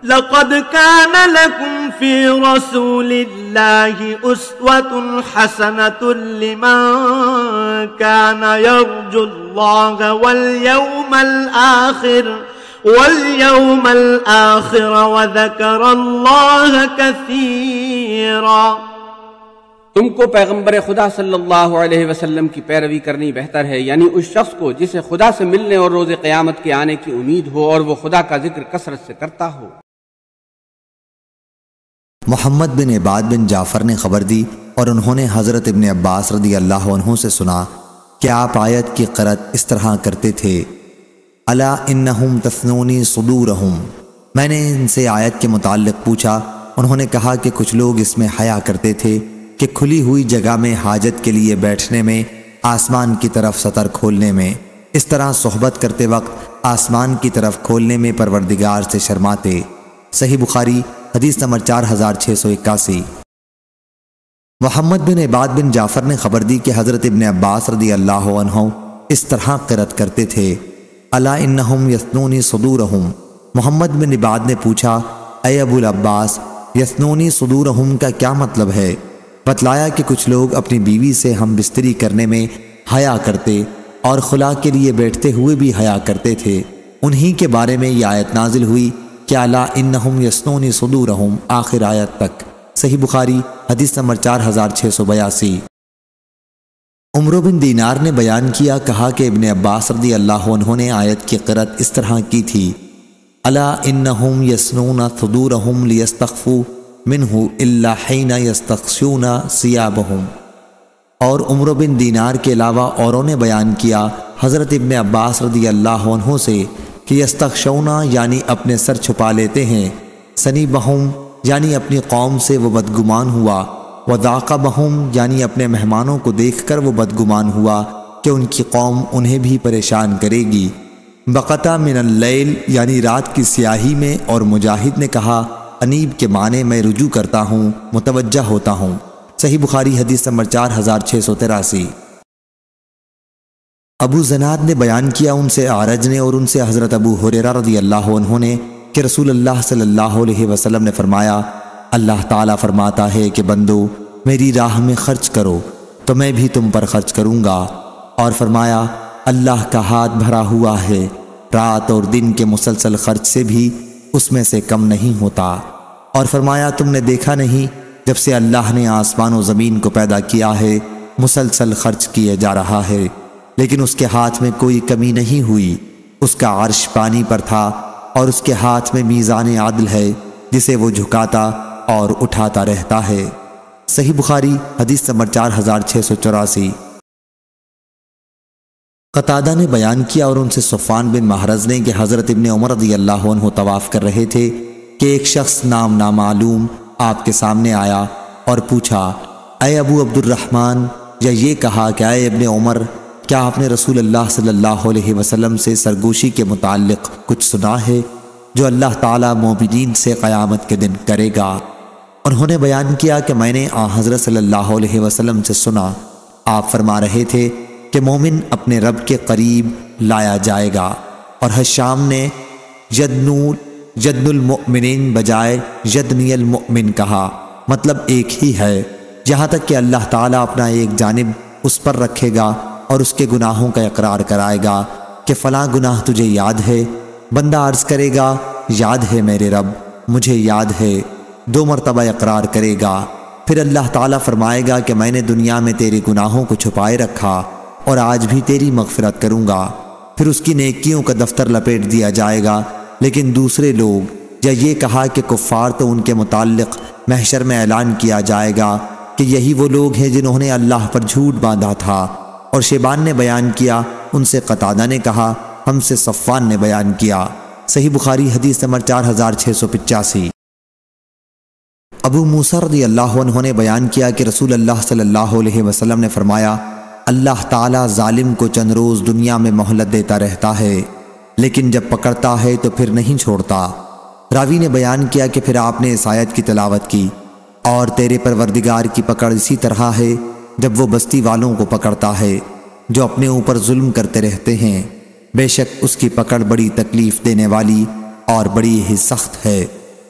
لقد كان لكم في رسول الله أسوة حسنة لمن كان يرجو الله واليوم الآخر وذكر الله كثيرا۔ تم کو پیغمبر خدا صلی اللہ علیہ وسلم کی پیروی کرنی بہتر ہے، یعنی اس شخص کو جسے خدا سے ملنے اور روز قیامت کے آنے کی امید ہو اور وہ خدا کا ذکر کثرت سے کرتا ہو۔ محمد بن عباد بن جعفر نے خبر دی اور انہوں نے حضرت ابن عباس رضی اللہ عنہ سے سنا کہ آپ آیت کی قرأت اس طرح کرتے تھے، الا انہم تثنونی صدورہم۔ میں نے ان سے آیت کے متعلق پوچھا، انہوں نے کہا کہ کچھ لوگ اس میں حیا کرتے تھے کہ کھلی ہوئی جگہ میں حاجت کے لیے بیٹھنے میں، آسمان کی طرف سطر کھولنے میں، اس طرح صحبت کرتے وقت آسمان کی طرف کھولنے میں پروردگار سے شرماتے۔ صحیح بخاری حدیث نمبر 4681۔ محمد بن عباد بن جعفر نے خبر دی کہ حضرت ابن عباس رضی اللہ عنہ اس طرح قرأت کرتے تھے، الا انہم یثنونی صدورہم۔ محمد بن عباد نے پوچھا، اے ابو العباس، یثنونی صدورہم کا کیا مطلب ہے؟ بتلایا کہ کچھ لوگ اپنی بیوی سے ہم بستری کرنے میں حیا کرتے اور خلا کے لیے بیٹھتے ہوئے بھی حیا کرتے تھے۔ انہی کے بارے میں یہ آیت نازل ہوئی کہ الا انہم یثنونی صدورہم، آخر آیت تک۔ صحیح بخاری حدیث نمبر 4682۔ عمر بن دینار نے بیان کیا، کہا کہ ابن عباس رضی اللہ عنہ نے آیت کی قرأت اس طرح کی تھی، الا انہم یثنون صدورہم لیستخفوا منہ الا حین یستغشون ثیابہم۔ اور عمر بن دینار کے علاوہ اوروں نے بیان کیا حضرت ابن عباس رضی اللہ عنہ سے کہ یستغشون یعنی اپنے سر چھپا لیتے ہیں، ثنیبہم یعنی اپنی قوم سے وہ بدگمان ہوا، وذاقبہم یعنی اپنے مہمانوں کو دیکھ کر وہ بدگمان ہوا کہ ان کی قوم انہیں بھی پریشان کرے گی، بقطع من اللیل یعنی رات کی سیاہی میں۔ اور مجاہد نے کہا، انیب کے معنی میں رجوع کرتا ہوں، متوجہ ہوتا ہوں۔ صحیح بخاری حدیث نمبر 4683۔ ابو زناد نے بیان کیا ان سے اعرج نے اور ان سے حضرت ابو ہریرہ رضی اللہ عنہ نے کہ رسول اللہ صلی اللہ علیہ وسلم نے فرمایا، اللہ تعالیٰ فرماتا ہے کہ بندو میری راہ میں خرچ کرو تو میں بھی تم پر خرچ کروں گا، اور فرمایا اللہ کا ہاتھ بھرا ہوا ہے، رات اور دن کے مسلسل خرچ سے بھی اس میں سے کم نہیں ہوتا، اور فرمایا تم نے دیکھا نہیں جب سے اللہ نے آسمان و زمین کو پیدا کیا ہے مسلسل خرچ کیے جا رہا ہے، لیکن اس کے ہاتھ میں کوئی کمی نہیں ہوئی، اس کا عرش پانی پر تھا اور اس کے ہاتھ میں میزان عدل ہے جسے وہ جھکاتا اور اٹھاتا رہتا ہے۔ صحیح بخاری حدیث نمبر 4684۔ قتادہ نے بیان کیا اور ان سے صفوان بن محرز نے کہ حضرت ابن عمر رضی اللہ عنہ طواف کر رہے تھے کہ ایک شخص نام نامعلوم آپ کے سامنے آیا اور پوچھا، اے ابو عبد الرحمن، یا یہ کہا کہ اے ابن عمر، کیا آپ نے رسول اللہ صلی اللہ علیہ وسلم سے سرگوشی کے متعلق کچھ سنا ہے جو اللہ تعالیٰ مومنین سے قیامت کے دن کرے گا؟ انہوں نے بیان کیا کہ میں نے حضرت صلی اللہ علیہ وسلم سے سنا، آپ فرما رہے تھے کہ مومن اپنے رب کے قریب لایا جائے گا، اور حشام نے یدن المؤمنین بجائے یدنی المؤمن کہا، مطلب ایک ہی ہے، یہاں تک کہ اللہ تعالیٰ اپنا ایک جانب اس پر رکھے گا اور اس کے گناہوں کا اقرار کرائے گا کہ فلاں گناہ تجھے یاد ہے؟ بندہ عرض کرے گا، یاد ہے میرے رب، مجھے یاد ہے، 2 مرتبہ اقرار کرے گا، پھر اللہ تعالیٰ فرمائے گا کہ میں نے دنیا میں تیرے گناہوں کو چھپائے رکھا اور آج بھی تیری مغفرت کروں گا، پھر اس کی نیکیوں کا دفتر لپیٹ دیا جائے گا۔ لیکن دوسرے لوگ، یا یہ کہا کہ کفار، تو ان کے متعلق محشر میں اعلان کیا جائے گا کہ یہی وہ لوگ ہیں جنہوں نے اللہ پر جھوٹ باندھا تھا۔ اور شیبان نے بیان کیا، ان سے قتادہ نے کہا، ہم سے صفوان نے بیان کیا۔ صحیح بخاری حدیث نمبر 4685۔ ابو موسیٰ رضی اللہ عنہ نے بیان کیا کہ رسول اللہ صلی اللہ علیہ وسلم نے فرمایا، اللہ تعالیٰ ظالم کو چند روز دنیا میں مہلت دیتا رہتا ہے، لیکن جب پکڑتا ہے تو پھر نہیں چھوڑتا۔ راوی نے بیان کیا کہ پھر آپ نے اس آیت کی تلاوت کی، اور تیرے پروردگار کی پکڑ اسی طرح ہے جب وہ بستی والوں کو پکڑتا ہے جو اپنے اوپر ظلم کرتے رہتے ہیں، بے شک اس کی پکڑ بڑی تکلیف دینے والی اور بڑی ہی سخت ہے۔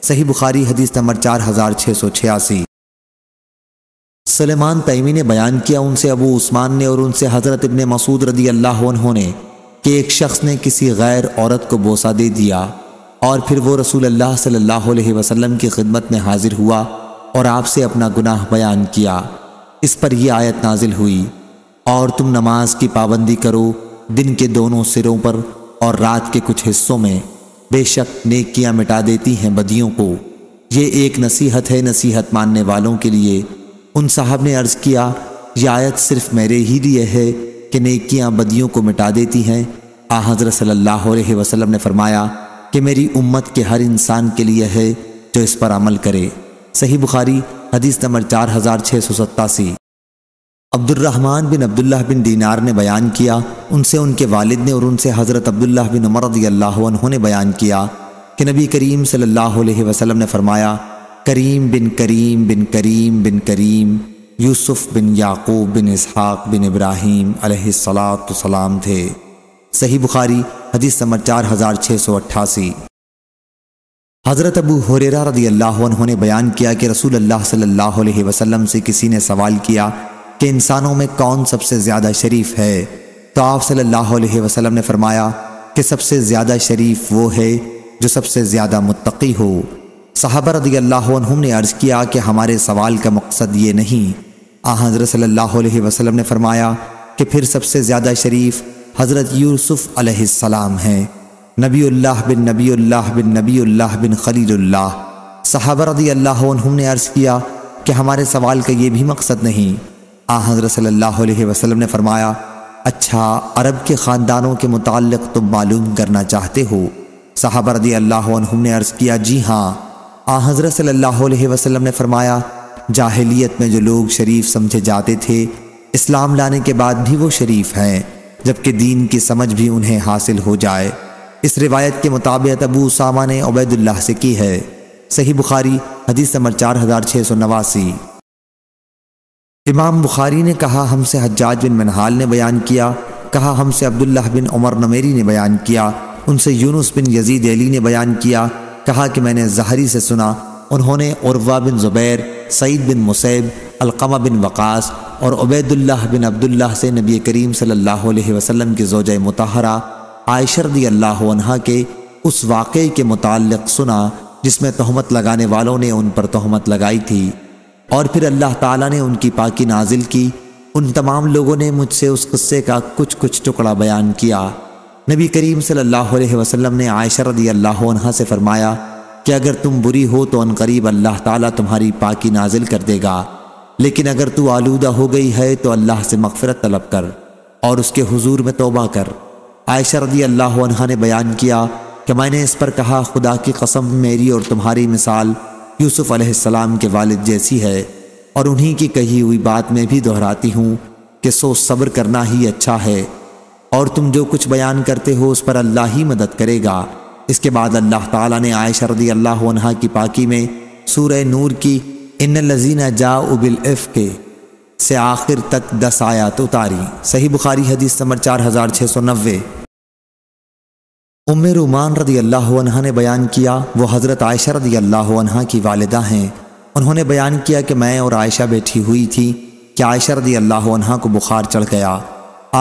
صحیح بخاری حدیث نمبر 4686۔ سلیمان تیمی نے بیان کیا، ان سے ابو عثمان نے اور ان سے حضرت ابن مسعود رضی اللہ عنہ نے کہ ایک شخص نے کسی غیر عورت کو بوسہ دے دیا اور پھر وہ رسول اللہ صلی اللہ علیہ وسلم کی خدمت میں حاضر ہوا اور آپ سے اپنا گناہ بیان کیا۔ اس پر یہ آیت نازل ہوئی، اور تم نماز کی پابندی کرو دن کے دونوں سروں پر اور رات کے کچھ حصوں میں، بے شک نیکیاں مٹا دیتی ہیں بدیوں کو۔ یہ ایک نصیحت ہے نصیحت ماننے والوں کے لیے۔ ان صاحب نے عرض کیا، یہ آیت صرف میرے ہی لیے ہے کہ نیکیاں بدیوں کو مٹا دیتی ہیں؟ حضرت صلی اللہ علیہ وسلم نے فرمایا کہ میری امت کے ہر انسان کے لیے ہے جو اس پر عمل کرے۔ صحیح بخاری حدیث نمبر 4687۔ عبد الرحمن بن عبداللہ بن دینار نے بیان کیا، ان سے ان کے والد نے اور ان سے حضرت عبداللہ بن عمر رضی اللہ عنہ نے بیان کیا کہ نبی کریم صلی اللہ علیہ وسلم نے فرمایا، کریم بن کریم بن کریم بن کریم یوسف بن یعقوب بن اسحاق بن ابراہیم علیہ السلام تھے۔ صحیح بخاری حدیث نمبر 4688۔ حضرت ابو ہریرہ رضی اللہ عنہ نے بیان کیا کہ رسول اللہ صلی اللہ علیہ وسلم سے کسی نے سوال کیا کہ انسانوں میں کون سب سے زیادہ شریف ہے؟ تو آپ صلی اللہ علیہ وسلم نے فرمایا کہ سب سے زیادہ شریف وہ ہے جو سب سے زیادہ متقی ہو۔ صحابہ رضی اللہ عنہم نے عرض کیا کہ ہمارے سوال کا مقصد یہ نہیں۔ حضرت صلی اللہ علیہ وسلم نے فرمایا کہ پھر سب سے زیادہ شریف حضرت یوسف علیہ السلام ہیں، نبی اللہ بن نبی اللہ بن نبی اللہ بن خلیل اللہ۔ صحابہ رضی اللہ عنہم نے عرض کیا کہ ہمارے سوال کا یہ بھی مقصد نہیں۔ حضرت صلی اللہ علیہ وسلم نے فرمایا، اچھا عرب کے خاندانوں کے متعلق تم معلوم کرنا چاہتے ہو؟ صحابہ رضی اللہ عنہم نے عرض کیا، جی ہاں۔ حضرت صلی اللہ علیہ وسلم نے فرمایا، جاہلیت میں جو لوگ شریف سمجھے جاتے تھے، اسلام لانے کے بعد بھی وہ شریف ہیں، جبکہ دین کی سمجھ بھی انہیں حاصل ہو جائے۔ اس روایت کے مطابق ابو اسامہ نے عبید اللہ سے کی ہے۔ صحیح بخاری حدیث نمبر 4689۔ امام بخاری نے کہا، ہم سے حجاج بن منہال نے بیان کیا، کہا ہم سے عبداللہ بن عمر نمیری نے بیان کیا، ان سے یونس بن یزید علی نے بیان کیا، کہا کہ میں نے زہری سے سنا، انہوں نے عروہ بن زبیر، سعید بن مسیب، علقمہ بن وقاص اور عبید اللہ بن عبداللہ سے نبی کریم صلی اللہ علیہ وسلم کی زوجہ مطہرہ عائشہ رضی اللہ عنہا کے اس واقعے کے متعلق سنا جس میں تہمت لگانے والوں نے ان پر تہمت لگائی تھی، اور پھر اللہ تعالیٰ نے ان کی پاکی نازل کی۔ ان تمام لوگوں نے مجھ سے اس قصے کا کچھ ٹکڑا بیان کیا۔ نبی کریم صلی اللہ علیہ وسلم نے عائشہ رضی اللہ عنہا سے فرمایا کہ اگر تم بری ہو تو عنقریب اللہ تعالیٰ تمہاری پاکی نازل کر دے گا، لیکن اگر تو آلودہ ہو گئی ہے تو اللہ سے مغفرت طلب کر اور اس کے حضور میں توبہ کر۔ عائشہ رضی اللہ عنہا نے بیان کیا کہ میں نے اس پر کہا، خدا کی قسم میری اور تمہاری مثال یوسف علیہ السلام کے والد جیسی ہے، اور انہی کی کہی ہوئی بات میں بھی دہراتی ہوں کہ صبر کرنا ہی اچھا ہے، اور تم جو کچھ بیان کرتے ہو اس پر اللہ ہی مدد کرے گا۔ اس کے بعد اللہ تعالیٰ نے عائشہ رضی اللہ عنہا کی پاکی میں سورہ نور کی ان الذین جاؤوا بالافک سے آخر تک 10 آیات اتاری۔ صحیح بخاری حدیث نمبر 4690۔ ام رومان رضی اللہ عنہا نے بیان کیا، وہ حضرت عائشہ رضی اللہ عنہا کی والدہ ہیں، انہوں نے بیان کیا کہ میں اور عائشہ بیٹھی ہوئی تھی کہ عائشہ رضی اللہ عنہا کو بخار چڑھ گیا۔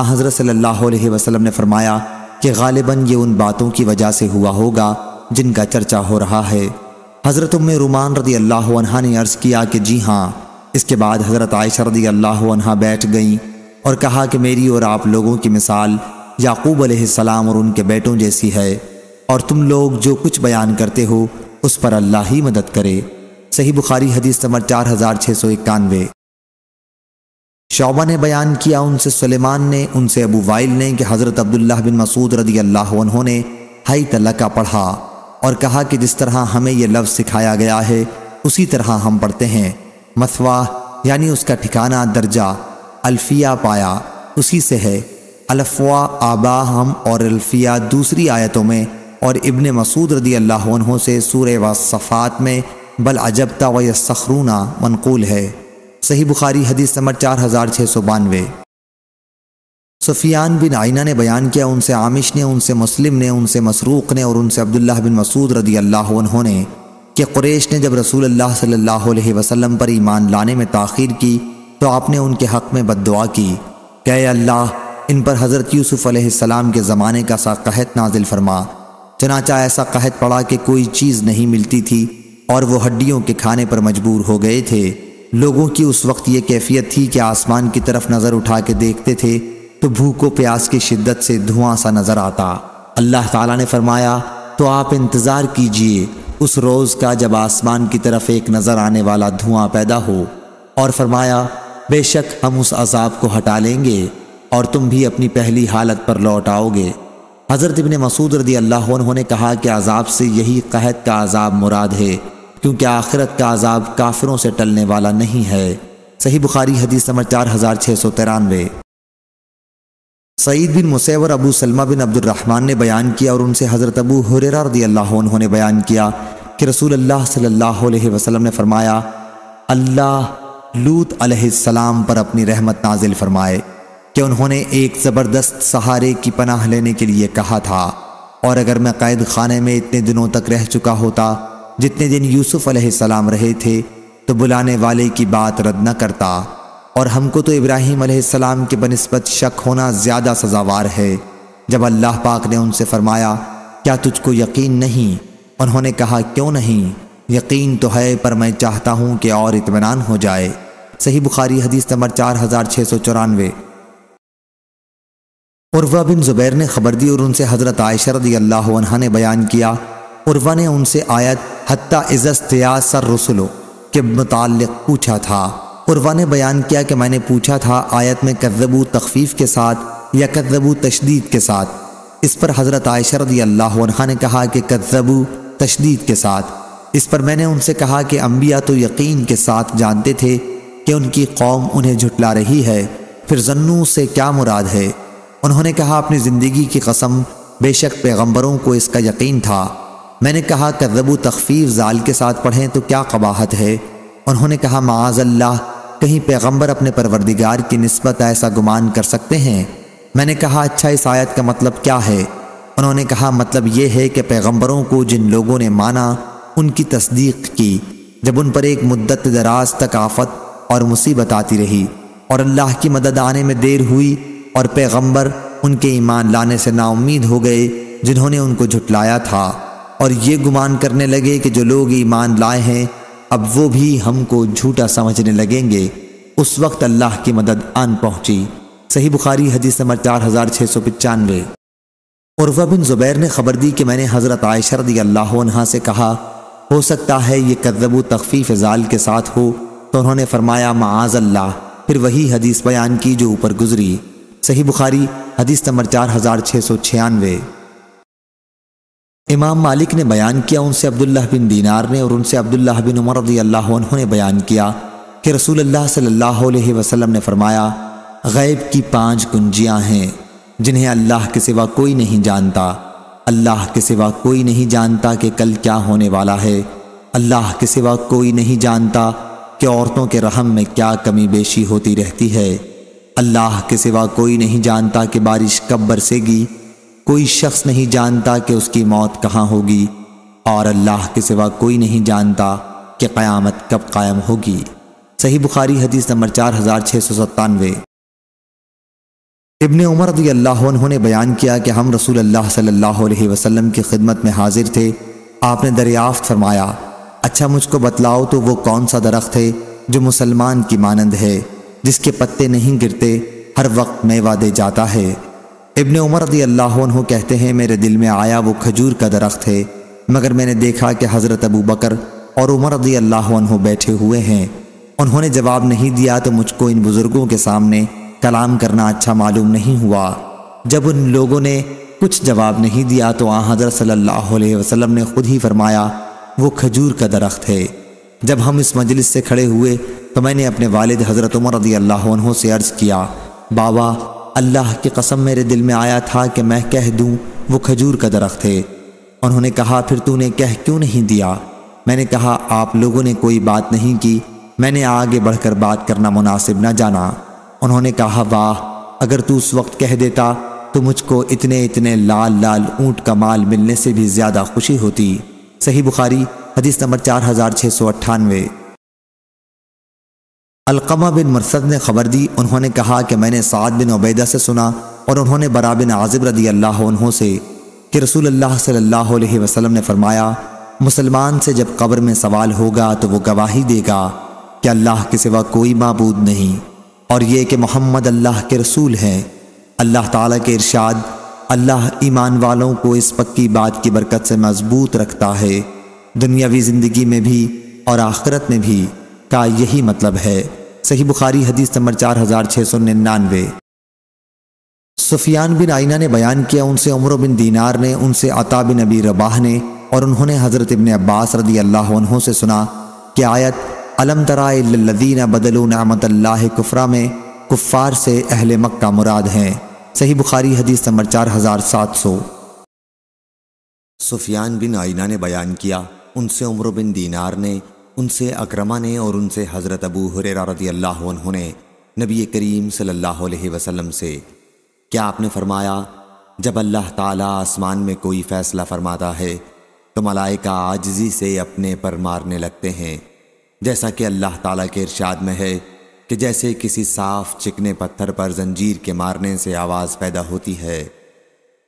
حضرت صلی اللہ علیہ وسلم نے فرمایا کہ غالباً یہ ان باتوں کی وجہ سے ہوا ہوگا جن کا چرچا ہو رہا ہے۔ حضرت ام رومان رضی اللہ عنہا نے عرض کیا کہ جی ہاں۔ اس کے بعد حضرت عائشہ رضی اللہ عنہا بیٹھ گئیں اور کہا کہ میری اور آپ لوگوں کی مثال یعقوب علیہ السلام اور ان کے بیٹوں جیسی ہے، اور تم لوگ جو کچھ بیان کرتے ہو اس پر اللہ ہی مدد کرے۔ صحیح بخاری حدیث نمبر 4691۔ شعبہ نے بیان کیا، ان سے سلیمان نے، ان سے ابو وائل نے کہ حضرت عبداللہ بن مسعود رضی اللہ عنہ نے حیت لکا پڑھا اور کہا کہ جس طرح ہمیں یہ لفظ سکھایا گیا ہے اسی طرح ہم پڑھتے ہیں۔ مثوا یعنی اس کا ٹھکانہ درجہ، الفیہ پایا اسی سے ہے۔ الفوا آبا ہم اور الفیہ دوسری آیتوں میں، اور ابن مسعود رضی اللہ عنہ سے سورہ والصفات میں بل عجبت ویسخرون منقول ہے۔ صحیح بخاری حدیث نمبر 4692۔ سفیان بن عینہ نے بیان کیا، ان سے عامش نے، ان سے مسلم نے، ان سے مسروق نے اور ان سے عبداللہ بن مسعود رضی اللہ عنہ نے کہ قریش نے جب رسول اللہ صلی اللہ علیہ وسلم پر ایمان لانے میں تاخیر کی تو آپ نے ان کے حق میں بد دعا کی کہ اے اللہ ان پر حضرت یوسف علیہ السلام کے زمانے کا سا قحط نازل فرما۔ چنانچہ ایسا قحط پڑا کہ کوئی چیز نہیں ملتی تھی اور وہ ہڈیوں کے کھانے پر مجبور ہو گئے تھے۔ لوگوں کی اس وقت یہ کیفیت تھی کہ آسمان کی طرف نظر اٹھا کے دیکھتے تھے تو بھوک و پیاس کی شدت سے دھواں سا نظر آتا۔ اللہ تعالیٰ نے فرمایا تو آپ انتظار کیجئے اس روز کا جب آسمان کی طرف ایک نظر آنے والا دھواں پیدا ہو، اور فرمایا بے شک ہم اس عذاب کو ہٹا لیں گے اور تم بھی اپنی پہلی حالت پر لوٹ آؤ گے۔ حضرت ابن مسعود رضی اللہ عنہ نے کہا کہ عذاب سے یہی قحط کا عذاب مراد ہے، کیونکہ آخرت کا عذاب کافروں سے ٹلنے والا نہیں ہے۔ صحیح بخاری حدیث نمبر 4693۔ سعید بن مسیب اور ابو سلمہ بن عبد الرحمن نے بیان کیا اور ان سے حضرت ابو ہریرہ رضی اللہ عنہ نے بیان کیا کہ رسول اللہ صلی اللہ علیہ وسلم نے فرمایا اللہ لوط علیہ السلام پر اپنی رحمت نازل فرمائے کہ انہوں نے ایک زبردست سہارے کی پناہ لینے کے لیے کہا تھا، اور اگر میں قید خانے میں اتنے دنوں تک رہ چکا ہوتا جتنے دن یوسف علیہ السلام رہے تھے تو بلانے والے کی بات رد نہ کرتا، اور ہم کو تو ابراہیم علیہ السلام کے بنسبت شک ہونا زیادہ سزاوار ہے۔ جب اللہ پاک نے ان سے فرمایا کیا تجھ کو یقین نہیں؟ انہوں نے کہا کیوں نہیں، یقین تو ہے پر میں چاہتا ہوں کہ اور اطمینان ہو جائے۔ صحیح بخاری حدیث نمبر 4694۔ عروہ بن زبیر نے خبر دی اور ان سے حضرت عائشہ رضی اللہ عنہا نے بیان کیا، عروہ نے ان سے آیت حتی اذا استیاس الرسل کے متعلق پوچھا تھا۔ عروہ نے بیان کیا کہ میں نے پوچھا تھا آیت میں کذبوا تخفیف کے ساتھ یا کذبوا تشدید کے ساتھ؟ اس پر حضرت عائشہ رضی اللہ عنہا نے کہا کہ کذبوا تشدید کے ساتھ۔ اس پر میں نے ان سے کہا کہ انبیاء تو یقین کے ساتھ جانتے تھے کہ ان کی قوم انہیں جھٹلا رہی ہے، پھر ظنوا سے کیا مراد ہے؟ انہوں نے کہا اپنی زندگی کی قسم بے شک پیغمبروں کو اس کا یقین تھا۔ میں نے کہا کذبوا تخفیف زال کے ساتھ پڑھیں تو کیا قباحت ہے؟ انہوں نے کہا معاذ اللہ، کہیں پیغمبر اپنے پروردگار کی نسبت ایسا گمان کر سکتے ہیں؟ میں نے کہا اچھا اس آیت کا مطلب کیا ہے؟ انہوں نے کہا مطلب یہ ہے کہ پیغمبروں کو جن لوگوں نے مانا ان کی تصدیق کی جب ان پر ایک مدت دراز تک آفت اور مصیبت آتی رہی اور اللہ کی مدد آنے میں دیر ہوئی اور پیغمبر ان کے ایمان لانے سے نا امید ہو گئے جنہوں نے ان کو جھٹلایا تھا، اور یہ گمان کرنے لگے کہ جو لوگ ایمان لائے ہیں اب وہ بھی ہم کو جھوٹا سمجھنے لگیں گے، اس وقت اللہ کی مدد آن پہنچی۔ صحیح بخاری حدیث نمبر 4695۔ عروہ بن زبیر نے خبر دی کہ میں نے حضرت عائشہ رضی اللہ عنہا سے کہا ہو سکتا ہے یہ کذبوا تخفیف زال کے ساتھ ہو، تو انہوں نے فرمایا معاذ اللہ، پھر وہی حدیث بیان کی جو اوپر گزری۔ صحیح بخاری حدیث نمبر 4696۔ امام مالک نے بیان کیا ان سے عبداللہ بن دینار نے اور ان سے عبداللہ بن عمر رضی اللہ عنہ نے بیان کیا کہ رسول اللہ صلی اللہ علیہ وسلم نے فرمایا غیب کی 5 کنجیاں ہیں جنہیں اللہ کے سوا کوئی نہیں جانتا۔ اللہ کے سوا کوئی نہیں جانتا کہ کل کیا ہونے والا ہے، اللہ کے سوا کوئی نہیں جانتا کہ عورتوں کے رحم میں کیا کمی بیشی ہوتی رہتی ہے، اللہ کے سوا کوئی نہیں جانتا کہ بارش کب برسے گی، کوئی شخص نہیں جانتا کہ اس کی موت کہاں ہوگی، اور اللہ کے سوا کوئی نہیں جانتا کہ قیامت کب قائم ہوگی۔ صحیح بخاری حدیث نمبر 4697۔ ابن عمر رضی اللہ عنہ نے بیان کیا کہ ہم رسول اللہ صلی اللہ علیہ وسلم کی خدمت میں حاضر تھے، آپ نے دریافت فرمایا اچھا مجھ کو بتلاؤ تو وہ کون سا درخت ہے جو مسلمان کی مانند ہے، جس کے پتے نہیں گرتے، ہر وقت میوہ دے جاتا ہے؟ ابن عمر رضی اللہ عنہ کہتے ہیں میرے دل میں آیا وہ کھجور کا درخت ہے، مگر میں نے دیکھا کہ حضرت ابو بکر اور عمر رضی اللہ عنہ بیٹھے ہوئے ہیں، انہوں نے جواب نہیں دیا تو مجھ کو ان بزرگوں کے سامنے کلام کرنا اچھا معلوم نہیں ہوا۔ جب ان لوگوں نے کچھ جواب نہیں دیا تو آن حضرت صلی اللہ علیہ وسلم نے خود ہی فرمایا وہ کھجور کا درخت ہے۔ جب ہم اس مجلس سے کھڑے ہوئے تو میں نے اپنے والد حضرت عمر رضی اللہ عنہ سے عرض کیا بابا اللہ کی قسم میرے دل میں آیا تھا کہ میں کہہ دوں وہ کھجور کا درخت ہے۔ انہوں نے کہا پھر تو نے کہہ کیوں نہیں دیا؟ میں نے کہا آپ لوگوں نے کوئی بات نہیں کی، میں نے آگے بڑھ کر بات کرنا مناسب نہ جانا۔ انہوں نے کہا واہ اگر تو اس وقت کہہ دیتا تو مجھ کو اتنے لال لال اونٹ کا مال ملنے سے بھی زیادہ خوشی ہوتی۔ صحیح بخاری حدیث نمبر 4698۔ علقمہ بن مرثد نے خبر دی، انہوں نے کہا کہ میں نے سعد بن عبیدہ سے سنا اور انہوں نے برا بن عازب رضی اللہ عنہ سے کہ رسول اللہ صلی اللہ علیہ وسلم نے فرمایا، مسلمان سے جب قبر میں سوال ہوگا تو وہ گواہی دے گا کہ اللہ کے سوا کوئی معبود نہیں اور یہ کہ محمد اللہ کے رسول ہیں۔ اللہ تعالیٰ کے ارشاد، اللہ ایمان والوں کو اس پکی بات کی برکت سے مضبوط رکھتا ہے، دنیاوی زندگی میں بھی اور آخرت میں بھی کا یہی مطلب ہے۔ صحیح بخاری حدیث نمبر 4699۔ سفیان بن عینہ نے بیان کیا، ان سے عمرو بن دینار نے، ان سے عطا بن ابی رباح نے اور انہوں نے حضرت ابن عباس رضی اللہ عنہ سے سنا کہ آیت الم تر الی الذین بدلوا نعمت اللہ کفرا میں کفار سے اہل مکہ مراد ہیں۔ صحیح بخاری حدیث نمبر 4700۔ سفیان بن عینہ نے بیان کیا، ان سے عمرو بن دینار نے، ان سے اکرمہ نے اور ان سے حضرت ابو ہریرہ رضی اللہ عنہ نے نبی کریم صلی اللہ علیہ وسلم سے کیا آپ نے فرمایا، جب اللہ تعالیٰ آسمان میں کوئی فیصلہ فرماتا ہے تو ملائکہ عاجزی سے اپنے پر مارنے لگتے ہیں، جیسا کہ اللہ تعالیٰ کے ارشاد میں ہے کہ جیسے کسی صاف چکنے پتھر پر زنجیر کے مارنے سے آواز پیدا ہوتی ہے۔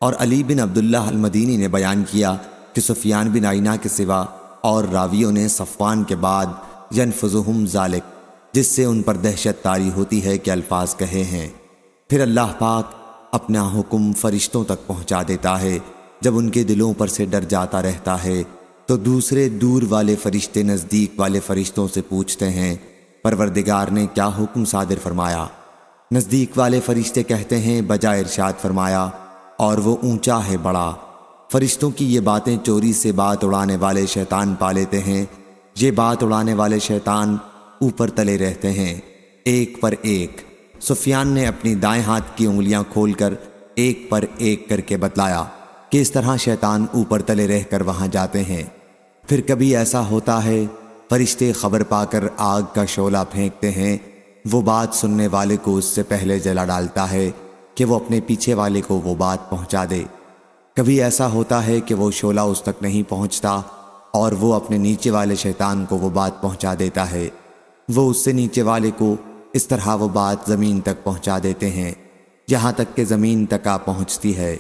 اور علی بن عبداللہ المدینی نے بیان کیا کہ سفیان بن عینہ کے سوا اور راویوں نے صفوان کے بعد ینفذہم ذالک، جس سے ان پر دہشت طاری ہوتی ہے کہ الفاظ کہے ہیں، پھر اللہ پاک اپنا حکم فرشتوں تک پہنچا دیتا ہے، جب ان کے دلوں پر سے ڈر جاتا رہتا ہے تو دوسرے دور والے فرشتے نزدیک والے فرشتوں سے پوچھتے ہیں، پروردگار نے کیا حکم صادر فرمایا؟ نزدیک والے فرشتے کہتے ہیں، بجائے ارشاد فرمایا اور وہ اونچا ہے بڑا۔ فرشتوں کی یہ باتیں چوری سے بات اڑانے والے شیطان پا لیتے ہیں، یہ بات اڑانے والے شیطان اوپر تلے رہتے ہیں ایک پر ایک۔ سفیان نے اپنی دائیں ہاتھ کی انگلیاں کھول کر ایک پر ایک کر کے بتلایا کہ اس طرح شیطان اوپر تلے رہ کر وہاں جاتے ہیں۔ پھر کبھی ایسا ہوتا ہے فرشتے خبر پا کر آگ کا شعلہ پھینکتے ہیں، وہ بات سننے والے کو اس سے پہلے جلا ڈالتا ہے کہ وہ اپنے پیچھے والے کو وہ بات پہنچا دے۔ کبھی ایسا ہوتا ہے کہ وہ شعلہ اس تک نہیں پہنچتا اور وہ اپنے نیچے والے شیطان کو وہ بات پہنچا دیتا ہے، وہ اس سے نیچے والے کو اس طرح وہ بات زمین تک پہنچا دیتے ہیں یہاں تک کہ زمین تک آ پہنچتی ہے۔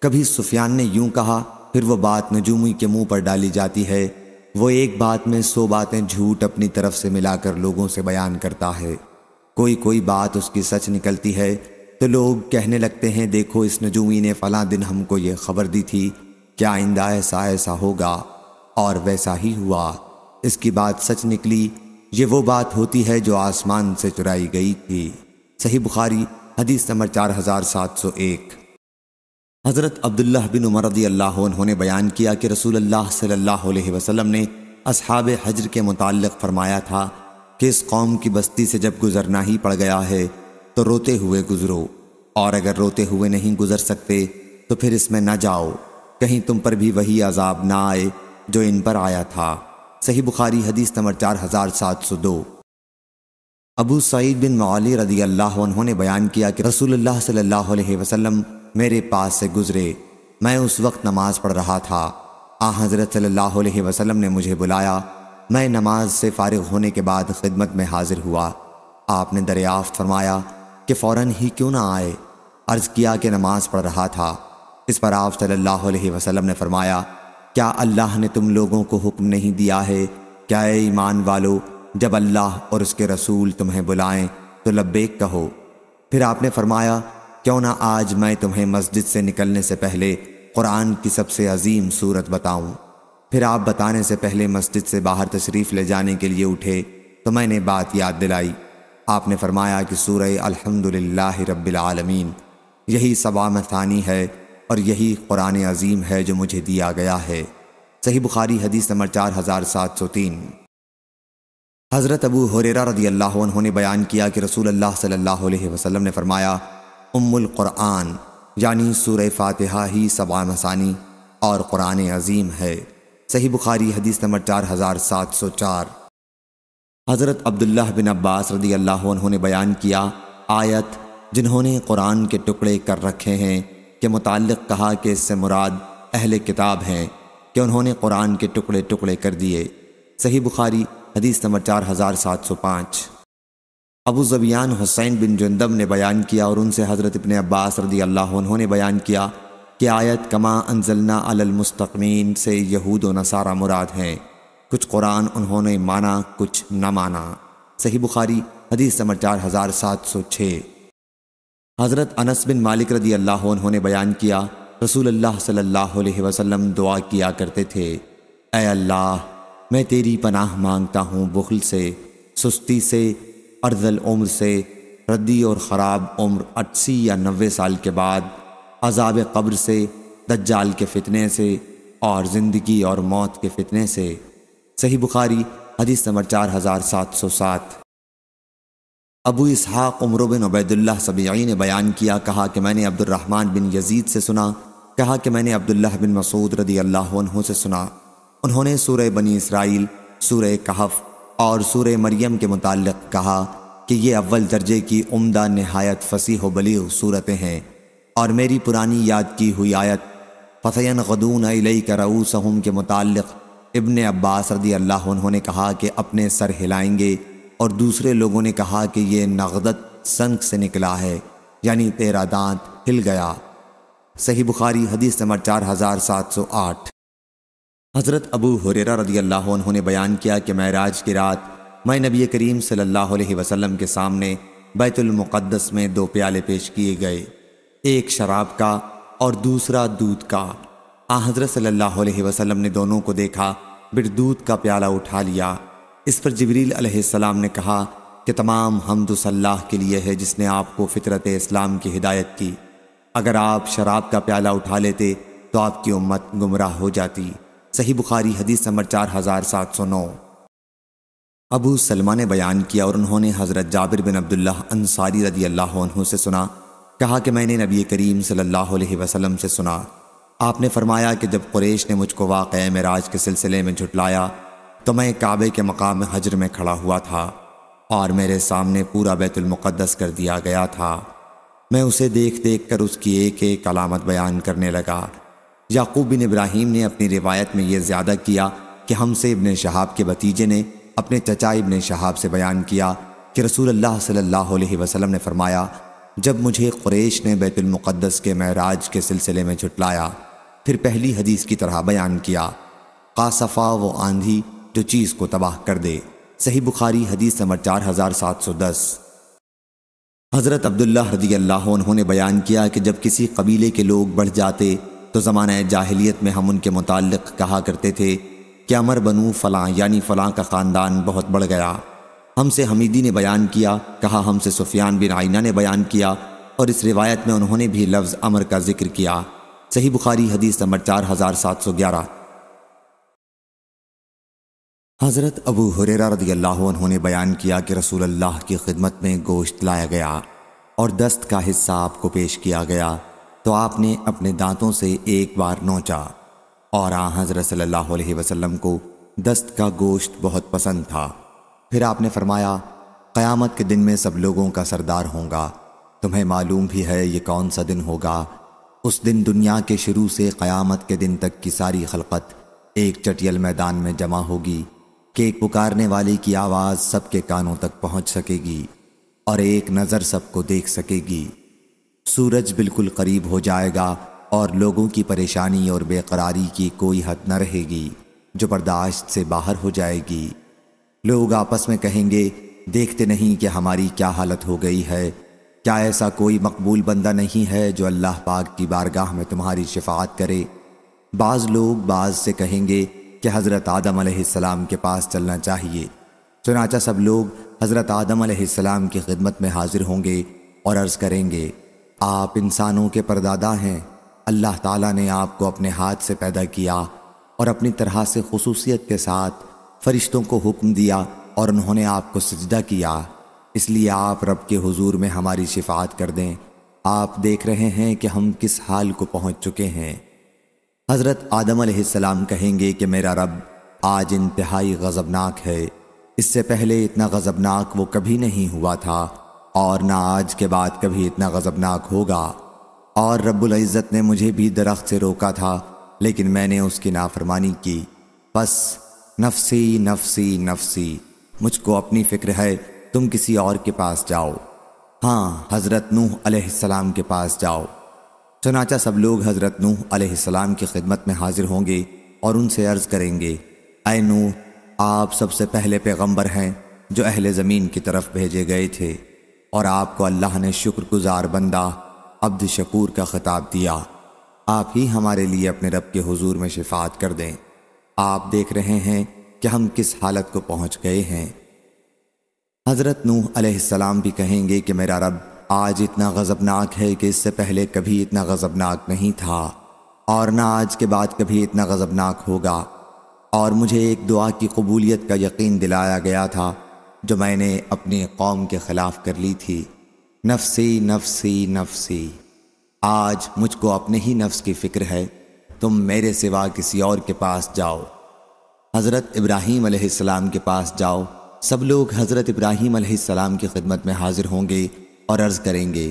کبھی سفیان نے یوں کہا، پھر وہ بات نجومی کے منہ پر ڈالی جاتی ہے، وہ ایک بات میں 100 باتیں جھوٹ اپنی طرف سے ملا کر لوگوں سے بیان کرتا ہے، کوئی بات اس کی سچ نکلتی ہے تو لوگ کہنے لگتے ہیں، دیکھو اس نجومی نے فلاں دن ہم کو یہ خبر دی تھی کہ آئندہ ایسا ہوگا اور ویسا ہی ہوا، اس کی بات سچ نکلی، یہ وہ بات ہوتی ہے جو آسمان سے چرائی گئی تھی۔ صحیح بخاری حدیث نمبر 4701۔ حضرت عبداللہ بن عمر رضی اللہ عنہ نے بیان کیا کہ رسول اللہ صلی اللہ علیہ وسلم نے اصحاب حجر کے متعلق فرمایا تھا کہ اس قوم کی بستی سے جب گزرنا ہی پڑ گیا ہے تو روتے ہوئے گزرو، اور اگر روتے ہوئے نہیں گزر سکتے تو پھر اس میں نہ جاؤ، کہیں تم پر بھی وہی عذاب نہ آئے جو ان پر آیا تھا۔ صحیح بخاری حدیث نمبر 4702۔ ابو سعید بن معالی رضی اللہ عنہ نے بیان کیا کہ رسول اللہ صلی اللہ علیہ وسلم میرے پاس سے گزرے، میں اس وقت نماز پڑھ رہا تھا، حضرت صلی اللہ علیہ وسلم نے مجھے بلایا، میں نماز سے فارغ ہونے کے بعد خدمت میں حاضر ہوا، آپ نے دریافت فرمایا کہ فوراً ہی کیوں نہ آئے؟ عرض کیا کہ نماز پڑھ رہا تھا۔ اس پر آپ صلی اللہ علیہ وسلم نے فرمایا، کیا اللہ نے تم لوگوں کو حکم نہیں دیا ہے کہ اے ایمان والو، جب اللہ اور اس کے رسول تمہیں بلائیں تو لبیک کہو؟ پھر آپ نے فرمایا، کیوں نہ آج میں تمہیں مسجد سے نکلنے سے پہلے قرآن کی سب سے عظیم سورت بتاؤں؟ پھر آپ بتانے سے پہلے مسجد سے باہر تشریف لے جانے کے لیے اٹھے تو میں نے بات یاد دلائی، آپ نے فرمایا کہ سورہ الحمدللہ رب العالمین، یہی سبع مثانی ہے اور یہی قرآن عظیم ہے جو مجھے دیا گیا ہے۔ صحیح بخاری حدیث نمبر 4703۔ حضرت ابو ہریرہ رضی اللہ عنہ نے بیان کیا کہ رسول اللہ صلی اللہ علیہ وسلم نے فرمایا، ام القرآن یعنی سورہ فاتحہ ہی سبع مثانی اور قرآن عظیم ہے۔ صحیح بخاری حدیث نمبر 4704۔ حضرت عبداللہ بن عباس رضی اللہ عنہ نے بیان کیا، آیت جنہوں نے قرآن کے ٹکڑے کر رکھے ہیں کے متعلق کہا کہ اس سے مراد اہل کتاب ہیں، کہ انہوں نے قرآن کے ٹکڑے ٹکڑے کر دیے۔ صحیح بخاری حدیث نمبر 4705۔ ابو زبیان حسین بن جندب نے بیان کیا اور ان سے حضرت ابن عباس رضی اللہ عنہ نے بیان کیا کہ آیت کما انزلنا علی المستقیمین سے یہود و نصارہ مراد ہیں۔ کچھ قرآن انہوں نے مانا، کچھ نہ مانا۔ صحیح بخاری حدیث نمبر 4706۔ حضرت انس بن مالک رضی اللہ عنہ نے بیان کیا رسول اللہ صلی اللہ علیہ وسلم دعا کیا کرتے تھے، اے اللہ میں تیری پناہ مانگتا ہوں بخل سے، سستی سے، ارذل العمر سے، ردی اور خراب عمر 80 یا 90 سال کے بعد، عذاب قبر سے، دجال کے فتنے سے، اور زندگی اور موت کے فتنے سے۔ صحیح بخاری حدیث نمبر 4707۔ ابو اسحاق عمر بن عبید اللہ سبیعی نے بیان کیا، کہا کہ میں نے عبد الرحمن بن یزید سے سنا، کہا کہ میں نے عبداللہ بن مسعود رضی اللہ عنہ سے سنا، انہوں نے سورہ بنی اسرائیل، سورہ کہف اور سورہ مریم کے متعلق کہا کہ یہ اول درجے کی عمدہ نہایت فصیح و بلیغ صورتیں ہیں، اور میری پرانی یاد کی ہوئی آیت فَسَيَنْغَضُونَ إِلَيْكَ رَؤُوسَهُمْ کے متعلق ابن عباس رضی اللہ عنہ نے کہا کہ اپنے سر ہلائیں گے، اور دوسرے لوگوں نے کہا کہ یہ نغدت سنک سے نکلا ہے، یعنی تیرا دانت ہل گیا۔ صحیح بخاری حدیث نمبر 4708۔ حضرت ابو ہریرہ رضی اللہ عنہ نے بیان کیا کہ معراج کی رات میں نبی کریم صلی اللہ علیہ وسلم کے سامنے بیت المقدس میں 2 پیالے پیش کیے گئے، ایک شراب کا اور دوسرا دودھ کا۔ حضرت صلی اللہ علیہ وسلم نے دونوں کو دیکھا، پھر دودھ کا پیالہ اٹھا لیا۔ اس پر جبریل علیہ السلام نے کہا کہ تمام حمد و صلاح کے لیے ہے جس نے آپ کو فطرت اسلام کی ہدایت کی، اگر آپ شراب کا پیالہ اٹھا لیتے تو آپ کی امت گمراہ ہو جاتی۔ صحیح بخاری حدیث نمبر 4709۔ ابو سلمہ نے بیان کیا اور انہوں نے حضرت جابر بن عبداللہ انصاری رضی اللہ عنہ سے سنا، کہا کہ میں نے نبی کریم صلی اللہ علیہ وسلم سے سنا، آپ نے فرمایا کہ جب قریش نے مجھ کو واقعہ معراج کے سلسلے میں جھٹلایا تو میں کعبے کے مقام حجر میں کھڑا ہوا تھا اور میرے سامنے پورا بیت المقدس کر دیا گیا تھا۔ میں اسے دیکھ دیکھ کر اس کی ایک ایک علامت بیان کرنے لگا۔ یعقوب بن ابراہیم نے اپنی روایت میں یہ زیادہ کیا کہ ہم سے ابن شہاب کے بھتیجے نے اپنے چچا ابن شہاب سے بیان کیا کہ رسول اللہ صلی اللہ علیہ وسلم نے فرمایا، جب مجھے قریش نے بیت المقدس کے معراج کے سلسلے میں جھٹلایا، پھر پہلی حدیث کی طرح بیان کیا، قاصفہ وہ آندھی جو چیز کو تباہ کر دے۔ صحیح بخاری حدیث نمبر 4710۔ حضرت عبداللہ رضی اللہ عنہ نے بیان کیا کہ جب کسی قبیلے کے لوگ بڑھ جاتے تو زمانہ جاہلیت میں ہم ان کے متعلق کہا کرتے تھے کہ عمر بنو فلاں یعنی فلاں کا خاندان بہت بڑھ گیا۔ ہم سے حمیدی نے بیان کیا، کہا ہم سے سفیان بن عینہ نے بیان کیا، اور اس روایت میں انہوں نے بھی لفظ عمر کا ذکر کیا۔ صحیح بخاری حدیث نمبر 4711۔ حضرت ابو ہریرہ رضی اللہ عنہ نے بیان کیا کہ رسول اللہ کی خدمت میں گوشت لایا گیا اور دست کا حصہ آپ کو پیش کیا گیا، تو آپ نے اپنے دانتوں سے ایک بار نوچا، اور حضرت صلی اللہ علیہ وسلم کو دست کا گوشت بہت پسند تھا۔ پھر آپ نے فرمایا، قیامت کے دن میں سب لوگوں کا سردار ہوں گا، تمہیں معلوم بھی ہے یہ کون سا دن ہوگا؟ اس دن دنیا کے شروع سے قیامت کے دن تک کی ساری خلقت ایک چٹیل میدان میں جمع ہوگی کہ ایک پکارنے والے کی آواز سب کے کانوں تک پہنچ سکے گی اور ایک نظر سب کو دیکھ سکے گی۔ سورج بالکل قریب ہو جائے گا اور لوگوں کی پریشانی اور بے قراری کی کوئی حد نہ رہے گی جو برداشت سے باہر ہو جائے گی۔ لوگ آپس میں کہیں گے، دیکھتے نہیں کہ ہماری کیا حالت ہو گئی ہے؟ کیا ایسا کوئی مقبول بندہ نہیں ہے جو اللہ پاک کی بارگاہ میں تمہاری شفاعت کرے؟ بعض لوگ بعض سے کہیں گے کہ حضرت آدم علیہ السلام کے پاس چلنا چاہیے۔ چنانچہ سب لوگ حضرت آدم علیہ السلام کی خدمت میں حاضر ہوں گے اور عرض کریں گے، آپ انسانوں کے پردادا ہیں، اللہ تعالیٰ نے آپ کو اپنے ہاتھ سے پیدا کیا اور اپنی طرح سے خصوصیت کے ساتھ فرشتوں کو حکم دیا اور انہوں نے آپ کو سجدہ کیا، اس لیے آپ رب کے حضور میں ہماری شفاعت کر دیں۔ آپ دیکھ رہے ہیں کہ ہم کس حال کو پہنچ چکے ہیں۔ حضرت آدم علیہ السلام کہیں گے کہ میرا رب آج انتہائی غضبناک ہے، اس سے پہلے اتنا غضبناک وہ کبھی نہیں ہوا تھا اور نہ آج کے بعد کبھی اتنا غضبناک ہوگا، اور رب العزت نے مجھے بھی درخت سے روکا تھا لیکن میں نے اس کی نافرمانی کی، بس نفسی نفسی نفسی، مجھ کو اپنی فکر ہے، تم کسی اور کے پاس جاؤ۔ ہاں، حضرت نوح علیہ السلام کے پاس جاؤ۔ چنانچہ سب لوگ حضرت نوح علیہ السلام کی خدمت میں حاضر ہوں گے اور ان سے عرض کریں گے، اے نوح، آپ سب سے پہلے پیغمبر ہیں جو اہل زمین کی طرف بھیجے گئے تھے، اور آپ کو اللہ نے شکر گزار بندہ، عبد شکور کا خطاب دیا۔ آپ ہی ہمارے لیے اپنے رب کے حضور میں شفاعت کر دیں۔ آپ دیکھ رہے ہیں کہ ہم کس حالت کو پہنچ گئے ہیں۔ حضرت نوح علیہ السلام بھی کہیں گے کہ میرا رب آج اتنا غضبناک ہے کہ اس سے پہلے کبھی اتنا غضبناک نہیں تھا، اور نہ آج کے بعد کبھی اتنا غضبناک ہوگا، اور مجھے ایک دعا کی قبولیت کا یقین دلایا گیا تھا جو میں نے اپنی قوم کے خلاف کر لی تھی۔ نفسی نفسی نفسی، آج مجھ کو اپنے ہی نفس کی فکر ہے، تم میرے سوا کسی اور کے پاس جاؤ۔ حضرت ابراہیم علیہ السلام کے پاس جاؤ۔ سب لوگ حضرت ابراہیم علیہ السلام کی خدمت میں حاضر ہوں گے اور عرض کریں گے،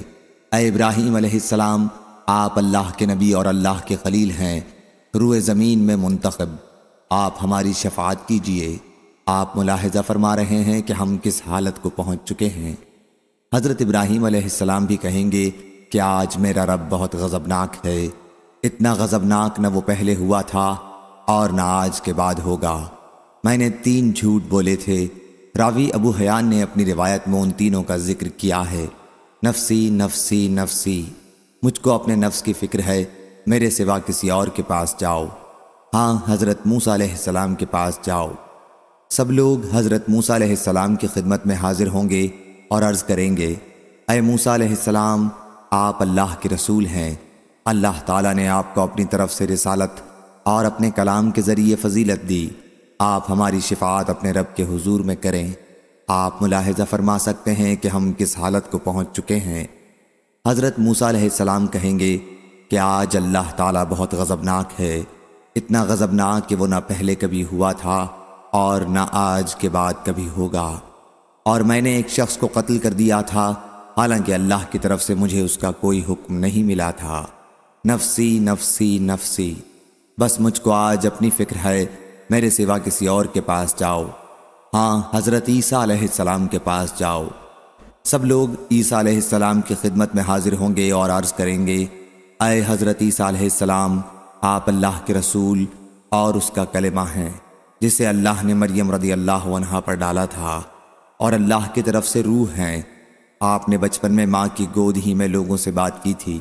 اے ابراہیم علیہ السلام، آپ اللہ کے نبی اور اللہ کے خلیل ہیں، روئے زمین میں منتخب، آپ ہماری شفاعت کیجئے۔ آپ ملاحظہ فرما رہے ہیں کہ ہم کس حالت کو پہنچ چکے ہیں۔ حضرت ابراہیم علیہ السلام بھی کہیں گے کہ آج میرا رب بہت غضبناک ہے، اتنا غضبناک نہ وہ پہلے ہوا تھا اور نہ آج کے بعد ہوگا۔ میں نے 3 جھوٹ بولے تھے۔ راوی ابو حیان نے اپنی روایت میں ان تینوں کا ذکر کیا ہے۔ نفسی نفسی نفسی، مجھ کو اپنے نفس کی فکر ہے، میرے سوا کسی اور کے پاس جاؤ۔ ہاں، حضرت موسیٰ علیہ السلام کے پاس جاؤ۔ سب لوگ حضرت موسیٰ علیہ السلام کی خدمت میں حاضر ہوں گے اور عرض کریں گے، اے موسیٰ علیہ السلام، آپ اللہ کے رسول ہیں، اللہ تعالیٰ نے آپ کو اپنی طرف سے رسالت اور اپنے کلام کے ذریعے فضیلت دی، آپ ہماری شفاعت اپنے رب کے حضور میں کریں۔ آپ ملاحظہ فرما سکتے ہیں کہ ہم کس حالت کو پہنچ چکے ہیں۔ حضرت موسیٰ علیہ السلام کہیں گے کہ آج اللہ تعالیٰ بہت غضبناک ہے، اتنا غضبناک کہ وہ نہ پہلے کبھی ہوا تھا اور نہ آج کے بعد کبھی ہوگا، اور میں نے ایک شخص کو قتل کر دیا تھا، حالانکہ اللہ کی طرف سے مجھے اس کا کوئی حکم نہیں ملا تھا۔ نفسی نفسی نفسی، بس مجھ کو آج اپنی فکر ہے، میرے سوا کسی اور کے پاس جاؤ۔ ہاں، حضرت عیسیٰ علیہ السلام کے پاس جاؤ۔ سب لوگ عیسیٰ علیہ السلام کی خدمت میں حاضر ہوں گے اور عرض کریں گے، اے حضرت عیسیٰ علیہ السلام، آپ اللہ کے رسول اور اس کا کلمہ ہیں جسے اللہ نے مریم رضی اللہ عنہا پر ڈالا تھا، اور اللہ کی طرف سے روح ہیں۔ آپ نے بچپن میں ماں کی گود ہی میں لوگوں سے بات کی تھی،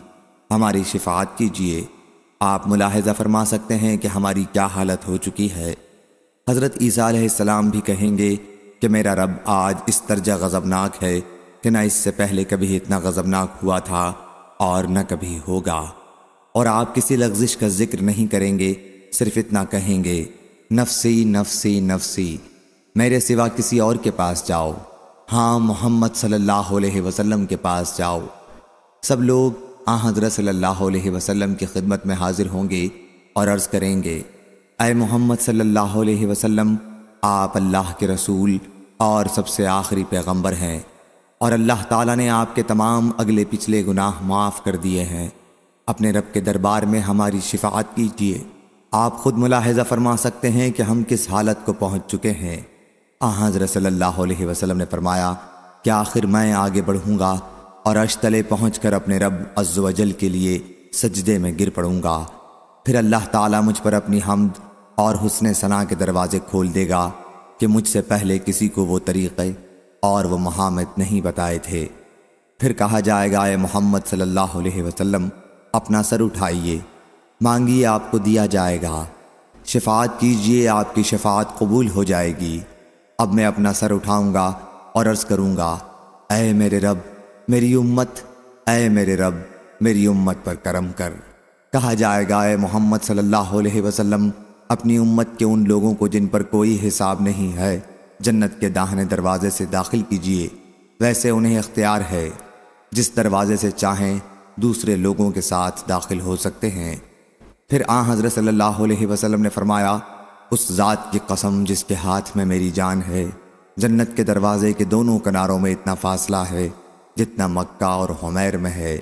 ہماری شفاعت کیجیے۔ آپ ملاحظہ فرما سکتے ہیں کہ ہماری کیا حالت ہو چکی ہے۔ حضرت عیسیٰ علیہ السلام بھی کہیں گے کہ میرا رب آج اس درجہ غضبناک ہے کہ نہ اس سے پہلے کبھی اتنا غضبناک ہوا تھا اور نہ کبھی ہوگا، اور آپ کسی لغزش کا ذکر نہیں کریں گے، صرف اتنا کہیں گے، نفسی نفسی نفسی، میرے سوا کسی اور کے پاس جاؤ۔ ہاں، محمد صلی اللہ علیہ وسلم کے پاس جاؤ۔ سب لوگ حضرت صلی اللہ علیہ وسلم کی خدمت میں حاضر ہوں گے اور عرض کریں گے، اے محمد صلی اللہ علیہ وسلم، آپ اللہ کے رسول اور سب سے آخری پیغمبر ہیں، اور اللہ تعالیٰ نے آپ کے تمام اگلے پچھلے گناہ معاف کر دیے ہیں، اپنے رب کے دربار میں ہماری شفاعت کیجیے۔ آپ خود ملاحظہ فرما سکتے ہیں کہ ہم کس حالت کو پہنچ چکے ہیں۔ حضرت صلی اللہ علیہ وسلم نے فرمایا کہ آخر میں آگے بڑھوں گا اور عرش تلے پہنچ کر اپنے رب عز و جل کے لیے سجدے میں گر پڑوں گا، پھر اللہ تعالیٰ مجھ پر اپنی حمد اور حسن ثنا کے دروازے کھول دے گا کہ مجھ سے پہلے کسی کو وہ طریقے اور وہ محامد نہیں بتائے تھے۔ پھر کہا جائے گا، اے محمد صلی اللہ علیہ وسلم، اپنا سر اٹھائیے، مانگیے آپ کو دیا جائے گا، شفاعت کیجئے آپ کی شفاعت قبول ہو جائے گی۔ اب میں اپنا سر اٹھاؤں گا اور عرض کروں گا، اے میرے رب میری امت، اے میرے رب میری امت پر کرم کر۔ کہا جائے گا، اے محمد صلی اللہ علیہ وسلم، اپنی امت کے ان لوگوں کو جن پر کوئی حساب نہیں ہے جنت کے داہنے دروازے سے داخل کیجئے، ویسے انہیں اختیار ہے، جس دروازے سے چاہیں دوسرے لوگوں کے ساتھ داخل ہو سکتے ہیں۔ پھر حضرت صلی اللہ علیہ وسلم نے فرمایا، اس ذات کی قسم جس کے ہاتھ میں میری جان ہے، جنت کے دروازے کے دونوں کناروں میں اتنا فاصلہ ہے جتنا مکہ اور حمیر میں ہے،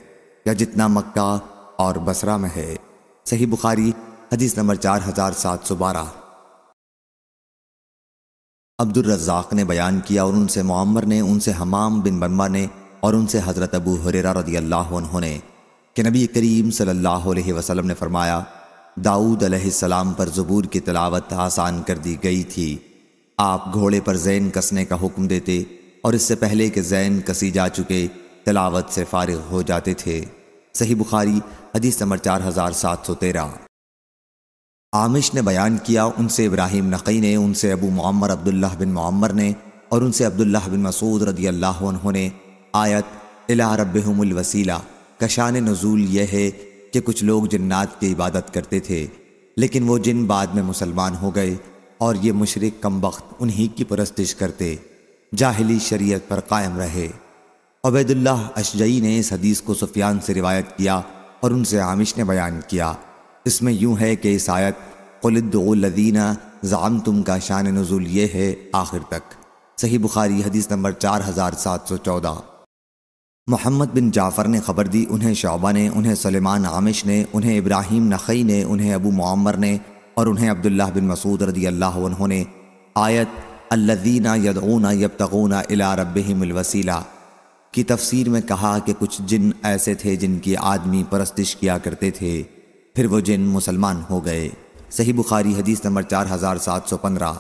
یا جتنا مکہ اور بصرہ میں ہے۔ صحیح بخاری حدیث نمبر 4712۔ عبد الرزاق نے بیان کیا اور ان سے معمر نے، ان سے حمام بن بنبہ نے، اور ان سے حضرت ابو ہریرہ رضی اللہ عنہ نے کہ نبی کریم صلی اللہ علیہ وسلم نے فرمایا، داؤد علیہ السلام پر زبور کی تلاوت آسان کر دی گئی تھی۔ آپ گھوڑے پر زین کسنے کا حکم دیتے اور اس سے پہلے کہ زین کسی جا چکے تلاوت سے فارغ ہو جاتے تھے۔ صحیح بخاری حدیث نمبر 4713۔ عامش نے بیان کیا، ان سے ابراہیم نقی نے، ان سے ابو معمر عبداللہ بن معمر نے، اور ان سے عبداللہ بن مسعود رضی اللہ عنہ نے آیت الی ربہم الوسیلہ کا شان نزول یہ ہے کہ کچھ لوگ جنات کی عبادت کرتے تھے، لیکن وہ جن بعد میں مسلمان ہو گئے اور یہ مشرک کم بخت انہی کی پرستش کرتے، جاہلی شریعت پر قائم رہے۔ عبید اللہ اشجعی نے اس حدیث کو سفیان سے روایت کیا اور ان سے عامش نے بیان کیا۔ اس میں یوں ہے کہ اس آیت قُلِ ادْعُوا الَّذِينَ زَعَمْتُمْ کا شان نزول یہ ہے آخر تک۔ صحیح بخاری حدیث نمبر 4714۔ محمد بن جعفر نے خبر دی، انہیں شعبہ نے، انہیں سلیمان عامش نے، انہیں ابراہیم نخعی نے، انہیں ابو معمر نے، اور انہیں عبداللہ بن مسعود رضی اللہ عنہ نے آیت الذین یدعون یبتغون الی ربہم الوسیلہ کی تفسیر میں کہا کہ کچھ جن ایسے تھے جن کی آدمی پرستش کیا کرتے تھے، پھر وہ جن مسلمان ہو گئے۔ صحیح بخاری حدیث نمبر 4715۔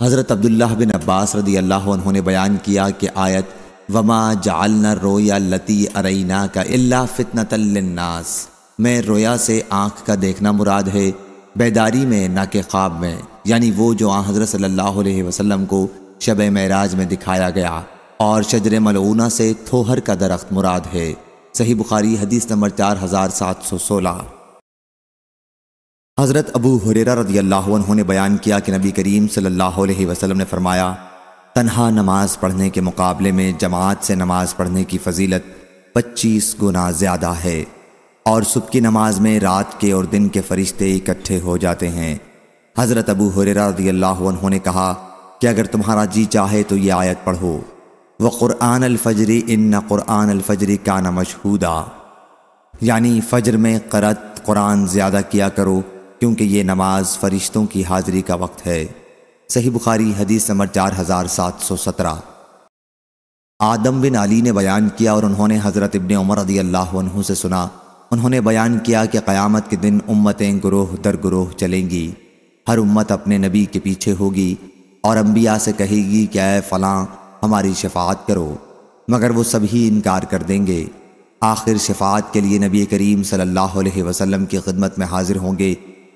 حضرت عبداللہ بن عباس رضی اللہ عنہ نے بیان کیا کہ آیت وما جعلنا الرؤیا التی اریناک الا فتنۃ للناس میں رویا سے آنکھ کا دیکھنا مراد ہے، بیداری میں نہ کہ خواب میں، یعنی وہ جو آن حضرت صلی اللہ علیہ وسلم کو شب معراج میں دکھایا گیا، اور شجر ملعونہ سے تھوہر کا درخت مراد ہے۔ صحیح بخاری حدیث نمبر 4716۔ حضرت ابو ہریرہ رضی اللہ عنہ نے بیان کیا کہ نبی کریم صلی اللہ علیہ وسلم نے فرمایا، تنہا نماز پڑھنے کے مقابلے میں جماعت سے نماز پڑھنے کی فضیلت 25 گنا زیادہ ہے، اور صبح کی نماز میں رات کے اور دن کے فرشتے اکٹھے ہو جاتے ہیں۔ حضرت ابو ہریرہ رضی اللہ عنہ نے کہا کہ اگر تمہارا جی چاہے تو یہ آیت پڑھو، وَقُرْآنَ الْفَجْرِ إِنَّ قُرْآنَ الْفَجْرِ كَانَ مَشْهُودًا، یعنی فجر میں قرأت قرآن زیادہ کیا کرو کیونکہ یہ نماز فرشتوں کی حاضری کا وقت ہے۔ صحیح بخاری حدیث نمبر 4717۔ آدم بن علی نے بیان کیا اور انہوں نے حضرت ابن عمر رضی اللہ عنہ سے سنا، انہوں نے بیان کیا کہ قیامت کے دن امتیں گروہ در گروہ چلیں گی، ہر امت اپنے نبی کے پیچھے ہوگی اور انبیاء سے کہے گی کہ اے فلاں ہماری شفاعت کرو، مگر وہ سبھی انکار کر دیں گے۔ آخر شفاعت کے لیے نبی کریم صلی اللہ علیہ وسلم کی خدمت میں حاضر ہوں گے،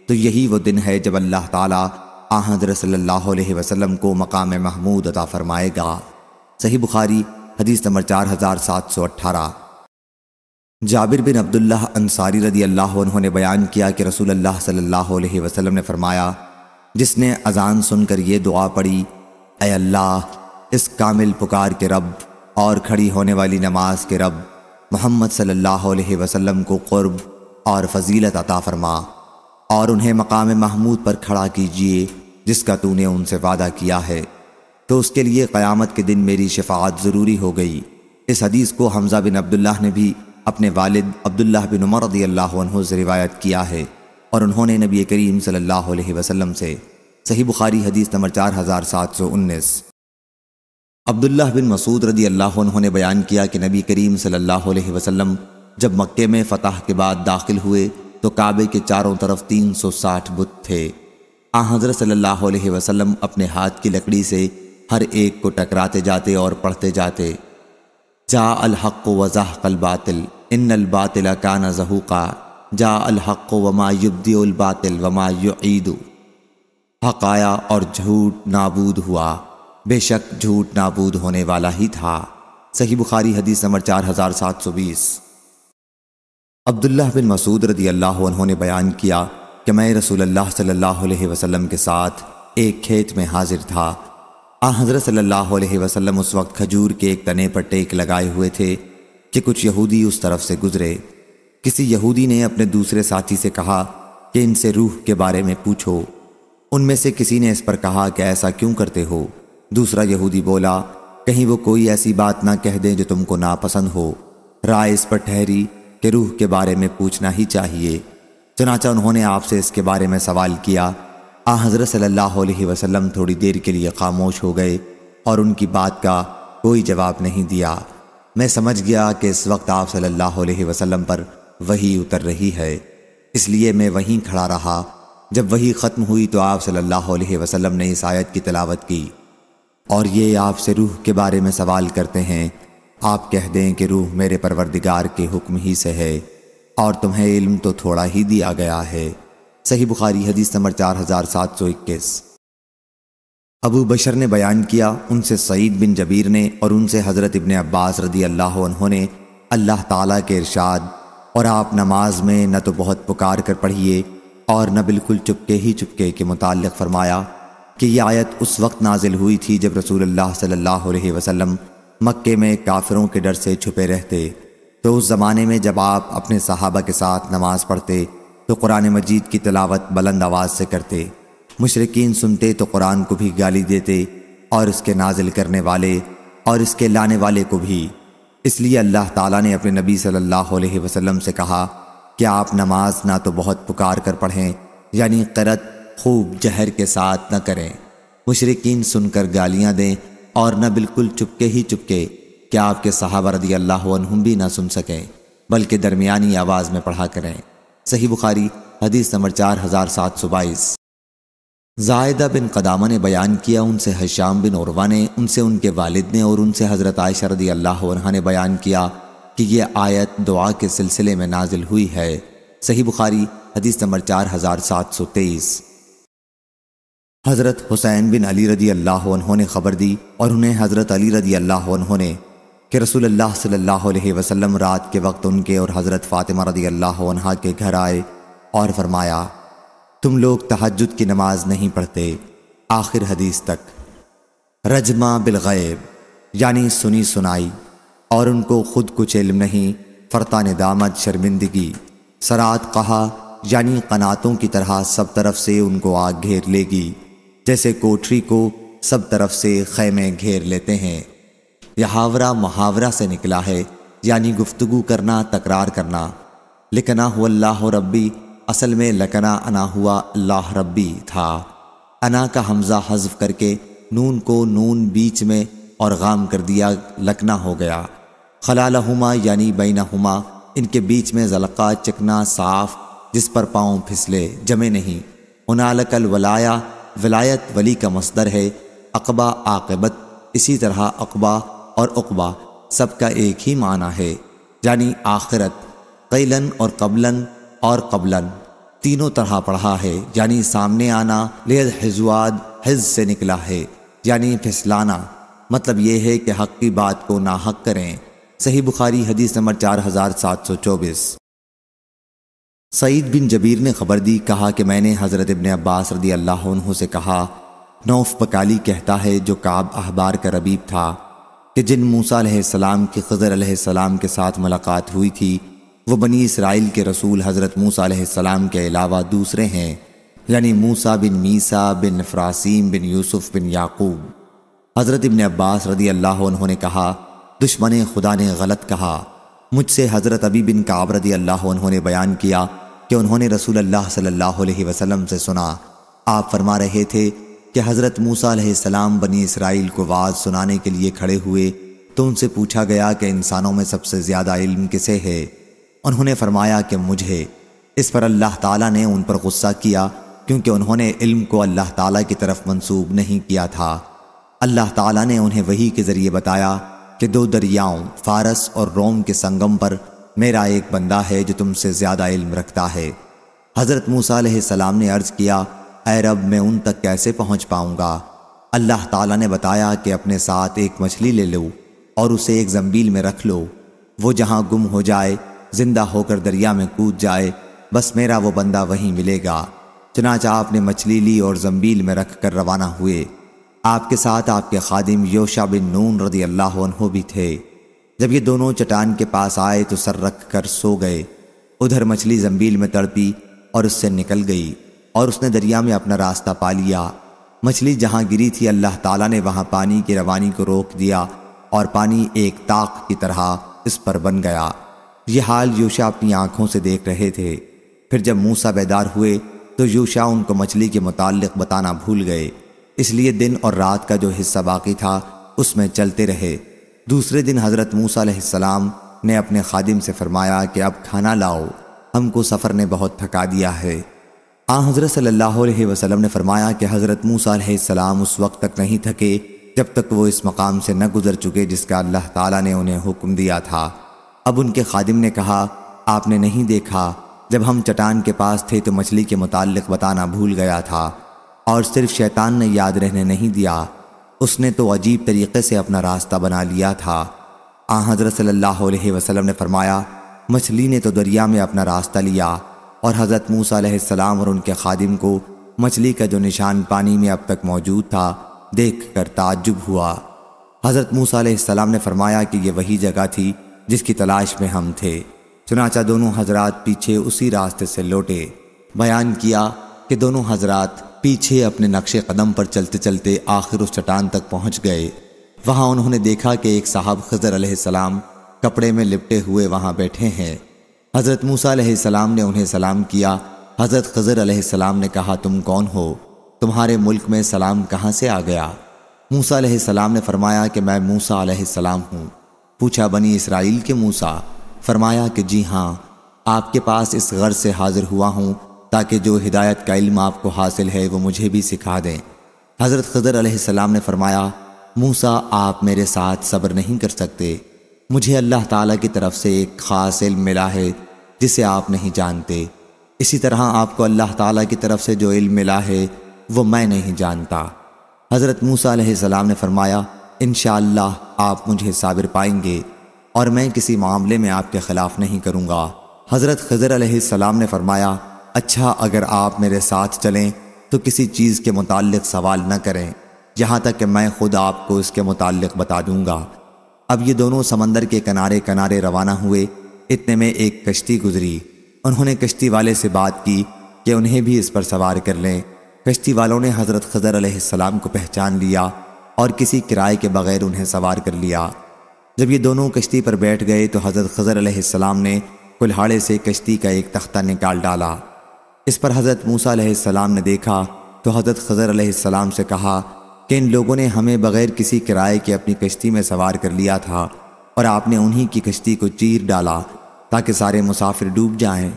تو یہی وہ دن ہے جب اللہ تعالیٰ آن حضرت صلی اللہ علیہ وسلم کو مقام محمود عطا فرمائے گا۔ صحیح بخاری حدیث نمبر 4718۔ جابر بن عبداللہ انصاری رضی اللہ عنہ نے بیان کیا کہ رسول اللہ صلی اللہ علیہ وسلم نے فرمایا، جس نے اذان سن کر یہ دعا پڑھی، اے اللہ اس کامل پکار کے رب اور کھڑی ہونے والی نماز کے رب، محمد صلی اللہ علیہ وسلم کو قرب اور فضیلت عطا فرما اور انہیں مقام محمود پر کھڑا کیجئے جس کا تو نے ان سے وعدہ کیا ہے، تو اس کے لیے قیامت کے دن میری شفاعت ضروری ہو گئی۔ اس حدیث کو حمزہ بن عبداللہ نے بھی اپنے والد عبداللہ بن عمر رضی اللہ عنہ سے روایت کیا ہے، اور انہوں نے نبی کریم صلی اللہ علیہ وسلم سے۔ صحیح بخاری حدیث نمبر 4719۔ عبداللہ بن مسعود رضی اللہ عنہ نے بیان کیا کہ نبی کریم صلی اللہ علیہ وسلم جب مکے میں فتح کے بعد داخل ہوئے تو کعبے کے چاروں طرف 360 بت تھے۔ آن حضرت صلی اللہ علیہ وسلم اپنے ہاتھ کی لکڑی سے ہر ایک کو ٹکراتے جاتے اور پڑھتے جاتے، جاء الحق وزحق الباطل ان الباطل کان زہوقا، جاء الحق وما یبدئ الباطل وما یعید، حق آیا اور جھوٹ نابود ہوا، بے شک جھوٹ نابود ہونے والا ہی تھا۔ صحیح بخاری حدیث نمبر 4720۔ عبداللہ بن مسعود رضی اللہ عنہ نے بیان کیا کہ میں رسول اللہ صلی اللہ علیہ وسلم کے ساتھ ایک کھیت میں حاضر تھا۔ آن حضرت صلی اللہ علیہ وسلم اس وقت کھجور کے ایک تنے پر ٹیک لگائے ہوئے تھے کہ کچھ یہودی اس طرف سے گزرے۔ کسی یہودی نے اپنے دوسرے ساتھی سے کہا کہ ان سے روح کے بارے میں پوچھو۔ ان میں سے کسی نے اس پر کہا کہ ایسا کیوں کرتے ہو؟ دوسرا یہودی بولا، کہیں وہ کوئی ایسی بات نہ کہہ دیں جو تم کو ناپسند ہو۔ رائے اس پر ٹھہری کہ روح کے بارے میں پوچھنا ہی چاہیے۔ چنانچہ انہوں نے آپ سے اس کے بارے میں سوال کیا۔ حضرت صلی اللہ علیہ وسلم تھوڑی دیر کے لیے خاموش ہو گئے اور ان کی بات کا کوئی جواب نہیں دیا۔ میں سمجھ گیا کہ اس وقت آپ صلی اللہ علیہ وسلم پر وحی اتر رہی ہے، اس لیے میں وہیں کھڑا رہا۔ جب وحی ختم ہوئی تو آپ صلی اللہ علیہ وسلم نے اس آیت کی تلاوت کی، اور یہ آپ سے روح کے بارے میں سوال کرتے ہیں، آپ کہہ دیں کہ روح میرے پروردگار کے حکم ہی سے ہے، اور تمہیں علم تو تھوڑا ہی دیا گیا ہے۔ صحیح بخاری حدیث نمبر 4721۔ ابو بشر نے بیان کیا، ان سے سعید بن جبیر نے اور ان سے حضرت ابن عباس رضی اللہ عنہ نے اللہ تعالیٰ کے ارشاد، اور آپ نماز میں نہ تو بہت پکار کر پڑھیے اور نہ بالکل چپکے ہی چپکے کے متعلق فرمایا کہ یہ آیت اس وقت نازل ہوئی تھی جب رسول اللہ صلی اللہ علیہ وسلم مکے میں کافروں کے ڈر سے چھپے رہتے۔ تو اس زمانے میں جب آپ اپنے صحابہ کے ساتھ نماز پڑھتے تو قرآن مجید کی تلاوت بلند آواز سے کرتے، مشرکین سنتے تو قرآن کو بھی گالی دیتے اور اس کے نازل کرنے والے اور اس کے لانے والے کو بھی۔ اس لیے اللہ تعالیٰ نے اپنے نبی صلی اللہ علیہ وسلم سے کہا کہ آپ نماز نہ تو بہت پکار کر پڑھیں، یعنی قرأت خوب جہر کے ساتھ نہ کریں، مشرکین سن کر گالیاں دیں، اور نہ بالکل چپکے ہی چپکے کہ آپ کے صحابہ رضی اللہ عنہم بھی نہ سن سکیں، بلکہ درمیانی آواز میں پڑھا کریں۔ صحیح بخاری حدیث نمبر 4722۔ زائدہ بن قدامہ نے بیان کیا، ان سے ہشام بن عروہ نے، ان سے ان کے والد نے، اور ان سے حضرت عائشہ رضی اللہ عنہا نے بیان کیا کہ یہ آیت دعا کے سلسلے میں نازل ہوئی ہے۔ صحیح بخاری حدیث نمبر 4723۔ حضرت حسین بن علی رضی اللہ عنہ نے خبر دی، اور انہیں حضرت علی رضی اللہ عنہ نے، کہ رسول اللہ صلی اللہ علیہ وسلم رات کے وقت ان کے اور حضرت فاطمہ رضی اللہ عنہا کے گھر آئے اور فرمایا، تم لوگ تہجد کی نماز نہیں پڑھتے، آخر حدیث تک۔ رجمہ بالغیب یعنی سنی سنائی، اور ان کو خود کچھ علم نہیں، فرطہ ندامت شرمندگی، سرات قہا یعنی قناتوں کی طرح سب طرف سے ان کو آگ گھیر لے گی، جیسے کوٹری کو سب طرف سے خیمے گھیر لیتے ہیں۔ یہ محاورہ سے نکلا ہے، یعنی گفتگو کرنا، تکرار کرنا۔ لکنا ہوا اللہ ربی، اصل میں لکنا انا ہوا اللہ ربی تھا۔ انا کا حمزہ حذف کر کے نون کو نون بیچ میں اور غام کر دیا، لکنا ہو گیا۔ خلالہما یعنی بینہما، ان کے بیچ میں زلقہ چکنا صاف جس پر پاؤں پھسلے، جمع نہیں۔ ہنالک الولایا، ولایت ولی کا مصدر ہے۔ عقبہ عاقبت، اسی طرح عقبہ اور عقبہ سب کا ایک ہی معنی ہے، یعنی آخرت۔ قیلن اور قبلن اور قبلن تینوں طرح پڑھا ہے، یعنی سامنے آنا۔ لید حزواد حز سے نکلا ہے، یعنی پھسلانا۔ مطلب یہ ہے کہ حق کی بات کو ناحق کریں۔ صحیح بخاری حدیث نمبر 4724۔ سعید بن جبیر نے خبر دی، کہا کہ میں نے حضرت ابن عباس رضی اللہ عنہ سے کہا، نوف بکالی کہتا ہے جو کعب احبار کا ربیب تھا، کہ جن موسیٰ علیہ السلام کی خضر علیہ السلام کے ساتھ ملاقات ہوئی تھی وہ بنی اسرائیل کے رسول حضرت موسیٰ علیہ السلام کے علاوہ دوسرے ہیں، یعنی موسیٰ بن میسا بن افراسیم بن یوسف بن یعقوب۔ حضرت ابن عباس رضی اللہ عنہ نے کہا، دشمن خدا نے غلط کہا۔ مجھ سے حضرت ابی بن کعب رضی اللہ عنہ نے بیان کیا کہ انہوں نے رسول اللہ صلی اللہ علیہ وسلم سے سنا، آپ فرما رہے تھے کہ حضرت موسیٰ علیہ السلام بنی اسرائیل کو واعظ سنانے کے لیے کھڑے ہوئے تو ان سے پوچھا گیا کہ انسانوں میں سب سے زیادہ علم کسے ہے؟ انہوں نے فرمایا کہ مجھے۔ اس پر اللہ تعالیٰ نے ان پر غصہ کیا، کیونکہ انہوں نے علم کو اللہ تعالیٰ کی طرف منسوب نہیں کیا تھا۔ اللہ تعالیٰ نے انہیں وحی کے ذریعے بتایا کہ دو دریاؤں فارس اور روم کے سنگم پر میرا ایک بندہ ہے جو تم سے زیادہ علم رکھتا ہے۔ حضرت موسیٰ علیہ السلام نے عرض کیا، اے رب میں ان تک کیسے پہنچ پاؤں گا؟ اللہ تعالیٰ نے بتایا کہ اپنے ساتھ ایک مچھلی لے لو اور اسے ایک زنبیل میں رکھ لو، وہ جہاں گم ہو جائے، زندہ ہو کر دریا میں کود جائے، بس میرا وہ بندہ وہیں ملے گا۔ چنانچہ آپ نے مچھلی لی اور زنبیل میں رکھ کر روانہ ہوئے۔ آپ کے ساتھ آپ کے خادم یوشع بن نون رضی اللہ عنہ بھی تھے۔ جب یہ دونوں چٹان کے پاس آئے تو سر رکھ کر سو گئے۔ ادھر مچھلی زنبیل میں تڑپی اور اس سے نکل گئی، اور اس نے دریا میں اپنا راستہ پا لیا۔ مچھلی جہاں گری تھی اللہ تعالیٰ نے وہاں پانی کی روانی کو روک دیا، اور پانی ایک طاق کی طرح اس پر بن گیا۔ یہ حال یوشع اپنی آنکھوں سے دیکھ رہے تھے۔ پھر جب موسیٰ بیدار ہوئے تو یوشع ان کو مچھلی کے متعلق بتانا بھول گئے، اس لیے دن اور رات کا جو حصہ باقی تھا اس میں چلتے رہے۔ دوسرے دن حضرت موسیٰ علیہ السلام نے اپنے خادم سے فرمایا کہ اب کھانا لاؤ، ہم کو سفر نے بہت تھکا دیا ہے۔ حضرت صلی اللہ علیہ وسلم نے فرمایا کہ حضرت موسیٰ علیہ السلام اس وقت تک نہیں تھکے جب تک وہ اس مقام سے نہ گزر چکے جس کا اللہ تعالیٰ نے انہیں حکم دیا تھا۔ اب ان کے خادم نے کہا، آپ نے نہیں دیکھا جب ہم چٹان کے پاس تھے تو مچھلی کے متعلق بتانا بھول گیا تھا، اور صرف شیطان نے یاد رہنے نہیں دیا، اس نے تو عجیب طریقے سے اپنا راستہ بنا لیا تھا۔ حضرت صلی اللہ علیہ وسلم نے فرمایا، مچھلی نے تو دریا میں اپنا راستہ لیا، اور حضرت موسیٰ علیہ السلام اور ان کے خادم کو مچھلی کا جو نشان پانی میں اب تک موجود تھا دیکھ کر تعجب ہوا۔ حضرت موسیٰ علیہ السلام نے فرمایا کہ یہ وہی جگہ تھی جس کی تلاش میں ہم تھے۔ چنانچہ دونوں حضرات پیچھے اسی راستے سے لوٹے۔ بیان کیا کہ دونوں حضرات پیچھے اپنے نقش قدم پر چلتے چلتے آخر اس چٹان تک پہنچ گئے۔ وہاں انہوں نے دیکھا کہ ایک صاحب خضر علیہ السلام کپڑے میں لپٹے ہوئے وہاں بیٹھے ہیں۔ حضرت موسیٰ علیہ السلام نے انہیں سلام کیا۔ حضرت خضر علیہ السلام نے کہا، تم کون ہو؟ تمہارے ملک میں سلام کہاں سے آ گیا؟ موسیٰ علیہ السلام نے فرمایا کہ میں موسیٰ علیہ السلام ہوں۔ پوچھا، بنی اسرائیل کے موسیٰ؟ فرمایا کہ جی ہاں، آپ کے پاس اس غرض سے حاضر ہوا ہوں تاکہ جو ہدایت کا علم آپ کو حاصل ہے وہ مجھے بھی سکھا دیں۔ حضرت خضر علیہ السلام نے فرمایا، موسیٰ آپ میرے ساتھ صبر نہیں کر سکتے، مجھے اللہ تعالیٰ کی طرف سے ایک خاص علم ملا ہے جسے آپ نہیں جانتے، اسی طرح آپ کو اللہ تعالیٰ کی طرف سے جو علم ملا ہے وہ میں نہیں جانتا۔ حضرت موسیٰ علیہ السلام نے فرمایا، انشاءاللہ آپ مجھے صابر پائیں گے اور میں کسی معاملے میں آپ کے خلاف نہیں کروں گا۔ حضرت خضر علیہ السلام نے فرمایا، اچھا اگر آپ میرے ساتھ چلیں تو کسی چیز کے متعلق سوال نہ کریں یہاں تک کہ میں خود آپ کو اس کے متعلق بتا دوں گا۔ اب یہ دونوں سمندر کے کنارے کنارے روانہ ہوئے۔ اتنے میں ایک کشتی گزری۔ انہوں نے کشتی والے سے بات کی کہ انہیں بھی اس پر سوار کر لیں۔ کشتی والوں نے حضرت خضر علیہ السلام کو پہچان لیا اور کسی کرائے کے بغیر انہیں سوار کر لیا۔ جب یہ دونوں کشتی پر بیٹھ گئے تو حضرت خضر علیہ السلام نے کلہاڑے سے کشتی کا ایک تختہ نکال ڈالا۔ اس پر حضرت موسیٰ علیہ السلام نے دیکھا تو حضرت خضر علیہ السلام سے کہا کہ ان لوگوں نے ہمیں بغیر کسی کرائے کے اپنی کشتی میں سوار کر لیا تھا اور آپ نے انہی کی کشتی کو چیر ڈالا تاکہ سارے مسافر ڈوب جائیں۔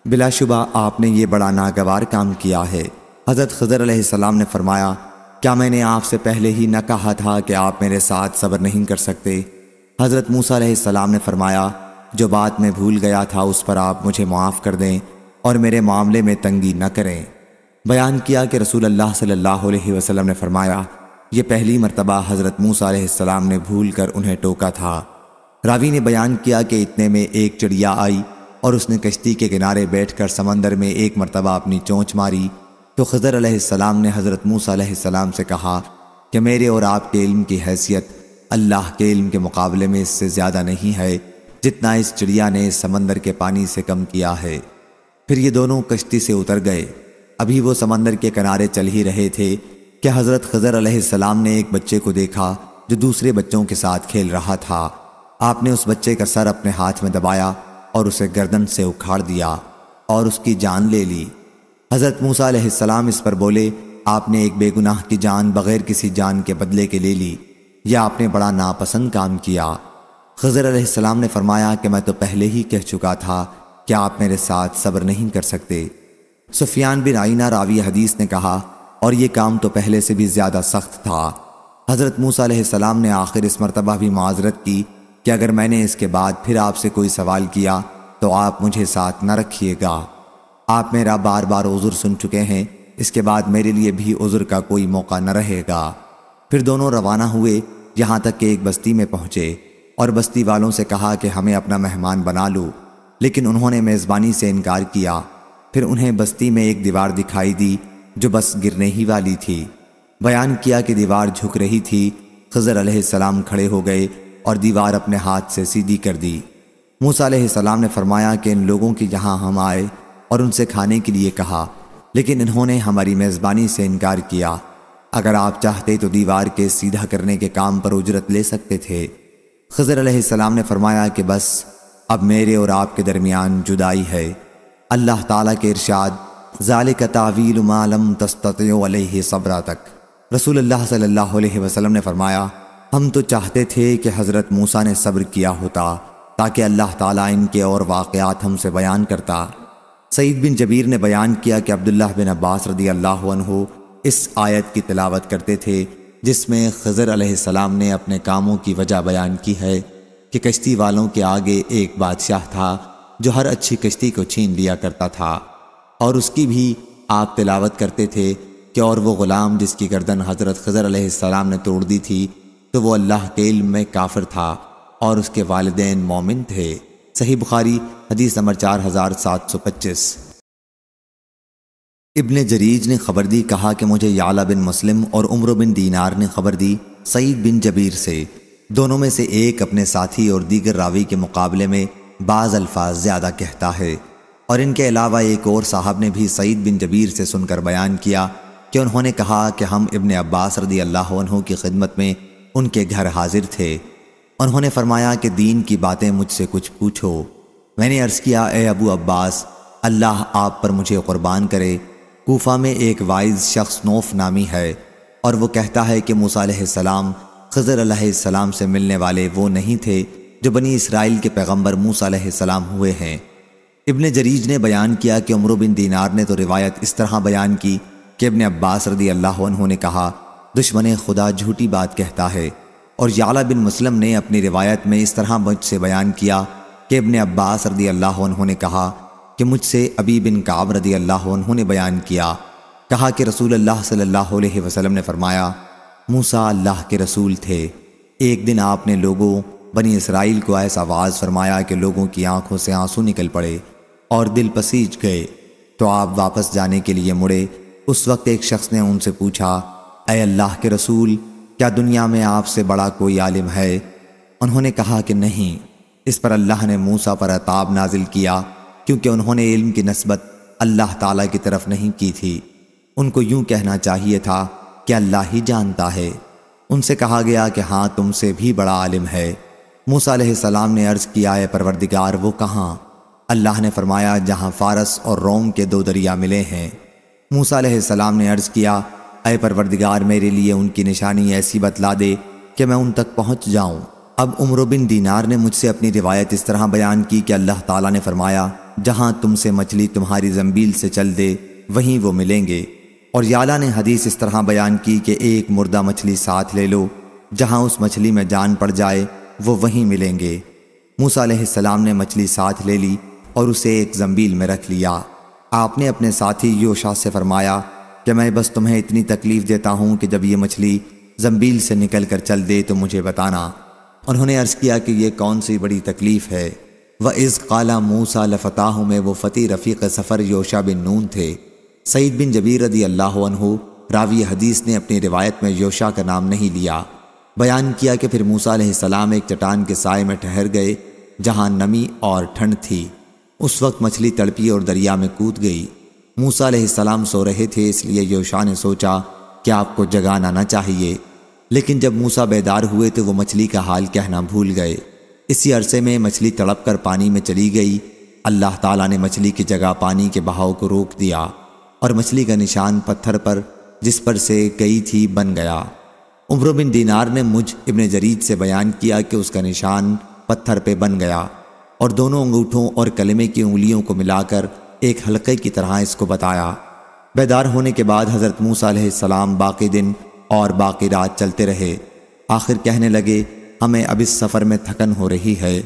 بلا شبہ آپ نے یہ بڑا ناگوار کام کیا ہے۔ حضرت خضر علیہ السلام نے فرمایا، کیا میں نے آپ سے پہلے ہی نہ کہا تھا کہ آپ میرے ساتھ صبر نہیں کر سکتے؟ حضرت موسیٰ علیہ السلام نے فرمایا، جو بات میں بھول گیا تھا اس پر آپ مجھے معاف کر دیں اور میرے معاملے میں تنگی نہ کریں۔ بیان کیا کہ رسول اللہ صلی اللہ علیہ وسلم نے فرمایا، یہ پہلی مرتبہ حضرت موسیٰ علیہ السلام نے بھول کر انہیں ٹوکا تھا۔ راوی نے بیان کیا کہ اتنے میں ایک چڑیا آئی اور اس نے کشتی کے کنارے بیٹھ کر سمندر میں ایک مرتبہ اپنی چونچ ماری تو خضر علیہ السلام نے حضرت موسیٰ علیہ السلام سے کہا کہ میرے اور آپ کے علم کی حیثیت اللہ کے علم کے مقابلے میں اس سے زیادہ نہیں ہے جتنا اس چڑیا نے اس سمندر کے پانی سے کم کیا ہے۔ پھر یہ دونوں کشتی سے اتر گئے۔ ابھی وہ سمندر کے کنارے چل ہی رہے تھے کہ حضرت خضر علیہ السلام نے ایک بچے کو دیکھا جو دوسرے بچوں کے ساتھ کھیل رہا تھا۔ آپ نے اس بچے کا سر اپنے ہاتھ میں دبایا اور اسے گردن سے اکھاڑ دیا اور اس کی جان لے لی۔ حضرت موسیٰ علیہ السلام اس پر بولے، آپ نے ایک بے گناہ کی جان بغیر کسی جان کے بدلے کے لے لی، یا آپ نے بڑا ناپسند کام کیا۔ خضر علیہ السلام نے فرمایا کہ میں تو پہلے ہی کہہ چکا تھا کہ آپ میرے ساتھ صبر نہیں کر سکتے۔ سفیان بن عینہ راوی حدیث نے کہا، اور یہ کام تو پہلے سے بھی زیادہ سخت تھا۔ حضرت موسیٰ علیہ السلام نے آخر اس مرتبہ بھی معذرت کی کہ اگر میں نے اس کے بعد پھر آپ سے کوئی سوال کیا تو آپ مجھے ساتھ نہ رکھیے گا۔ آپ میرا بار بار عذر سن چکے ہیں، اس کے بعد میرے لیے بھی عذر کا کوئی موقع نہ رہے گا۔ پھر دونوں روانہ ہوئے یہاں تک کہ ایک بستی میں پہنچے اور بستی والوں سے کہا کہ ہمیں اپنا مہمان بنا لو، لیکن انہوں نے میزبانی سے انکار کیا۔ پھر انہیں بستی میں ایک دیوار دکھائی دی جو بس گرنے ہی والی تھی۔ بیان کیا کہ دیوار جھک رہی تھی۔ خضر علیہ السلام کھڑے ہو گئے اور دیوار اپنے ہاتھ سے سیدھی کر دی۔ موسیٰ علیہ السلام نے فرمایا کہ ان لوگوں کی جہاں ہم آئے اور ان سے کھانے کے لیے کہا، لیکن انہوں نے ہماری میزبانی سے انکار کیا۔ اگر آپ چاہتے تو دیوار کے سیدھا کرنے کے کام پر اجرت لے سکتے تھے۔ خضر علیہ السلام نے فرمایا کہ بس اب میرے اور آپ کے درمیان جدائی ہے۔ اللہ تعالیٰ کے ارشاد ذالک تعویل ما لم تستطیعوا علیہ صبرا تک۔ رسول اللہ صلی اللہ علیہ وسلم نے فرمایا ہم تو چاہتے تھے کہ حضرت موسیٰ نے صبر کیا ہوتا تاکہ اللہ تعالیٰ ان کے اور واقعات ہم سے بیان کرتا۔ سعید بن جبیر نے بیان کیا کہ عبداللہ بن عباس رضی اللہ عنہ اس آیت کی تلاوت کرتے تھے جس میں خضر علیہ السلام نے اپنے کاموں کی وجہ بیان کی ہے کہ کشتی والوں کے آگے ایک بادشاہ تھا جو ہر اچھی کشتی کو چھین لیا کرتا تھا، اور اس کی بھی آپ تلاوت کرتے تھے کہ اور وہ غلام جس کی گردن حضرت خضر علیہ السلام نے توڑ دی تھی تو وہ اللہ کے علم میں کافر تھا اور اس کے والدین مومن تھے۔ صحیح بخاری حدیث نمبر 4725۔ ابن جریج نے خبر دی، کہا کہ مجھے یعلا بن مسلم اور عمرو بن دینار نے خبر دی سعید بن جبیر سے، دونوں میں سے ایک اپنے ساتھی اور دیگر راوی کے مقابلے میں بعض الفاظ زیادہ کہتا ہے، اور ان کے علاوہ ایک اور صاحب نے بھی سعید بن جبیر سے سن کر بیان کیا کہ انہوں نے کہا کہ ہم ابن عباس رضی اللہ عنہ کی خدمت میں ان کے گھر حاضر تھے۔ انہوں نے فرمایا کہ دین کی باتیں مجھ سے کچھ پوچھو۔ میں نے عرض کیا اے ابو عباس، اللہ آپ پر مجھے قربان کرے، کوفہ میں ایک وائز شخص نوف نامی ہے، اور وہ کہتا ہے کہ موسیٰ علیہ السلام خضر علیہ السلام سے ملنے والے وہ نہیں تھے جو بنی اسرائیل کے پیغمبر موسیٰ علیہ السلام ہوئے ہیں۔ ابن جریج نے بیان کیا کہ عمرو بن دینار نے تو روایت اس طرح بیان کی کہ ابن عباس رضی اللہ عنہ نے کہا دشمن خدا جھوٹی بات کہتا ہے، اور یعلا بن مسلم نے اپنی روایت میں اس طرح مجھ سے بیان کیا کہ ابن عباس رضی اللہ عنہ نے کہا کہ مجھ سے ابی بن کعب رضی اللہ عنہ نے بیان کیا، کہا کہ رسول اللہ صلی اللہ علیہ وسلم نے فرمایا موسیٰ اللہ کے رسول تھے۔ ایک دن آپ نے لوگوں بنی اسرائیل کو ایسا واعظ فرمایا کہ لوگوں کی آنکھوں سے آنسو نکل پڑے اور دل پسیج گئے، تو آپ واپس جانے کے لیے مڑے۔ اس وقت ایک شخص نے ان سے پوچھا اے اللہ کے رسول، کیا دنیا میں آپ سے بڑا کوئی عالم ہے؟ انہوں نے کہا کہ نہیں۔ اس پر اللہ نے موسیٰ پر عطاب نازل کیا کیونکہ انہوں نے علم کی نسبت اللہ تعالیٰ کی طرف نہیں کی تھی، ان کو یوں کہنا چاہیے تھا کہ اللہ ہی جانتا ہے۔ ان سے کہا گیا کہ ہاں تم سے بھی بڑا عالم ہے۔ موسیٰ علیہ السلام نے عرض کیا اے پروردگار وہ کہاں؟ اللہ نے فرمایا جہاں فارس اور روم کے دو دریا ملے ہیں۔ موسیٰ علیہ السلام نے عرض کیا اے پروردگار میرے لیے ان کی نشانی ایسی بتلا دے کہ میں ان تک پہنچ جاؤں۔ اب عمرو بن دینار نے مجھ سے اپنی روایت اس طرح بیان کی کہ اللہ تعالیٰ نے فرمایا جہاں تم سے مچھلی تمہاری زنبیل سے چل دے وہیں وہ ملیں گے، اور یعلا نے حدیث اس طرح بیان کی کہ ایک مردہ مچھلی ساتھ لے لو، جہاں اس مچھلی میں جان پڑ جائے وہ وہیں ملیں گے۔ موسیٰ علیہ السلام نے مچھلی ساتھ لے لی اور اسے ایک زنبیل میں رکھ لیا۔ آپ نے اپنے ساتھی یوشع سے فرمایا کہ میں بس تمہیں اتنی تکلیف دیتا ہوں کہ جب یہ مچھلی زنبیل سے نکل کر چل دے تو مجھے بتانا۔ انہوں نے عرض کیا کہ یہ کون سی بڑی تکلیف ہے؟ وَإِذْ قَالَ مُوسَىٰ لَفَتَاهُ میں وہ فتی رفیق سفر یوشع بن نون تھے۔ سعید بن جبیر رضی اللہ عنہ راوی حدیث نے اپنی روایت میں یوشع کا نام نہیں لیا۔ بیان کیا کہ پھر موسیٰ علیہ السلام ایک چٹان کے سائے میں ٹھہر گئے جہاں نمی اور ٹھنڈ تھی۔ اس وقت مچھلی تڑپی اور دریا میں کود گئی۔ موسیٰ علیہ السلام سو رہے تھے، اس لیے یوشع نے سوچا کہ آپ کو جگانا نہ چاہیے، لیکن جب موسیٰ بیدار ہوئے تو وہ مچھلی کا حال کہنا بھول گئے۔ اسی عرصے میں مچھلی تڑپ کر پانی میں چلی گئی۔ اللہ تعالیٰ نے مچھلی کی جگہ پانی کے بہاؤ کو روک دیا اور مچھلی کا نشان پتھر پر جس پر سے گئی تھی بن گیا۔ عمرو بن دینار نے مجھ ابن جریج سے بیان کیا کہ اس کا نشان پتھر پہ بن گیا، اور دونوں انگوٹھوں اور کلمے کی انگلیوں کو ملا کر ایک حلقے کی طرح اس کو بتایا۔ بیدار ہونے کے بعد حضرت موسیٰ علیہ السلام باقی دن اور باقی رات چلتے رہے۔ آخر کہنے لگے ہمیں اب اس سفر میں تھکن ہو رہی ہے۔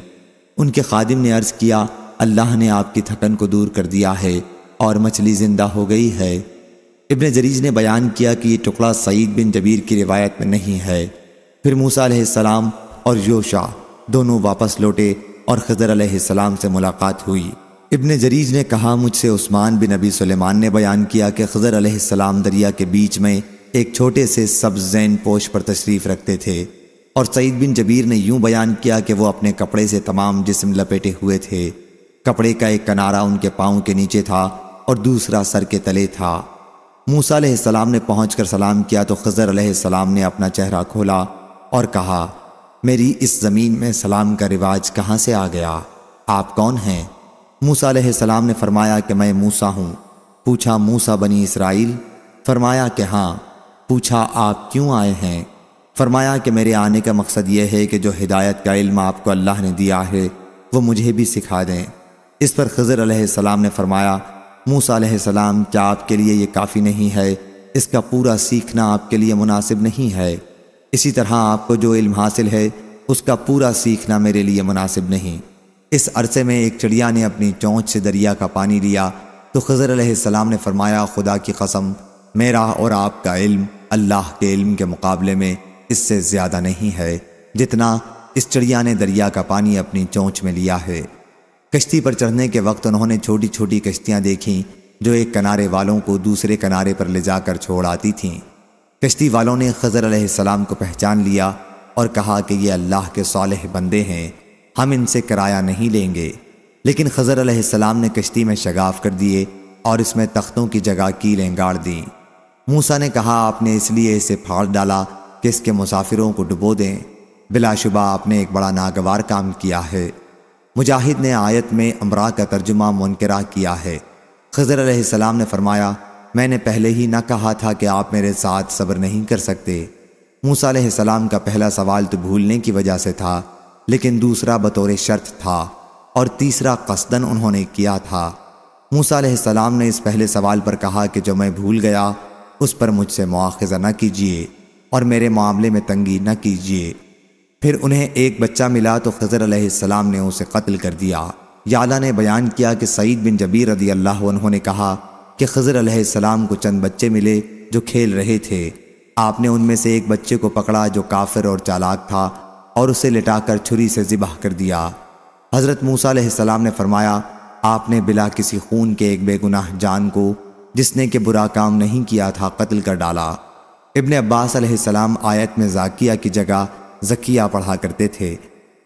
ان کے خادم نے عرض کیا اللہ نے آپ کی تھکن کو دور کر دیا ہے اور مچھلی زندہ ہو گئی ہے۔ ابن جریج نے بیان کیا کہ یہ ٹکڑا سعید بن جبیر کی روایت میں نہیں ہے۔ پھر موسیٰ علیہ السلام اور یوشع دونوں واپس لوٹے اور خضر علیہ السلام سے ملاقات ہوئی۔ ابن جریج نے کہا مجھ سے عثمان بن ابی سلیمان نے بیان کیا کہ خضر علیہ السلام دریا کے بیچ میں ایک چھوٹے سے سبز زین پوش پر تشریف رکھتے تھے، اور سعید بن جبیر نے یوں بیان کیا کہ وہ اپنے کپڑے سے تمام جسم لپیٹے ہوئے تھے۔ کپڑے کا ایک کنارہ ان کے پاؤں کے نیچے تھا اور دوسرا سر کے تلے تھا۔ موسیٰ علیہ السلام نے پہنچ کر سلام کیا تو خضر علیہ السلام نے اپنا چہرہ کھولا اور کہا میری اس زمین میں سلام کا رواج کہاں سے آ گیا؟ آپ کون ہیں؟ موسیٰ علیہ السلام نے فرمایا کہ میں موسیٰ ہوں۔ پوچھا موسیٰ بنی اسرائیل؟ فرمایا کہ ہاں۔ پوچھا آپ کیوں آئے ہیں؟ فرمایا کہ میرے آنے کا مقصد یہ ہے کہ جو ہدایت کا علم آپ کو اللہ نے دیا ہے وہ مجھے بھی سکھا دیں۔ اس پر خضر علیہ السلام نے فرمایا موسیٰ علیہ السلام کیا آپ کے لیے یہ کافی نہیں ہے؟ اس کا پورا سیکھنا آپ کے لیے مناسب نہیں ہے۔ اسی طرح آپ کو جو علم حاصل ہے اس کا پورا سیکھنا میرے لیے مناسب نہیں۔ اس عرصے میں ایک چڑیا نے اپنی چونچ سے دریا کا پانی لیا تو خضر علیہ السلام نے فرمایا خدا کی قسم میرا اور آپ کا علم اللہ کے علم کے مقابلے میں اس سے زیادہ نہیں ہے جتنا اس چڑیا نے دریا کا پانی اپنی چونچ میں لیا ہے۔ کشتی پر چڑھنے کے وقت انہوں نے چھوٹی چھوٹی کشتیاں دیکھیں جو ایک کنارے والوں کو دوسرے کنارے پر لے جا کر چھوڑ آتی تھیں۔ کشتی والوں نے خضر علیہ السلام کو پہچان لیا اور کہا کہ یہ اللہ کے صالح بندے ہیں، ہم ان سے کرایہ نہیں لیں گے۔ لیکن خضر علیہ السلام نے کشتی میں شگاف کر دیے اور اس میں تختوں کی جگہ کیلیں گاڑ دیں۔ موسیٰ نے کہا آپ نے اس لیے اسے پھاڑ ڈالا کہ اس کے مسافروں کو ڈبو دیں، بلا شبہ آپ نے ایک بڑا ناگوار کام کیا ہے۔ مجاہد نے آیت میں امرا کا ترجمہ منکرہ کیا ہے۔ خضر علیہ السلام نے فرمایا میں نے پہلے ہی نہ کہا تھا کہ آپ میرے ساتھ صبر نہیں کر سکتے۔ موسیٰ علیہ السلام کا پہلا سوال تو بھولنے کی وجہ سے تھا، لیکن دوسرا بطور شرط تھا اور تیسرا قصداً انہوں نے کیا تھا۔ موسیٰ علیہ السلام نے اس پہلے سوال پر کہا کہ جو میں بھول گیا اس پر مجھ سے مواخذہ نہ کیجیے اور میرے معاملے میں تنگی نہ کیجیے۔ پھر انہیں ایک بچہ ملا تو خضر علیہ السلام نے اسے قتل کر دیا۔ یعلا نے بیان کیا کہ سعید بن جبیر رضی اللہ عنہ نے کہا کہ خضر علیہ السلام کو چند بچے ملے جو کھیل رہے تھے۔ آپ نے ان میں سے ایک بچے کو پکڑا جو کافر اور چالاک تھا اور اسے لٹا کر چھری سے ذبح کر دیا۔ حضرت موسیٰ علیہ السلام نے فرمایا آپ نے بلا کسی خون کے ایک بے گناہ جان کو جس نے کہ برا کام نہیں کیا تھا قتل کر ڈالا۔ ابن عباس علیہ السلام آیت میں زاکیہ کی جگہ زکیہ پڑھا کرتے تھے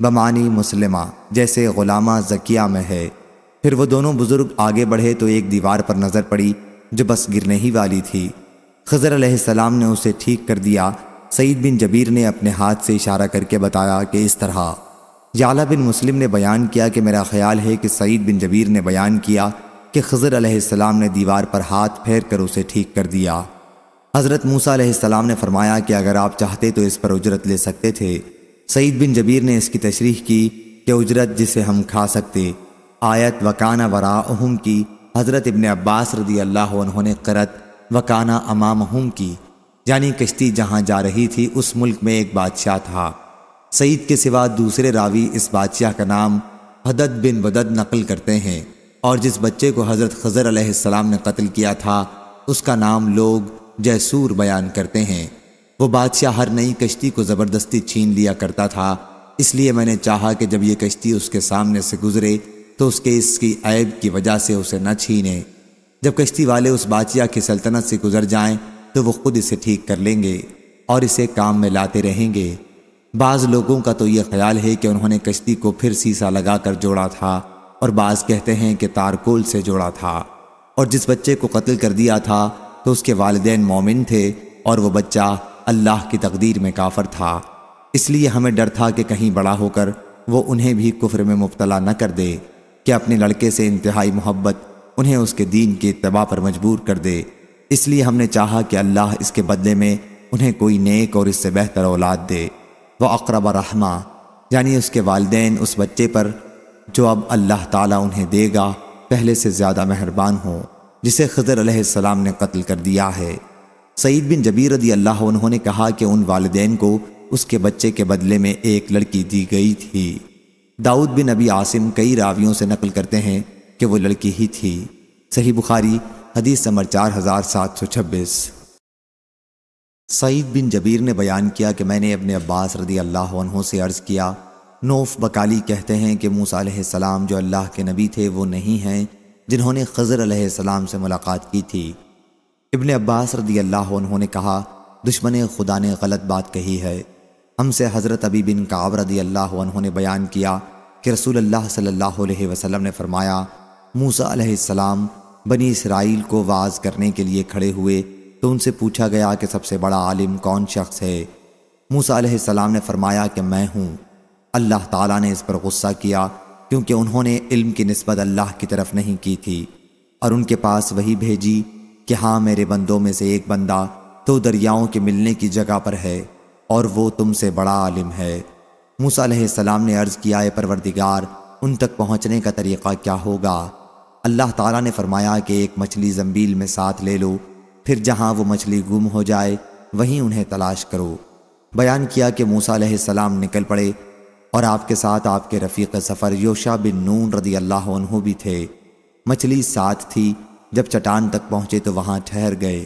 بمعنی مسلمہ، جیسے غلامہ زکیہ میں ہے۔ پھر وہ دونوں بزرگ آگے بڑھے تو ایک دیوار پر نظر پڑی جو بس گرنے ہی والی تھی۔ خضر علیہ السلام نے اسے ٹھیک کر دیا۔ سعید بن جبیر نے اپنے ہاتھ سے اشارہ کر کے بتایا کہ اس طرح۔ یعلا بن مسلم نے بیان کیا کہ میرا خیال ہے کہ سعید بن جبیر نے بیان کیا کہ خضر علیہ السلام نے دیوار پر ہاتھ پھیر کر اسے ٹھیک کر دیا۔ حضرت موسیٰ علیہ السلام نے فرمایا کہ اگر آپ چاہتے تو اس پر اجرت لے سکتے تھے۔ سعید بن جبیر نے اس کی تشریح کی کہ اجرت جسے ہم کھا سکتے۔ آیت وکانہ وراءہم کی حضرت ابن عباس رضی اللہ عنہ نے قرأت وکانہ امامہم کی، یعنی کشتی جہاں جا رہی تھی اس ملک میں ایک بادشاہ تھا۔ سعید کے سوا دوسرے راوی اس بادشاہ کا نام حدد بن ودد نقل کرتے ہیں، اور جس بچے کو حضرت خضر علیہ السلام نے قتل کیا تھا اس کا نام لوگ جیسور بیان کرتے ہیں۔ وہ بادشاہ ہر نئی کشتی کو زبردستی چھین لیا کرتا تھا، اس لیے میں نے چاہا کہ جب یہ کشتی اس کے سامنے سے گزرے تو اس کے اس کی عیب کی وجہ سے اسے نہ چھینے۔ جب کشتی والے اس بادشاہ کی سلطنت سے گزر جائیں تو وہ خود اسے ٹھیک کر لیں گے اور اسے کام میں لاتے رہیں گے۔ بعض لوگوں کا تو یہ خیال ہے کہ انہوں نے کشتی کو پھر سیسا لگا کر جوڑا تھا، اور بعض کہتے ہیں کہ تارکول سے جوڑا تھا، اور جس بچے کو قتل کر دیا تھا تو اس کے والدین مومن تھے اور وہ بچہ اللہ کی تقدیر میں کافر تھا، اس لیے ہمیں ڈر تھا کہ کہیں بڑا ہو کر وہ انہیں بھی کفر میں مبتلا نہ کر دے کہ اپنے لڑکے سے انتہائی محبت انہیں اس کے دین کی اتباع پر مجبور کر دے۔ اس لیے ہم نے چاہا کہ اللہ اس کے بدلے میں انہیں کوئی نیک اور اس سے بہتر اولاد دے۔ وہ اقرب رحمہ، یعنی اس کے والدین اس بچے پر جو اب اللہ تعالیٰ انہیں دے گا پہلے سے زیادہ مہربان ہوں، جسے خضر علیہ السلام نے قتل کر دیا ہے۔ سعید بن جبیر رضی اللہ عنہ نے کہا کہ ان والدین کو اس کے بچے کے بدلے میں ایک لڑکی دی گئی تھی۔ داؤد بن ابی عاصم کئی راویوں سے نقل کرتے ہیں کہ وہ لڑکی ہی تھی۔ صحیح بخاری حدیث نمبر 4726۔ سعید بن جبیر نے بیان کیا کہ میں نے ابن عباس رضی اللہ عنہ سے عرض کیا، نوف بکالی کہتے ہیں کہ موسیٰ علیہ السلام جو اللہ کے نبی تھے وہ نہیں ہیں جنہوں نے خضر علیہ السلام سے ملاقات کی تھی۔ ابن عباس رضی اللہ عنہ نے کہا دشمن خدا نے غلط بات کہی ہے۔ ہم سے حضرت ابی بن کعب رضی اللہ عنہ نے بیان کیا کہ رسول اللہ صلی اللہ علیہ وسلم نے فرمایا، موسیٰ علیہ السلام بنی اسرائیل کو واعظ کرنے کے لیے کھڑے ہوئے تو ان سے پوچھا گیا کہ سب سے بڑا عالم کون شخص ہے؟ موسیٰ علیہ السلام نے فرمایا کہ میں ہوں۔ اللہ تعالیٰ نے اس پر غصہ کیا کیونکہ انہوں نے علم کی نسبت اللہ کی طرف نہیں کی تھی، اور ان کے پاس وہی بھیجی کہ ہاں میرے بندوں میں سے ایک بندہ تو دریاؤں کے ملنے کی جگہ پر ہے اور وہ تم سے بڑا عالم ہے۔ موسیٰ علیہ السلام نے عرض کیا، اے پروردگار، ان تک پہنچنے کا طریقہ کیا ہوگا؟ اللہ تعالیٰ نے فرمایا کہ ایک مچھلی زنبیل میں ساتھ لے لو، پھر جہاں وہ مچھلی گم ہو جائے وہیں انہیں تلاش کرو۔ بیان کیا کہ موسیٰ علیہ السلام نکل پڑے اور آپ کے ساتھ آپ کے رفیق سفر یوشع بن نون رضی اللہ عنہ بھی تھے۔ مچھلی ساتھ تھی، جب چٹان تک پہنچے تو وہاں ٹھہر گئے۔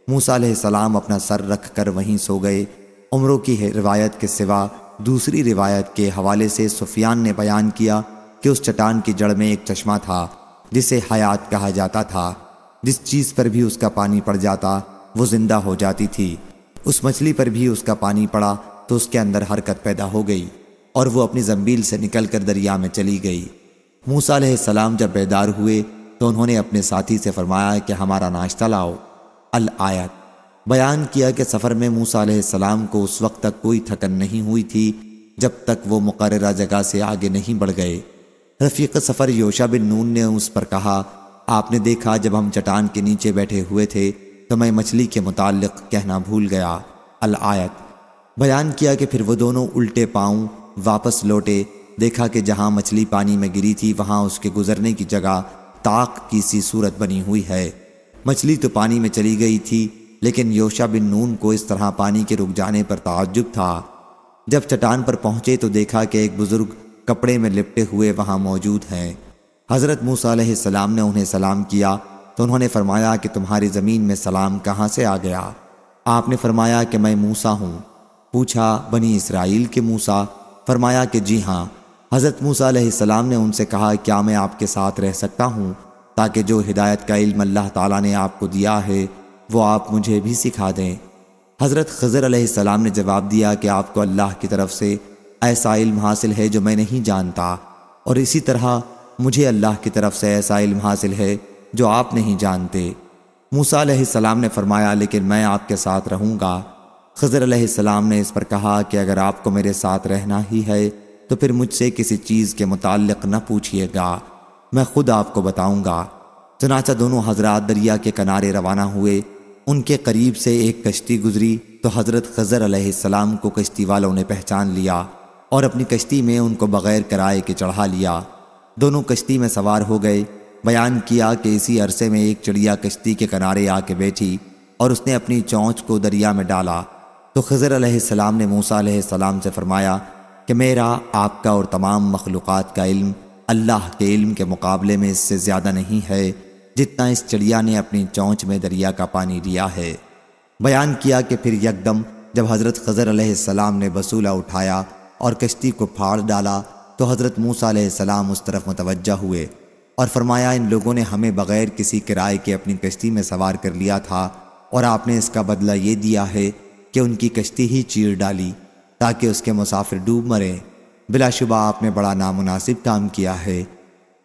موسیٰ علیہ السلام اپنا سر رکھ کر وہیں سو گئے۔ عمروں کی روایت کے سوا دوسری روایت کے حوالے سے سفیان نے بیان کیا کہ اس چٹان کی جڑ میں ایک چشمہ تھا جسے حیات کہا جاتا تھا، جس چیز پر بھی اس کا پانی پڑ جاتا وہ زندہ ہو جاتی تھی۔ اس مچھلی پر بھی اس کا پانی پڑا تو اس کے اندر حرکت پیدا ہو گئی اور وہ اپنی زنبیل سے نکل کر دریا میں چلی گئی۔ موسیٰ علیہ السلام جب بیدار ہوئے تو انہوں نے اپنے ساتھی سے فرمایا کہ ہمارا ناشتہ لاؤ۔ الآیت بیان کیا کہ سفر میں موسیٰ علیہ السلام کو اس وقت تک کوئی تھکن نہیں ہوئی تھی جب تک وہ مقررہ جگہ سے آگے نہیں بڑھ گئے۔ رفیق سفر یوشع بن نون نے اس پر کہا، آپ نے دیکھا جب ہم چٹان کے نیچے بیٹھے ہوئے تھے تو میں مچھلی کے متعلق کہنا بھول گیا۔ الآیت بیان کیا کہ پھر وہ دونوں الٹے پاؤں واپس لوٹے، دیکھا کہ جہاں مچھلی پانی میں گری تھی وہاں اس کے گزرنے کی جگہ طاق کی سی صورت بنی ہوئی ہے۔ مچھلی تو پانی میں چلی گئی تھی لیکن یوشع بن نون کو اس طرح پانی کے رک جانے پر تعجب تھا۔ جب چٹان پر پہنچے تو دیکھا کہ ایک بزرگ کپڑے میں لپٹے ہوئے وہاں موجود ہیں۔ حضرت موسیٰ علیہ السلام نے انہیں سلام کیا تو انہوں نے فرمایا کہ تمہاری زمین میں سلام کہاں سے آ گیا؟ آپ نے فرمایا کہ میں موسیٰ ہوں۔ پوچھا، بنی اسرائیل کے موسیٰ؟ فرمایا کہ جی ہاں۔ حضرت موسیٰ علیہ السلام نے ان سے کہا، کیا میں آپ کے ساتھ رہ سکتا ہوں تاکہ جو ہدایت کا علم اللہ تعالیٰ نے آپ کو دیا ہے وہ آپ مجھے بھی سکھا دیں؟ حضرت خضر علیہ السلام نے جواب دیا کہ آپ کو اللہ کی طرف سے ایسا علم حاصل ہے جو میں نہیں جانتا، اور اسی طرح مجھے اللہ کی طرف سے ایسا علم حاصل ہے جو آپ نہیں جانتے۔ موسیٰ علیہ السلام نے فرمایا، لیکن میں آپ کے ساتھ رہوں گا۔ خضر علیہ السلام نے اس پر کہا کہ اگر آپ کو میرے ساتھ رہنا ہی ہے تو پھر مجھ سے کسی چیز کے متعلق نہ پوچھیے گا، میں خود آپ کو بتاؤں گا۔ چنانچہ دونوں حضرات دریا کے کنارے روانہ ہوئے۔ ان کے قریب سے ایک کشتی گزری تو حضرت خضر علیہ السلام کو کشتی والوں نے پہچان لیا اور اپنی کشتی میں ان کو بغیر کرائے کے چڑھا لیا۔ دونوں کشتی میں سوار ہو گئے۔ بیان کیا کہ اسی عرصے میں ایک چڑیا کشتی کے کنارے آ کے بیٹھی اور اس نے اپنی چونچ کو دریا میں ڈالا تو خضر علیہ السلام نے موسیٰ علیہ السلام سے فرمایا کہ میرا، آپ کا اور تمام مخلوقات کا علم اللہ کے علم کے مقابلے میں اس سے زیادہ نہیں ہے جتنا اس چڑیا نے اپنی چونچ میں دریا کا پانی لیا ہے۔ بیان کیا کہ پھر یکدم جب حضرت خضر علیہ السلام نے بسولہ اٹھایا اور کشتی کو پھاڑ ڈالا تو حضرت موسیٰ علیہ السلام اس طرف متوجہ ہوئے اور فرمایا، ان لوگوں نے ہمیں بغیر کسی کرائے کے اپنی کشتی میں سوار کر لیا تھا اور آپ نے اس کا بدلہ یہ دیا ہے کہ ان کی کشتی ہی چیر ڈالی تاکہ اس کے مسافر ڈوب مریں۔ بلا شبہ آپ نے بڑا نامناسب کام کیا ہے۔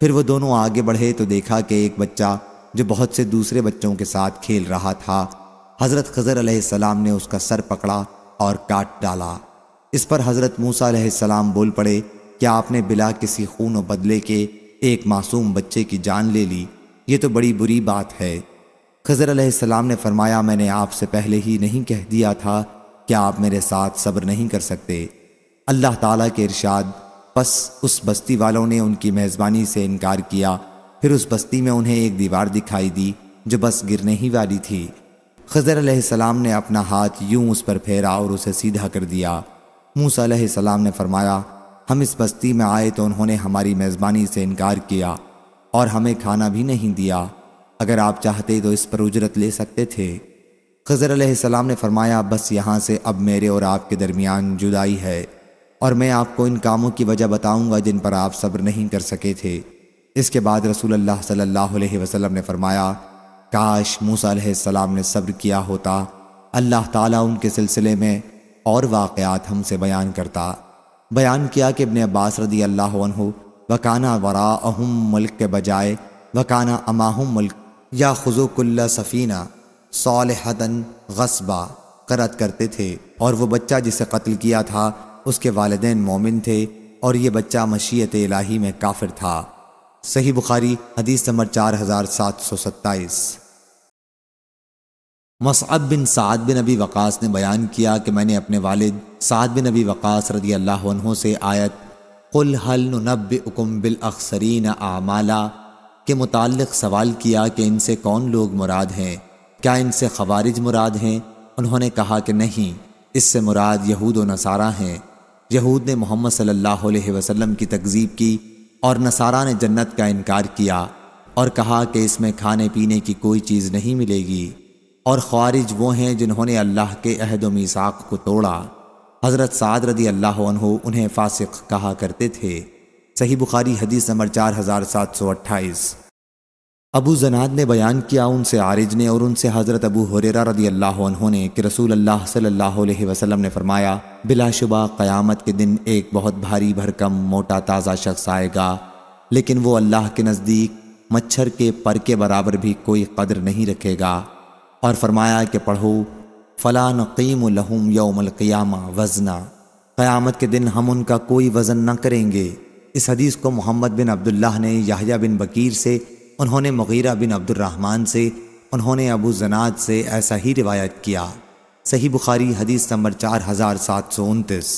پھر وہ دونوں آگے بڑھے تو دیکھا کہ ایک بچہ جو بہت سے دوسرے بچوں کے ساتھ کھیل رہا تھا، حضرت خضر علیہ السلام نے اس کا سر پکڑا اور کاٹ ڈالا۔ اس پر حضرت موسیٰ علیہ السلام بول پڑے کہ آپ نے بلا کسی خون و بدلے کے ایک معصوم بچے کی جان لے لی، یہ تو بڑی بری بات ہے۔ خضر علیہ السلام نے فرمایا، میں نے آپ سے پہلے ہی نہیں کہہ دیا تھا کہ آپ میرے ساتھ صبر نہیں کر سکتے؟ اللہ تعالیٰ کے ارشاد، پس اس بستی والوں نے ان کی میزبانی سے انکار کیا، پھر اس بستی میں انہیں ایک دیوار دکھائی دی جو بس گرنے ہی والی تھی۔ خضر علیہ السلام نے اپنا ہاتھ یوں اس پر پھیرا اور اسے سیدھا کر دیا۔ موسیٰ علیہ السلام نے فرمایا، ہم اس بستی میں آئے تو انہوں نے ہماری میزبانی سے انکار کیا اور ہمیں کھانا بھی نہیں دیا، اگر آپ چاہتے تو اس پر اجرت لے سکتے تھے۔ خضر علیہ السلام نے فرمایا، بس یہاں سے اب میرے اور آپ کے درمیان جدائی ہے، اور میں آپ کو ان کاموں کی وجہ بتاؤں گا جن پر آپ صبر نہیں کر سکے تھے۔ اس کے بعد رسول اللہ صلی اللہ علیہ وسلم نے فرمایا، کاش موسیٰ علیہ السلام نے صبر کیا ہوتا، اللہ تعالیٰ ان کے سلسلے میں اور واقعات ہم سے بیان کرتا۔ بیان کیا کہ ابن عباس رضی اللہ عنہ وکانا وراءہم ملک کے بجائے وکانا اماہم ملک یا خذو کل سفینہ صالحۃ غصبا قرأت کرتے تھے، اور وہ بچہ جسے قتل کیا تھا اس کے والدین مومن تھے، اور یہ بچہ مشیت الہی میں کافر تھا۔ صحیح بخاری حدیث نمبر 4727۔ مصعب بن سعد بن ابی وقاص نے بیان کیا کہ میں نے اپنے والد سعد بن ابی وقاص رضی اللہ عنہ سے آیت قُلْ هَلْ نُنَبِّئُكُمْ بِالْأَخْسَرِينَ أَعْمَالًا کے متعلق سوال کیا کہ ان سے کون لوگ مراد ہیں، کیا ان سے خوارج مراد ہیں؟ انہوں نے کہا کہ نہیں، اس سے مراد یہود و نصارہ ہیں۔ یہود نے محمد صلی اللہ علیہ وسلم کی تکذیب کی اور نصارہ نے جنت کا انکار کیا اور کہا کہ اس میں کھانے پینے کی کوئی چیز نہیں ملے گی، اور خوارج وہ ہیں جنہوں نے اللہ کے عہد و میثاق کو توڑا۔ حضرت سعد رضی اللہ عنہ انہیں فاسق کہا کرتے تھے۔ صحیح بخاری حدیث نمبر 4728۔ ابو زناد نے بیان کیا ان سے عارج نے اور ان سے حضرت ابو ہریرہ رضی اللہ عنہ نے کہ رسول اللہ صلی اللہ علیہ وسلم نے فرمایا بلا شبہ قیامت کے دن ایک بہت بھاری بھرکم موٹا تازہ شخص آئے گا، لیکن وہ اللہ کے نزدیک مچھر کے پر کے برابر بھی کوئی قدر نہیں رکھے گا، اور فرمایا کہ پڑھو فَلَا نُقِيمُ لَهُمْ يَوْمَ الْقِيَامَةِ وَزْنًا، قیامت کے دن ہم ان کا کوئی وزن نہ کریں گے۔ اس حدیث کو محمد بن عبداللہ نے یحییٰ بن بکیر سے، انہوں نے مغیرہ بن عبد الرحمن سے، انہوں نے ابو زناد سے ایسا ہی روایت کیا۔ صحیح بخاری حدیث نمبر 4729۔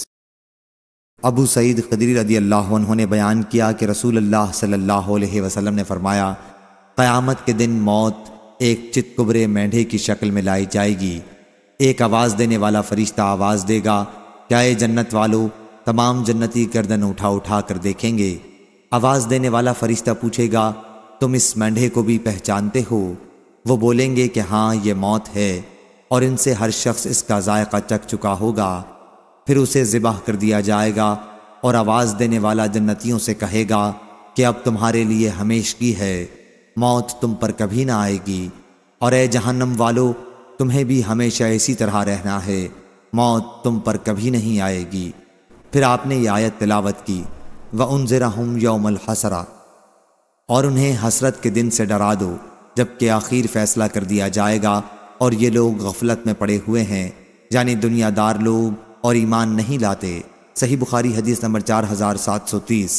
ابو سعید خدری رضی اللہ عنہ نے بیان کیا کہ رسول اللہ صلی اللہ علیہ وسلم نے فرمایا قیامت کے دن موت ایک چتکبرے مینڈھے کی شکل میں لائی جائے گی۔ ایک آواز دینے والا فرشتہ آواز دے گا کہ اے جنت والو، تمام جنتی گردن اٹھا اٹھا کر دیکھیں گے۔ آواز دینے والا فرشتہ پوچھے گا تم اس مینڈھے کو بھی پہچانتے ہو؟ وہ بولیں گے کہ ہاں یہ موت ہے، اور ان سے ہر شخص اس کا ذائقہ چکھ چکا ہوگا۔ پھر اسے ذبح کر دیا جائے گا، اور آواز دینے والا جنتیوں سے کہے گا کہ اب تمہارے لیے ہمیشگی ہے، موت تم پر کبھی نہ آئے گی، اور اے جہنم والو، تمہیں بھی ہمیشہ اسی طرح رہنا ہے، موت تم پر کبھی نہیں آئے گی۔ پھر آپ نے یہ آیت تلاوت کی وَأُنذِرَهُمْ يَوْمَ الْحَسْرَةِ، اور انہیں حسرت کے دن سے ڈرا دو جبکہ آخر فیصلہ کر دیا جائے گا، اور یہ لوگ غفلت میں پڑے ہوئے ہیں، یعنی دنیا دار لوگ اور ایمان نہیں لاتے۔ صحیح بخاری حدیث نمبر 4730۔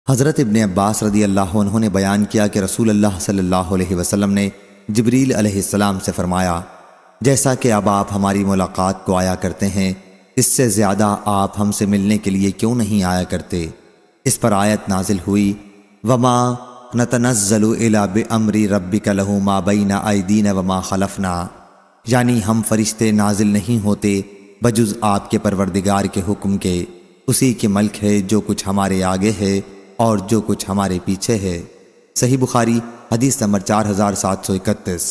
حضرت ابن عباس رضی اللہ عنہ نے بیان کیا کہ رسول اللہ صلی اللہ علیہ وسلم نے جبریل علیہ السلام سے فرمایا جیسا کہ اب آپ ہماری ملاقات کو آیا کرتے ہیں، اس سے زیادہ آپ ہم سے ملنے کے لیے کیوں نہیں آیا کرتے؟ اس پر آیت نازل ہوئی وَمَا نَتَنَزَّلُ إِلَّا بِأَمْرِ رَبِّكَ لَهُ مَا بَيْنَ أَيْدِينَا وَمَا خَلَفْنَا، یعنی ہم فرشتے نازل نہیں ہوتے بجز آپ کے پروردگار کے حکم کے، اسی کے ملک ہے جو کچھ ہمارے آگے ہے اور جو کچھ ہمارے پیچھے ہے۔ صحیح بخاری حدیث نمبر 4731۔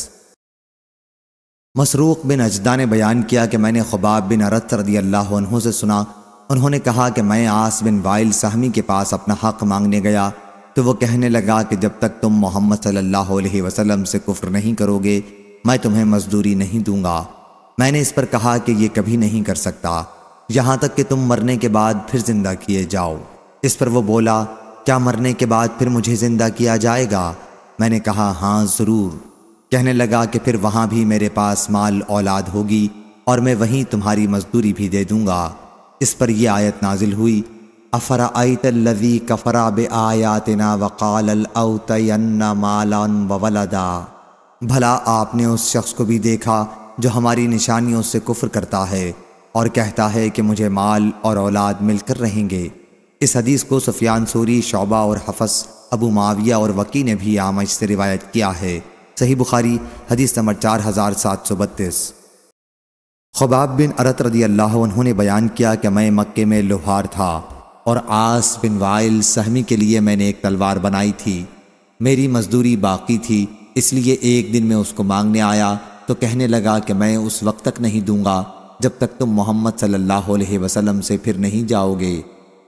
مسروق بن اجدہ نے بیان کیا کہ میں نے خباب بن ارت رضی اللہ عنہ سے سنا، انہوں نے کہا کہ میں عاص بن وائل سہمی کے پاس اپنا حق مانگنے گیا تو وہ کہنے لگا کہ جب تک تم محمد صلی اللہ علیہ وسلم سے کفر نہیں کرو گے میں تمہیں مزدوری نہیں دوں گا۔ میں نے اس پر کہا کہ یہ کبھی نہیں کر سکتا یہاں تک کہ تم مرنے کے بعد پھر زندہ کیے جاؤ۔ اس پر وہ بولا کیا مرنے کے بعد پھر مجھے زندہ کیا جائے گا؟ میں نے کہا ہاں ضرور۔ کہنے لگا کہ پھر وہاں بھی میرے پاس مال اولاد ہوگی اور میں وہیں تمہاری مزدوری بھی دے دوں گا۔ اس پر یہ آیت نازل ہوئی افرأیت الذی کفر بآیاتنا وقال لأوتین مالا وولدا، بھلا آپ نے اس شخص کو بھی دیکھا جو ہماری نشانیوں سے کفر کرتا ہے اور کہتا ہے کہ مجھے مال اور اولاد مل کر رہیں گے۔ اس حدیث کو سفیان ثوری، شعبہ اور حفص، ابو معاویہ اور وکی نے بھی اعمش سے روایت کیا ہے۔ صحیح بخاری حدیث نمبر 4732۔ خباب بن ارت رضی اللہ عنہ نے بیان کیا کہ میں مکے میں لوہار تھا اور عاص بن وائل سہمی کے لیے میں نے ایک تلوار بنائی تھی، میری مزدوری باقی تھی، اس لیے ایک دن میں اس کو مانگنے آیا تو کہنے لگا کہ میں اس وقت تک نہیں دوں گا جب تک تم محمد صلی اللہ علیہ وسلم سے پھر نہیں جاؤ گے۔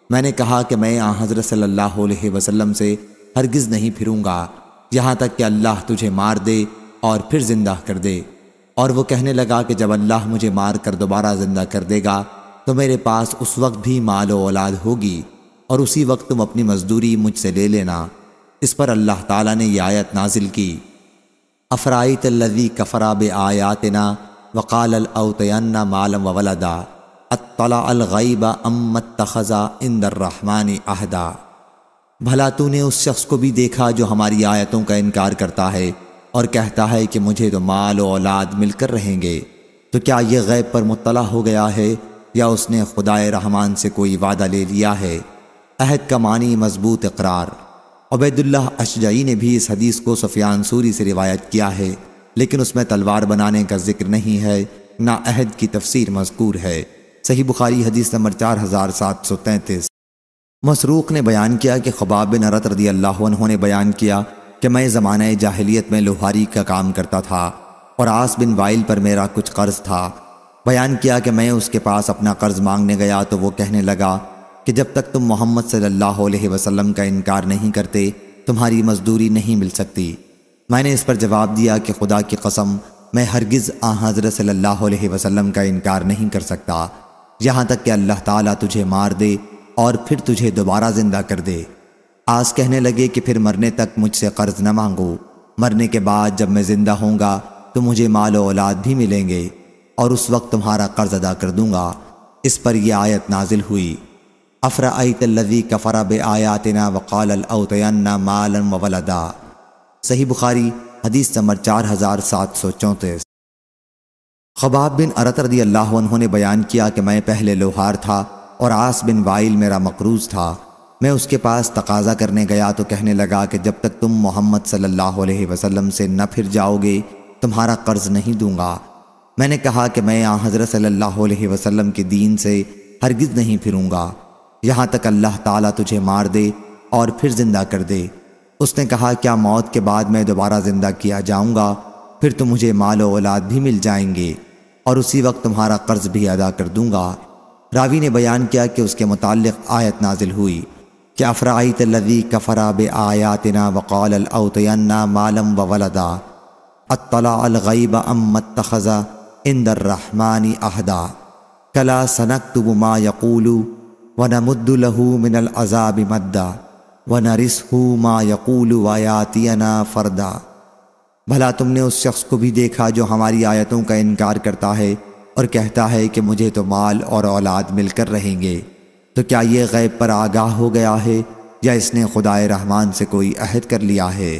میں نے کہا کہ میں حضرت صلی اللہ علیہ وسلم سے ہرگز نہیں پھروں گا یہاں تک کہ اللہ تجھے مار دے اور پھر زندہ کر دے۔ اور وہ کہنے لگا کہ جب اللہ مجھے مار کر دوبارہ زندہ کر دے گا تو میرے پاس اس وقت بھی مال و اولاد ہوگی اور اسی وقت تم اپنی مزدوری مجھ سے لے لینا۔ اس پر اللہ تعالیٰ نے یہ آیت نازل کی افرأیت الذی کفر بآیاتنا وقال لأوتین مالا وولدا، اطلع الغیب ام اتخذ عند الرحمن عہدا۔ بھلا تو نے اس شخص کو بھی دیکھا جو ہماری آیتوں کا انکار کرتا ہے اور کہتا ہے کہ مجھے تو مال و اولاد مل کر رہیں گے، تو کیا یہ غیب پر مطلع ہو گیا ہے یا اس نے خدائے رحمان سے کوئی وعدہ لے لیا ہے؟ عہد کا معنی مضبوط اقرار۔ عبید اللہ اشجعی نے بھی اس حدیث کو سفیان ثوری سے روایت کیا ہے، لیکن اس میں تلوار بنانے کا ذکر نہیں ہے، نہ عہد کی تفسیر مذکور ہے۔ صحیح بخاری حدیث نمبر 4733۔ مسروق نے بیان کیا کہ خباب بن ارت رضی اللہ عنہ نے بیان کیا کہ میں زمانہ جاہلیت میں لوہاری کا کام کرتا تھا اور عاص بن وائل پر میرا کچھ قرض تھا۔ بیان کیا کہ میں اس کے پاس اپنا قرض مانگنے گیا تو وہ کہنے لگا کہ جب تک تم محمد صلی اللہ علیہ وسلم کا انکار نہیں کرتے تمہاری مزدوری نہیں مل سکتی۔ میں نے اس پر جواب دیا کہ خدا کی قسم میں ہرگز حضرت صلی اللہ علیہ وسلم کا انکار نہیں کر سکتا یہاں تک کہ اللہ تعالیٰ تجھے مار دے اور پھر تجھے دوبارہ زندہ کر دے۔ آس کہنے لگے کہ پھر مرنے تک مجھ سے قرض نہ مانگو، مرنے کے بعد جب میں زندہ ہوں گا تو مجھے مال و اولاد بھی ملیں گے اور اس وقت تمہارا قرض ادا کر دوں گا۔ اس پر یہ آیت نازل ہوئی، افرأیت الذی کفر بآیاتنا وقال لأوتین مالا وولدا۔ صحیح بخاری حدیث نمبر 4734۔ خباب بن ارت رضی اللہ عنہ نے بیان کیا کہ میں پہلے لوہار تھا اور عاص بن وائل میرا مقروض تھا۔ میں اس کے پاس تقاضا کرنے گیا تو کہنے لگا کہ جب تک تم محمد صلی اللہ علیہ وسلم سے نہ پھر جاؤ گے تمہارا قرض نہیں دوں گا۔ میں نے کہا کہ میں حضرت صلی اللہ علیہ وسلم کے دین سے ہرگز نہیں پھروں گا یہاں تک اللہ تعالیٰ تجھے مار دے اور پھر زندہ کر دے۔ اس نے کہا کیا موت کے بعد میں دوبارہ زندہ کیا جاؤں گا؟ پھر تو مجھے مال و اولاد بھی مل جائیں گے اور اسی وقت تمہارا قرض بھی ادا کر دوں گا۔ راوی نے بیان کیا کہ اس کے متعلق آیت نازل ہوئی کہ افرأیت الذی کفر بآیاتنا وقال لأوتین مالا وولدا اطلع الغیب ام اتخذ عند الرحمن عہدا کلا سنکتب ما یقول ونمد له من العذاب مدا ونرثه ما یقول ویاتینا فردا۔ بھلا تم نے اس شخص کو بھی دیکھا جو ہماری آیتوں کا انکار کرتا ہے اور کہتا ہے کہ مجھے تو مال اور اولاد مل کر رہیں گے، تو کیا یہ غیب پر آگاہ ہو گیا ہے یا اس نے خدائے رحمان سے کوئی عہد کر لیا ہے؟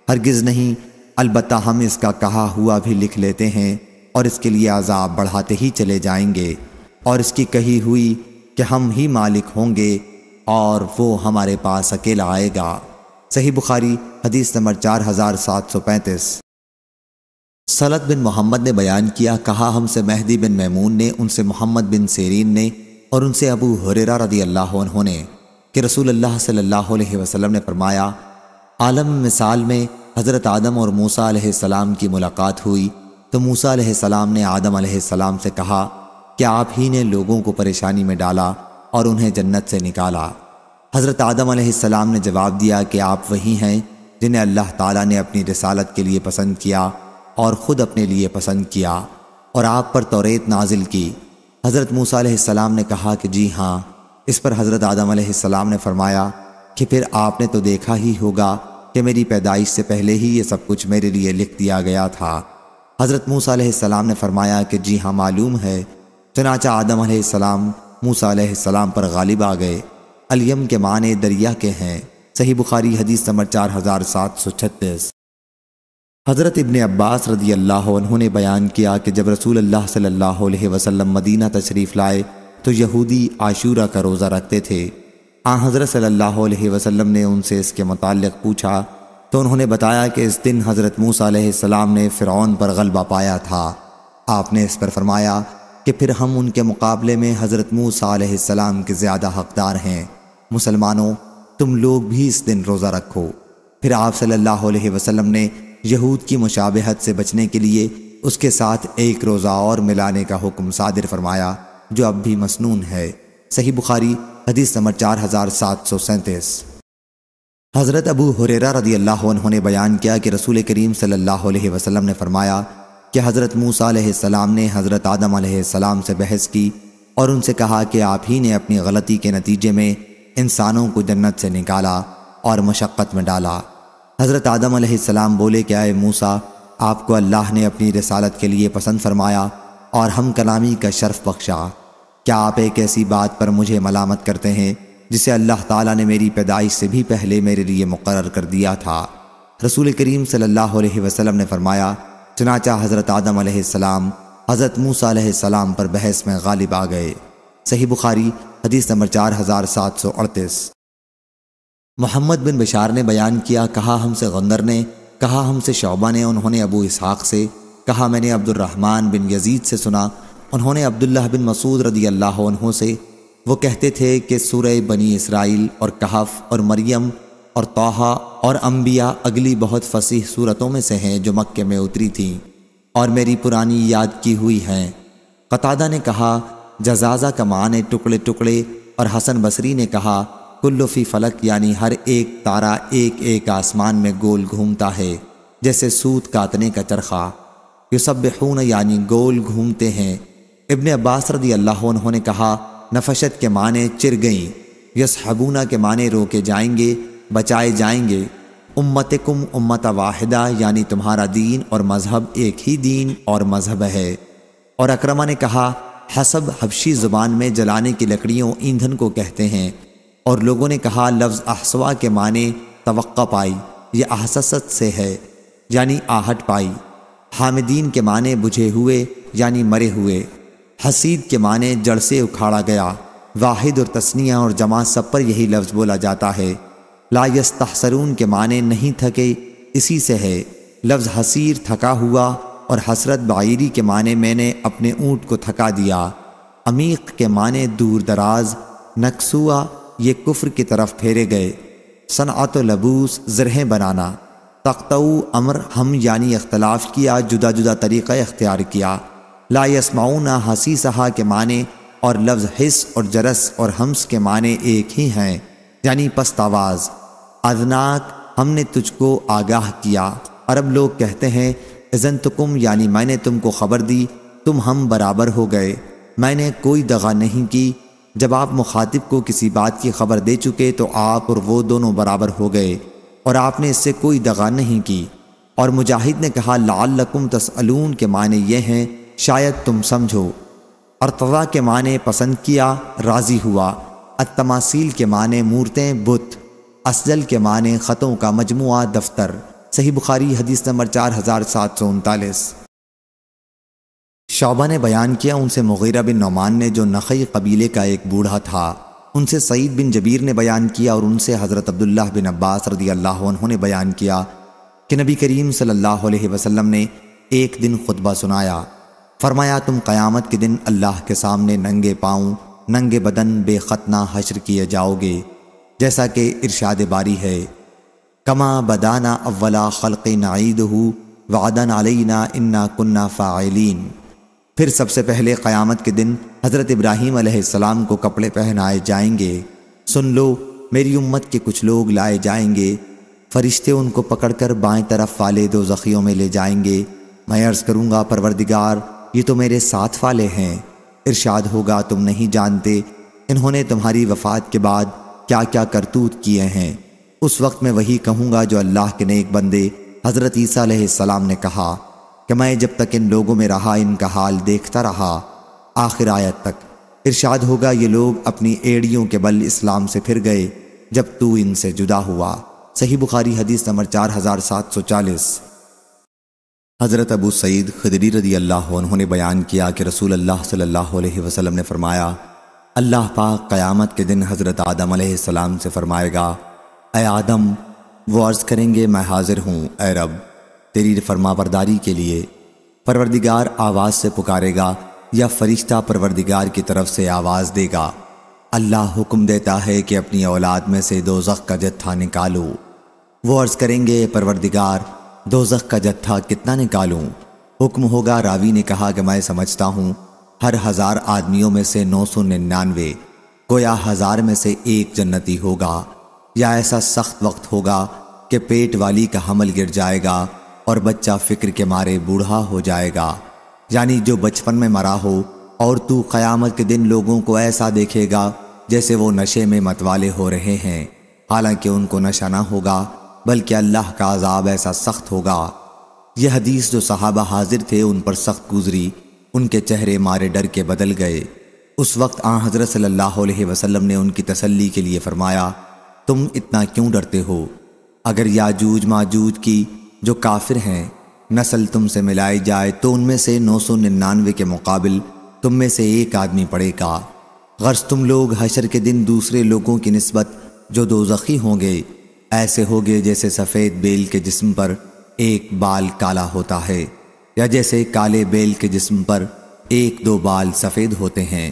ہرگز نہیں، البتہ ہم اس کا کہا ہوا بھی لکھ لیتے ہیں اور اس کے لیے عذاب بڑھاتے ہی چلے جائیں گے، اور اس کی کہی ہوئی کہ ہم ہی مالک ہوں گے اور وہ ہمارے پاس اکیلا آئے گا۔ صحیح بخاری حدیث نمبر 4735۔ سلط بن محمد نے بیان کیا، کہا ہم سے مہدی بن میمون نے، ان سے محمد بن سیرین نے اور ان سے ابو ہریرہ رضی اللہ عنہ نے کہ رسول اللہ صلی اللہ علیہ وسلم نے فرمایا، عالم مثال میں حضرت آدم اور موسیٰ علیہ السلام کی ملاقات ہوئی تو موسیٰ علیہ السلام نے آدم علیہ السلام سے کہا کہ آپ ہی نے لوگوں کو پریشانی میں ڈالا اور انہیں جنت سے نکالا۔ حضرت آدم علیہ السلام نے جواب دیا کہ آپ وہی ہیں جنہیں اللہ تعالیٰ نے اپنی رسالت کے لیے پسند کیا اور خود اپنے لیے پسند کیا اور آپ پر توریت نازل کی۔ حضرت موسیٰ علیہ السلام نے کہا کہ جی ہاں۔ اس پر حضرت آدم علیہ السلام نے فرمایا کہ پھر آپ نے تو دیکھا ہی ہوگا کہ میری پیدائش سے پہلے ہی یہ سب کچھ میرے لیے لکھ دیا گیا تھا۔ حضرت موسیٰ علیہ السلام نے فرمایا کہ جی ہاں معلوم ہے۔ چنانچہ آدم علیہ السلام موسیٰ علیہ السلام پر غالب آ گئے۔ الیم کے معنی دریا کے ہیں۔ صحیح بخاری حدیث نمبر 4736۔ حضرت ابن عباس رضی اللہ عنہ نے بیان کیا کہ جب رسول اللہ صلی اللہ علیہ وسلم مدینہ تشریف لائے تو یہودی عاشورہ کا روزہ رکھتے تھے۔ حضرت صلی اللہ علیہ وسلم نے ان سے اس کے متعلق پوچھا تو انہوں نے بتایا کہ اس دن حضرت موسیٰ علیہ السلام نے فرعون پر غلبہ پایا تھا۔ آپ نے اس پر فرمایا کہ پھر ہم ان کے مقابلے میں حضرت موسیٰ علیہ السلام کے زیادہ حقدار ہیں۔ مسلمانوں، تم لوگ بھی اس دن روزہ رکھو۔ پھر آپ صلی اللہ علیہ وسلم نے یہود کی مشابہت سے بچنے کے لیے اس کے ساتھ ایک روزہ اور ملانے کا حکم صادر فرمایا جو اب بھی مسنون ہے۔ صحیح بخاری حدیث نمبر 4737۔ حضرت ابو ہریرہ رضی اللہ عنہ نے بیان کیا کہ رسول کریم صلی اللہ علیہ وسلم نے فرمایا کہ حضرت موسیٰ علیہ السلام نے حضرت آدم علیہ السلام سے بحث کی اور ان سے کہا کہ آپ ہی نے اپنی غلطی کے نتیجے میں انسانوں کو جنت سے نکالا اور مشقت میں ڈالا۔ حضرت آدم علیہ السلام بولے کہ اے موسیٰ، آپ کو اللہ نے اپنی رسالت کے لیے پسند فرمایا اور ہم کلامی کا شرف بخشا۔ کیا آپ ایک ایسی بات پر مجھے ملامت کرتے ہیں جسے اللہ تعالیٰ نے میری پیدائش سے بھی پہلے میرے لیے مقرر کر دیا تھا؟ رسول کریم صلی اللہ علیہ وسلم نے فرمایا، چنانچہ حضرت آدم علیہ السلام حضرت موسیٰ علیہ السلام پر بحث میں غالب آ گئے۔ صحیح بخاری حدیث نمبر 4738۔ محمد بن بشار نے بیان کیا، کہا ہم سے غندر نے، کہا ہم سے شعبہ نے، انہوں نے ابو اسحاق سے، کہا میں نے عبد الرحمن بن یزید سے سنا، انہوں نے عبداللہ بن مسعود رضی اللہ عنہ سے، وہ کہتے تھے کہ سورہ بنی اسرائیل اور کہف اور مریم اور طٰہٰ اور انبیاء اگلی بہت فصیح صورتوں میں سے ہیں جو مکے میں اتری تھیں اور میری پرانی یاد کی ہوئی ہیں۔ قتادہ نے کہا جزازہ کا معنی ٹکڑے ٹکڑے، اور حسن بصری نے کہا کل فی فلک، یعنی ہر ایک تارا ایک ایک آسمان میں گول گھومتا ہے جیسے سوت کاتنے کا چرخہ۔ یسبحون یعنی گول گھومتے ہیں۔ ابن عباس رضی اللہ عنہ نے کہا نفشت کے معنی چر گئیں، یسحبون کے معنی روکے جائیں گے، بچائے جائیں گے۔ امتکم امت واحدہ یعنی تمہارا دین اور مذہب ایک ہی دین اور مذہب ہے۔ اور اکرمہ نے کہا حسب حبشی زبان میں جلانے کی لکڑیوں ایندھن کو کہتے ہیں، اور لوگوں نے کہا لفظ احسوا کے معنی توقع پائی، یہ احسست سے ہے یعنی آہٹ پائی۔ حامدین کے معنی بجھے ہوئے یعنی مرے ہوئے۔ حسید کے معنی جڑ سے اکھاڑا گیا۔ واحد اور تثنیہ اور جمع سب پر یہی لفظ بولا جاتا ہے۔ لا یستحسرون کے معنی نہیں تھکے، اسی سے ہے۔ لفظ حسیر تھکا ہوا، اور حسرت بعیری کے معنی میں نے اپنے اونٹ کو تھکا دیا۔ عمیق کے معنی دور دراز۔ نکسوا یہ کفر کی طرف پھیرے گئے۔ صنعت و لبوس زرہیں بنانا۔ تقطعو امر ہم یعنی اختلاف کیا، جدا جدا طریقہ اختیار کیا۔ لا یسمعون حسیسہا کے معنی اور لفظ حس اور جرس اور ہمس کے معنی ایک ہی ہیں یعنی پست آواز۔ اذناک ہم نے تجھ کو آگاہ کیا۔ عرب لوگ کہتے ہیں اذنتکم یعنی میں نے تم کو خبر دی، تم ہم برابر ہو گئے، میں نے کوئی دغا نہیں کی۔ جب آپ مخاطب کو کسی بات کی خبر دے چکے تو آپ اور وہ دونوں برابر ہو گئے، اور آپ نے اس سے کوئی دغا نہیں کی۔ اور مجاہد نے کہا لعلکم تسألون کے معنی یہ ہیں شاید تم سمجھو۔ ارتضا کے معنی پسند کیا، راضی ہوا۔ التماثیل کے معنی مورتیں، بت۔ اسجل کے معنی خطوں کا مجموعہ، دفتر۔ صحیح بخاری حدیث نمبر 4739۔ شعبہ نے بیان کیا ان سے مغیرہ بن نعمان نے جو نخعی قبیلے کا ایک بوڑھا تھا، ان سے سعید بن جبیر نے بیان کیا، اور ان سے حضرت عبداللہ بن عباس رضی اللہ عنہ نے بیان کیا کہ نبی کریم صلی اللہ علیہ وسلم نے ایک دن خطبہ سنایا۔ فرمایا تم قیامت کے دن اللہ کے سامنے ننگے پاؤں، ننگے بدن، بے ختنہ حشر کیے جاؤ گے، جیسا کہ ارشاد باری ہے کما بدانا اولا خلق نعیدہ وعدن علینا انا کننا فاعلین۔ پھر سب سے پہلے قیامت کے دن حضرت ابراہیم علیہ السلام کو کپڑے پہنائے جائیں گے۔ سن لو میری امت کے کچھ لوگ لائے جائیں گے، فرشتے ان کو پکڑ کر بائیں طرف والے دوزخیوں میں لے جائیں گے۔ میں عرض کروں گا پروردگار یہ تو میرے ساتھ والے ہیں۔ ارشاد ہوگا تم نہیں جانتے انہوں نے تمہاری وفات کے بعد کیا کیا کرتوت کیے ہیں۔ اس وقت میں وہی کہوں گا جو اللہ کے نیک بندے حضرت عیسیٰ علیہ السلام نے کہا کہ میں جب تک ان لوگوں میں رہا ان کا حال دیکھتا رہا، آخر آیت تک۔ ارشاد ہوگا یہ لوگ اپنی ایڑیوں کے بل اسلام سے پھر گئے جب تو ان سے جدا ہوا۔ صحیح بخاری حدیث نمبر 4740۔ حضرت ابو سعید خدری رضی اللہ عنہ نے بیان کیا کہ رسول اللہ صلی اللہ علیہ وسلم نے فرمایا اللہ پاک قیامت کے دن حضرت آدم علیہ السلام سے فرمائے گا اے آدم، وہ عرض کریں گے میں حاضر ہوں اے رب تیری فرما برداری کے لیے۔ پروردگار آواز سے پکارے گا یا فرشتہ پروردگار کی طرف سے آواز دے گا۔ اللہ حکم دیتا ہے کہ اپنی اولاد میں سے دوزخ کا جتھا نکالو۔ وہ عرض کریں گے پروردگار دوزخ کا جتھا کتنا نکالوں؟ حکم ہوگا، راوی نے کہا کہ میں سمجھتا ہوں ہر 1000 آدمیوں میں سے 999، گویا 1000 میں سے ایک جنتی ہوگا، یا ایسا سخت وقت ہوگا کہ پیٹ والی کا حمل گر جائے گا اور بچہ فکر کے مارے بوڑھا ہو جائے گا، یعنی جو بچپن میں مرا ہو، اور تو قیامت کے دن لوگوں کو ایسا دیکھے گا جیسے وہ نشے میں متوالے ہو رہے ہیں، حالانکہ ان کو نشہ نہ ہوگا بلکہ اللہ کا عذاب ایسا سخت ہوگا۔ یہ حدیث جو صحابہ حاضر تھے ان پر سخت گزری، ان کے چہرے مارے ڈر کے بدل گئے۔ اس وقت آن حضرت صلی اللہ علیہ وسلم نے ان کی تسلی کے لیے فرمایا، تم اتنا کیوں ڈرتے ہو؟ اگر یاجوج ماجوج کی جو کافر ہیں نسل تم سے ملائی جائے تو ان میں سے 999 کے مقابل تم میں سے ایک آدمی پڑے گا۔ غرض تم لوگ حشر کے دن دوسرے لوگوں کی نسبت جو دوزخی ہوں گے ایسے ہوگے جیسے سفید بیل کے جسم پر ایک بال کالا ہوتا ہے، یا جیسے کالے بیل کے جسم پر ایک دو بال سفید ہوتے ہیں۔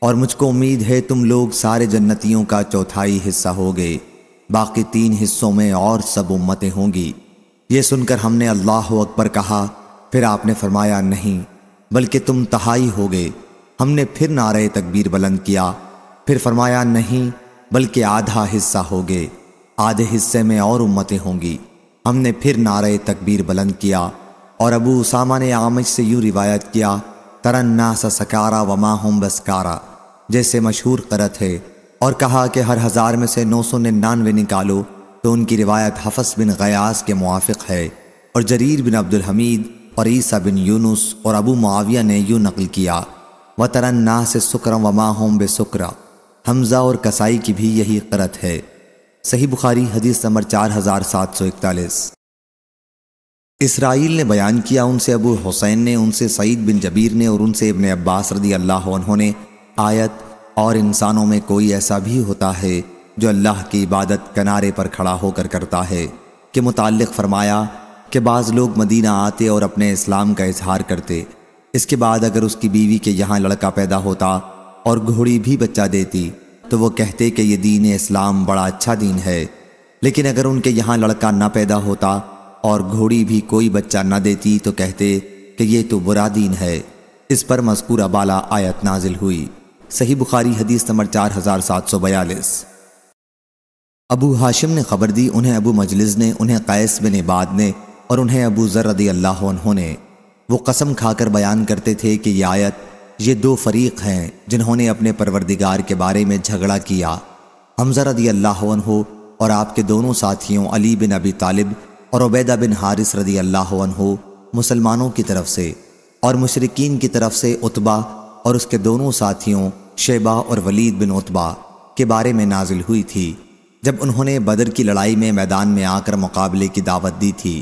اور مجھ کو امید ہے تم لوگ سارے جنتیوں کا چوتھائی حصہ ہوگے، باقی 3 حصوں میں اور سب امتیں ہوں گی۔ یہ سن کر ہم نے اللہ اکبر کہا، پھر آپ نے فرمایا نہیں بلکہ تم تہائی ہوگے۔ ہم نے پھر نعرہ تکبیر بلند کیا، پھر فرمایا نہیں بلکہ آدھا حصہ ہوگے، آدھے حصے میں اور امتیں ہوں گی۔ ہم نے پھر نعرہ تکبیر بلند کیا، اور ابو اسامہ نے اعمش سے یوں روایت کیا، ترى الناس سکارا وما هم بسکارا، جیسے مشہور قرأت ہے، اور کہا کہ ہر 1000 میں سے 999 نکالو، تو ان کی روایت حفص بن غیاث کے موافق ہے، اور جریر بن عبد الحمید اور عیسیٰ بن یونس اور ابو معاویہ نے یوں نقل کیا، وَتَرَى النَّاسَ سُكْرًا وَمَا هُمْ بِسُكْرًا۔ حمزہ اور کسائی کی بھی یہی قرأت ہے۔ صحیح بخاری حدیث نمبر 4741۔ اسرائیل نے بیان کیا، ان سے ابو حسین نے، ان سے سعید بن جبیر نے، اور ان سے ابن عباس رضی اللہ عنہ نے آیت، اور انسانوں میں کوئی ایسا بھی ہوتا ہے جو اللہ کی عبادت کنارے پر کھڑا ہو کر کرتا ہے، کے متعلق فرمایا کہ بعض لوگ مدینہ آتے اور اپنے اسلام کا اظہار کرتے، اس کے بعد اگر اس کی بیوی کے یہاں لڑکا پیدا ہوتا اور گھوڑی بھی بچہ دیتی تو وہ کہتے کہ یہ دین اسلام بڑا اچھا دین ہے، لیکن اگر ان کے یہاں لڑکا نہ پیدا ہوتا اور گھوڑی بھی کوئی بچہ نہ دیتی تو کہتے کہ یہ تو برا دین ہے۔ اس پر مذکورہ بالا آیت نازل ہوئی۔ صحیح بخاری حدیث نمبر 4742۔ ابو ہاشم نے خبر دی، انہیں ابو مجلس نے، انہیں قیس بن عباد نے، اور انہیں ابو ذر رضی اللہ عنہ نے۔ وہ قسم کھا کر بیان کرتے تھے کہ یہ آیت، یہ 2 فریق ہیں جنہوں نے اپنے پروردگار کے بارے میں جھگڑا کیا، حمزہ رضی اللہ عنہ اور آپ کے دونوں ساتھیوں علی بن ابی طالب اور عبیدہ بن حارث رضی اللہ عنہ مسلمانوں کی طرف سے، اور مشرکین کی طرف سے عتبہ اور اس کے دونوں ساتھیوں شیبہ اور ولید بن عتبہ کے بارے میں نازل ہوئی تھی، جب انہوں نے بدر کی لڑائی میں میدان میں آ کر مقابلے کی دعوت دی تھی۔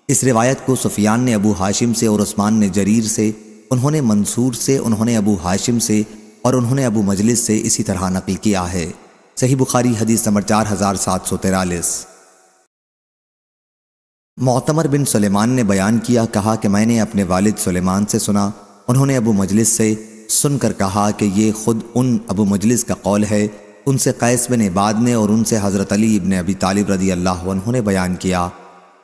اس روایت کو سفیان نے ابو ہاشم سے، اور عثمان نے جریر سے، انہوں نے منصور سے، انہوں نے ابو ہاشم سے، اور انہوں نے ابو مجلس سے اسی طرح نقل کیا ہے۔ صحیح بخاری حدیث نمبر 4743۔ معتمر بن سلیمان نے بیان کیا، کہا کہ میں نے اپنے والد سلیمان سے سنا، انہوں نے ابو مجلس سے سن کر کہا کہ یہ خود ان ابو مجلس کا قول ہے، ان سے قیس بن عباد نے، اور ان سے حضرت علی ابن ابی طالب رضی اللہ عنہ نے بیان کیا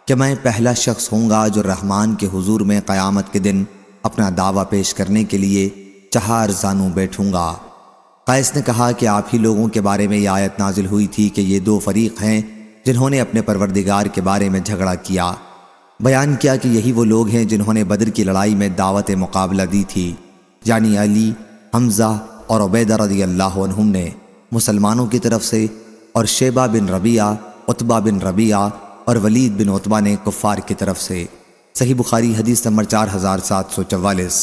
کہ میں پہلا شخص ہوں گا جو رحمان کے حضور میں قیامت کے دن اپنا دعویٰ پیش کرنے کے لیے 4 زانو بیٹھوں گا۔ قیس نے کہا کہ آپ ہی لوگوں کے بارے میں یہ آیت نازل ہوئی تھی کہ یہ 2 فریق ہیں جنہوں نے اپنے پروردگار کے بارے میں جھگڑا کیا۔ بیان کیا کہ یہی وہ لوگ ہیں جنہوں نے بدر کی لڑائی میں دعوت مقابلہ دی تھی، یعنی علی، حمزہ اور عبیدہ رضی اللہ عنہم نے مسلمانوں کی طرف سے، اور شیبہ بن ربیعہ، عتبہ بن ربیعہ اور ولید بن عتبہ نے کفار کی طرف سے۔ صحیح بخاری حدیث نمبر 4744۔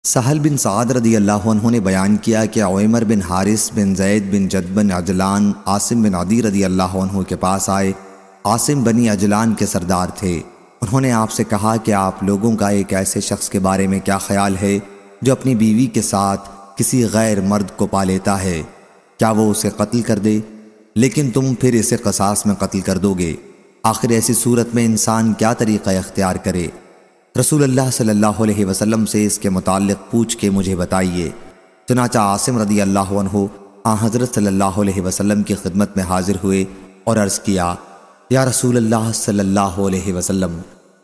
سہل بن سعد رضی اللہ عنہ نے بیان کیا کہ عمر بن حارث بن زید بن جد بن عجلان عاصم بن عدی رضی اللہ عنہ کے پاس آئے۔ عاصم بنی عجلان کے سردار تھے۔ انہوں نے آپ سے کہا کہ آپ لوگوں کا ایک ایسے شخص کے بارے میں کیا خیال ہے جو اپنی بیوی کے ساتھ کسی غیر مرد کو پا لیتا ہے؟ کیا وہ اسے قتل کر دے؟ لیکن تم پھر اسے قصاص میں قتل کر دو گے۔ آخر ایسی صورت میں انسان کیا طریقہ اختیار کرے؟ رسول اللہ صلی اللہ علیہ وسلم سے اس کے متعلق پوچھ کے مجھے بتائیے۔ چنانچہ عاصم رضی اللہ عنہ حضرت صلی اللہ علیہ وسلم کی خدمت میں حاضر ہوئے اور عرض کیا، یا رسول اللہ صلی اللہ علیہ وسلم،